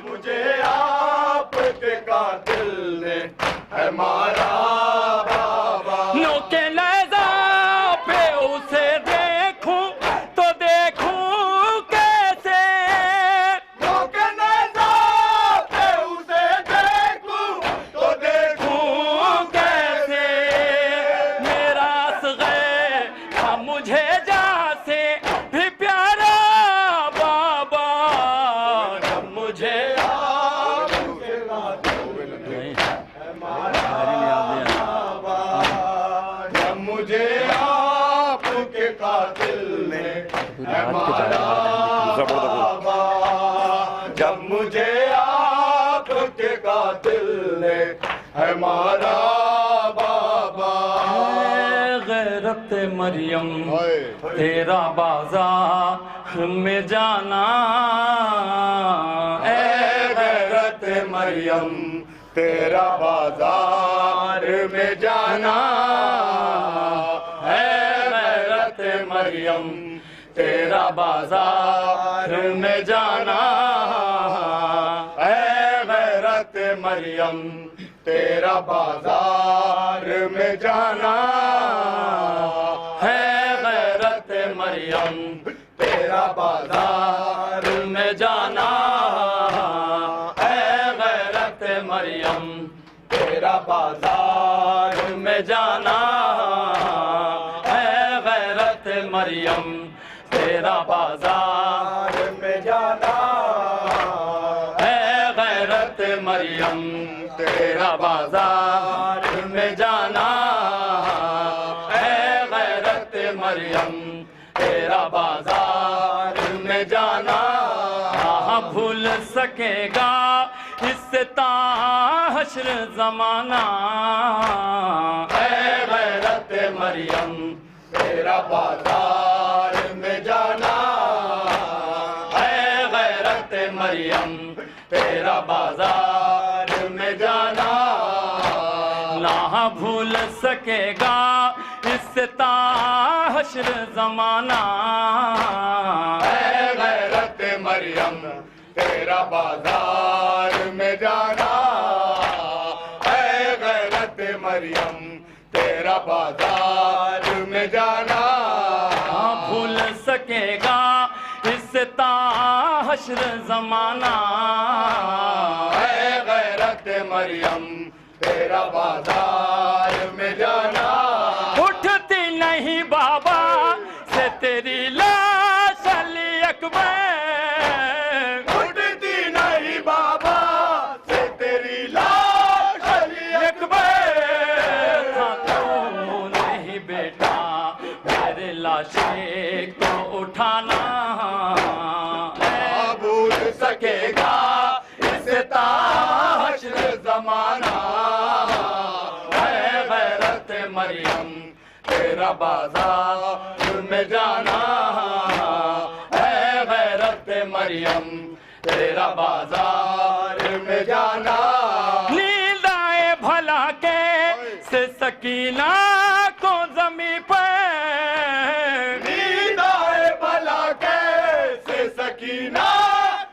مجھے آپ کے قاتل نے ہے مارا بابا، نو کے لیدا پہ اسے دیکھوں تو دیکھوں کیسے، نو کے نیزہ پہ اسے دیکھوں تو دیکھوں کیسے، میرا صغیر تھا مجھے جہاں سے بھی پیارا بابا، جب مجھے جب مجھے آپ کے قاتل نے ہے مارا بابا، جب مجھے آپ کے قاتل نے ہے مارا بابا، اے غیرت مریم تیرا بازار میں جانا، اے غیرت مریم تیرا بازار میں جانا، اے غیرت مریم تیرا بازار میں جانا، اے غیرت مریم تیرا بازار میں جانا، ہے غیرت مریم تیرا بازار میں جانا، ہے غیرت مریم تیرا بازار میں جانا، ہے غیرت مریم تیرا بازار میں جانا، ہے غیرت مریم تیرا بازار میں جانا، ہے غیرت مریم تیرا بازار میں جانا، کہاں بھول سکے گا اس تا حشر زمانہ، اے غیرت مریم تیرا بازار میں جانا، اے غیرت مریم تیرا بازار میں جانا، نہ بھول سکے گا اس تا حشر زمانہ، اے غیرت مریم تیرا بازار میں جانا، اے غیرت مریم تیرا بازار میں جانا، نہ بھول سکے گا اس تا حشر زمانہ، اے غیرت مریم تیرا بازار میں جانا، اٹھتی نہیں بابا سے تیری لاش علی اکبر، اٹھتی نہیں بابا سے تیری لاش علی اکبر، تھا تو نہیں بیٹا میرے لاشے کو اٹھانا، نہ بھول سکے گا اس تا حشر زمانہ، اے غیرت مریم تیرا بازار میں جانا، اے غیرت مریم تیرا بازار میں جانا، نیند آئے بھلا کے سے سکینہ کو زمیں پر، نیند آئے بھلا کیسے سکینہ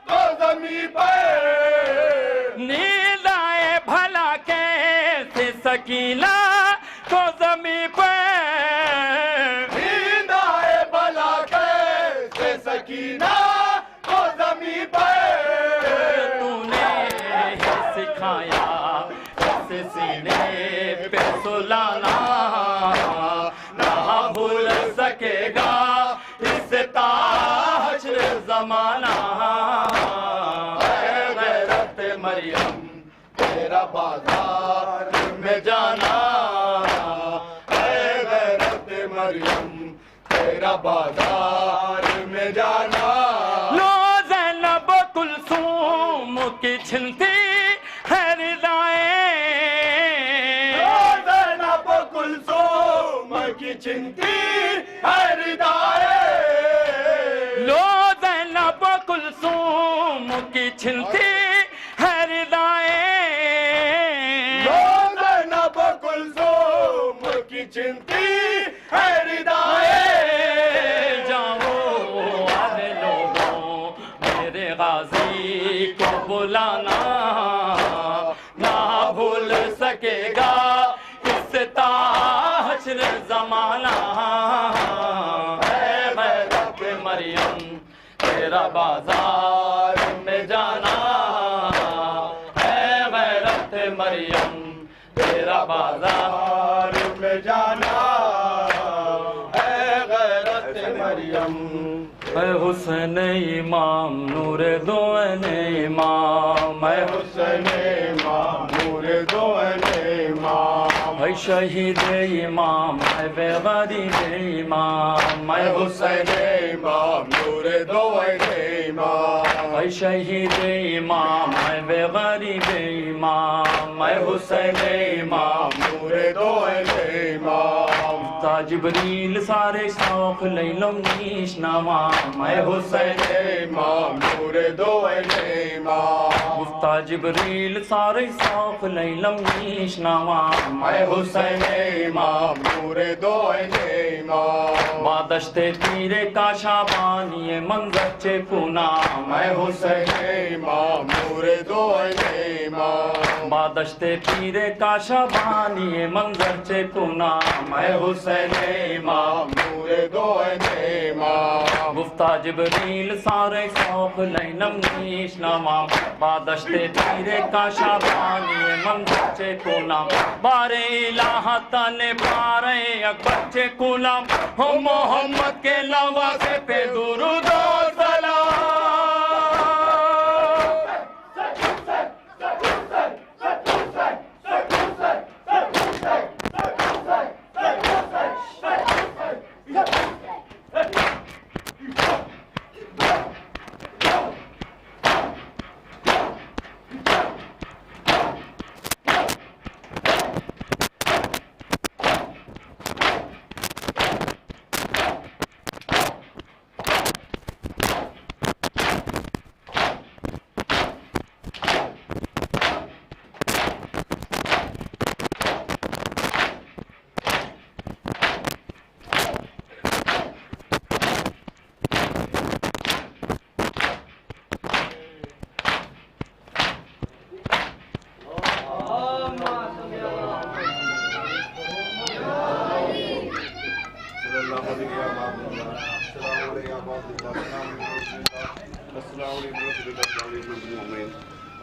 کو زمیں پر، نیند آئے بھلا کے سے سکینہ کو زمیں پر، نیند آئے بھلا کیسے سکینہ کو زمیں پر، تو نے ہی سکھایا اسے سینے پہ سلانا، نہ بھول سکے گا اس تا حشر زمانہ، اے غیرت مریم تیرا بازار میں جانا، اے غیرت مریم تیرا تیرا بازار میں جانا. لو زینب کلثوم کی چھلتی ہے ردائیں، زینب کلثوم کی چھنتی ہے ردائیں. لو زینب کلثوم کی چھلتی ہے ردائیں، لو زینب کلثوم کی چھنتی ہے ردائیں. جاؤ والے لوگوں میرے غازی کو بلانا، نہ بھول سکے گا اس حشر زمانہ. اے غیرت مریم تیرا بازار میں جانا، اے غیرت مریم تیرا بازار میں جانا. اے غیرت مریم. اے حسین امام نور دو عین امام، اے حسین امام نور دو عین امام. اے شہید امام اے بے غریب امام، اے حسین امام نور دو عین امام. اے شہید امام اے بے غریب امام، اے حسین امام نور دو عین امام. تا جبریل سارے شوق لیلم نیش نوام، اے حسین امام نور دو عین امام. گفتا جبریل سارے شوق لیلم نیش نوام، اے حسین امام نور دو عین امام. بادشت تیرے کا شابانی منظر چے کنام، اے حسین امام نور دو عین امام. بادشت تیرے کا شابانی منظر چے کنام، اے حسین امام نور دو عین امام. گفتا جبریل سارے شوق لینم نیش نوام، بادشت تیرے کا شابانی منظر چے کنام. بارے الہ تن پارے اکبر چے کنام، ہو محمد کے لوازے پہ درود و سلام.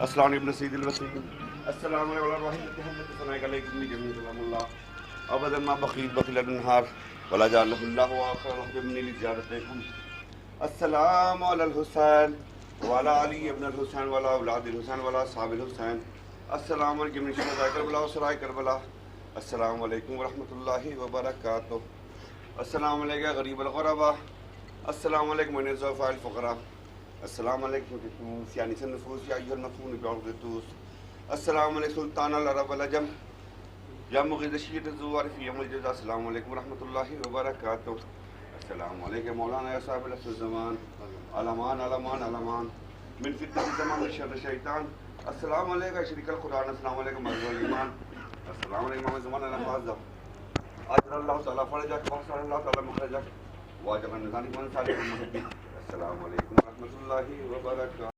السلام علیکم سید الوسیم. السلام علیکم ورحمۃ اللہ علیکم جميع سلام اللہ ابدا ما بقيت بخل النهار ولا جعله الله اخر مني لزيارتكم. السلام على الحسين وعلى علي ابن الحسين وعلى اولاد الحسين وعلى اصحاب الحسين. السلام علیکم شہداء کربلا و سرائے کربلا. السلام علیکم ورحمۃ اللہ وبرکاتہ. السلام علیکم غریب الغرباء. السلام علیکم من الضعفاء الفقراء. السلام علیکم سیانس النفوس یا ایھا المفون بعقدتوس. السلام علیکم سلطان العرب العجم یا مغیث الشیعۃ الزوار فی یوم الجزا. السلام علیکم ورحمۃ اللہ وبرکاتہ. السلام علیکم مولانا یا صاحب العصر الزمان. علمان علمان علمان من فتنة الزمان من شر الشیطان. السلام علیکم شریک القرآن. السلام علیکم مرض الایمان. السلام علیکم محمد زمان الفاظہ. اجر اللہ تعالیٰ فرجک واحسن اللہ تعالیٰ مخرجک واجب النظام من صالح المحبین. السلام علیکم ورحمۃ اللہ وبرکاتہ.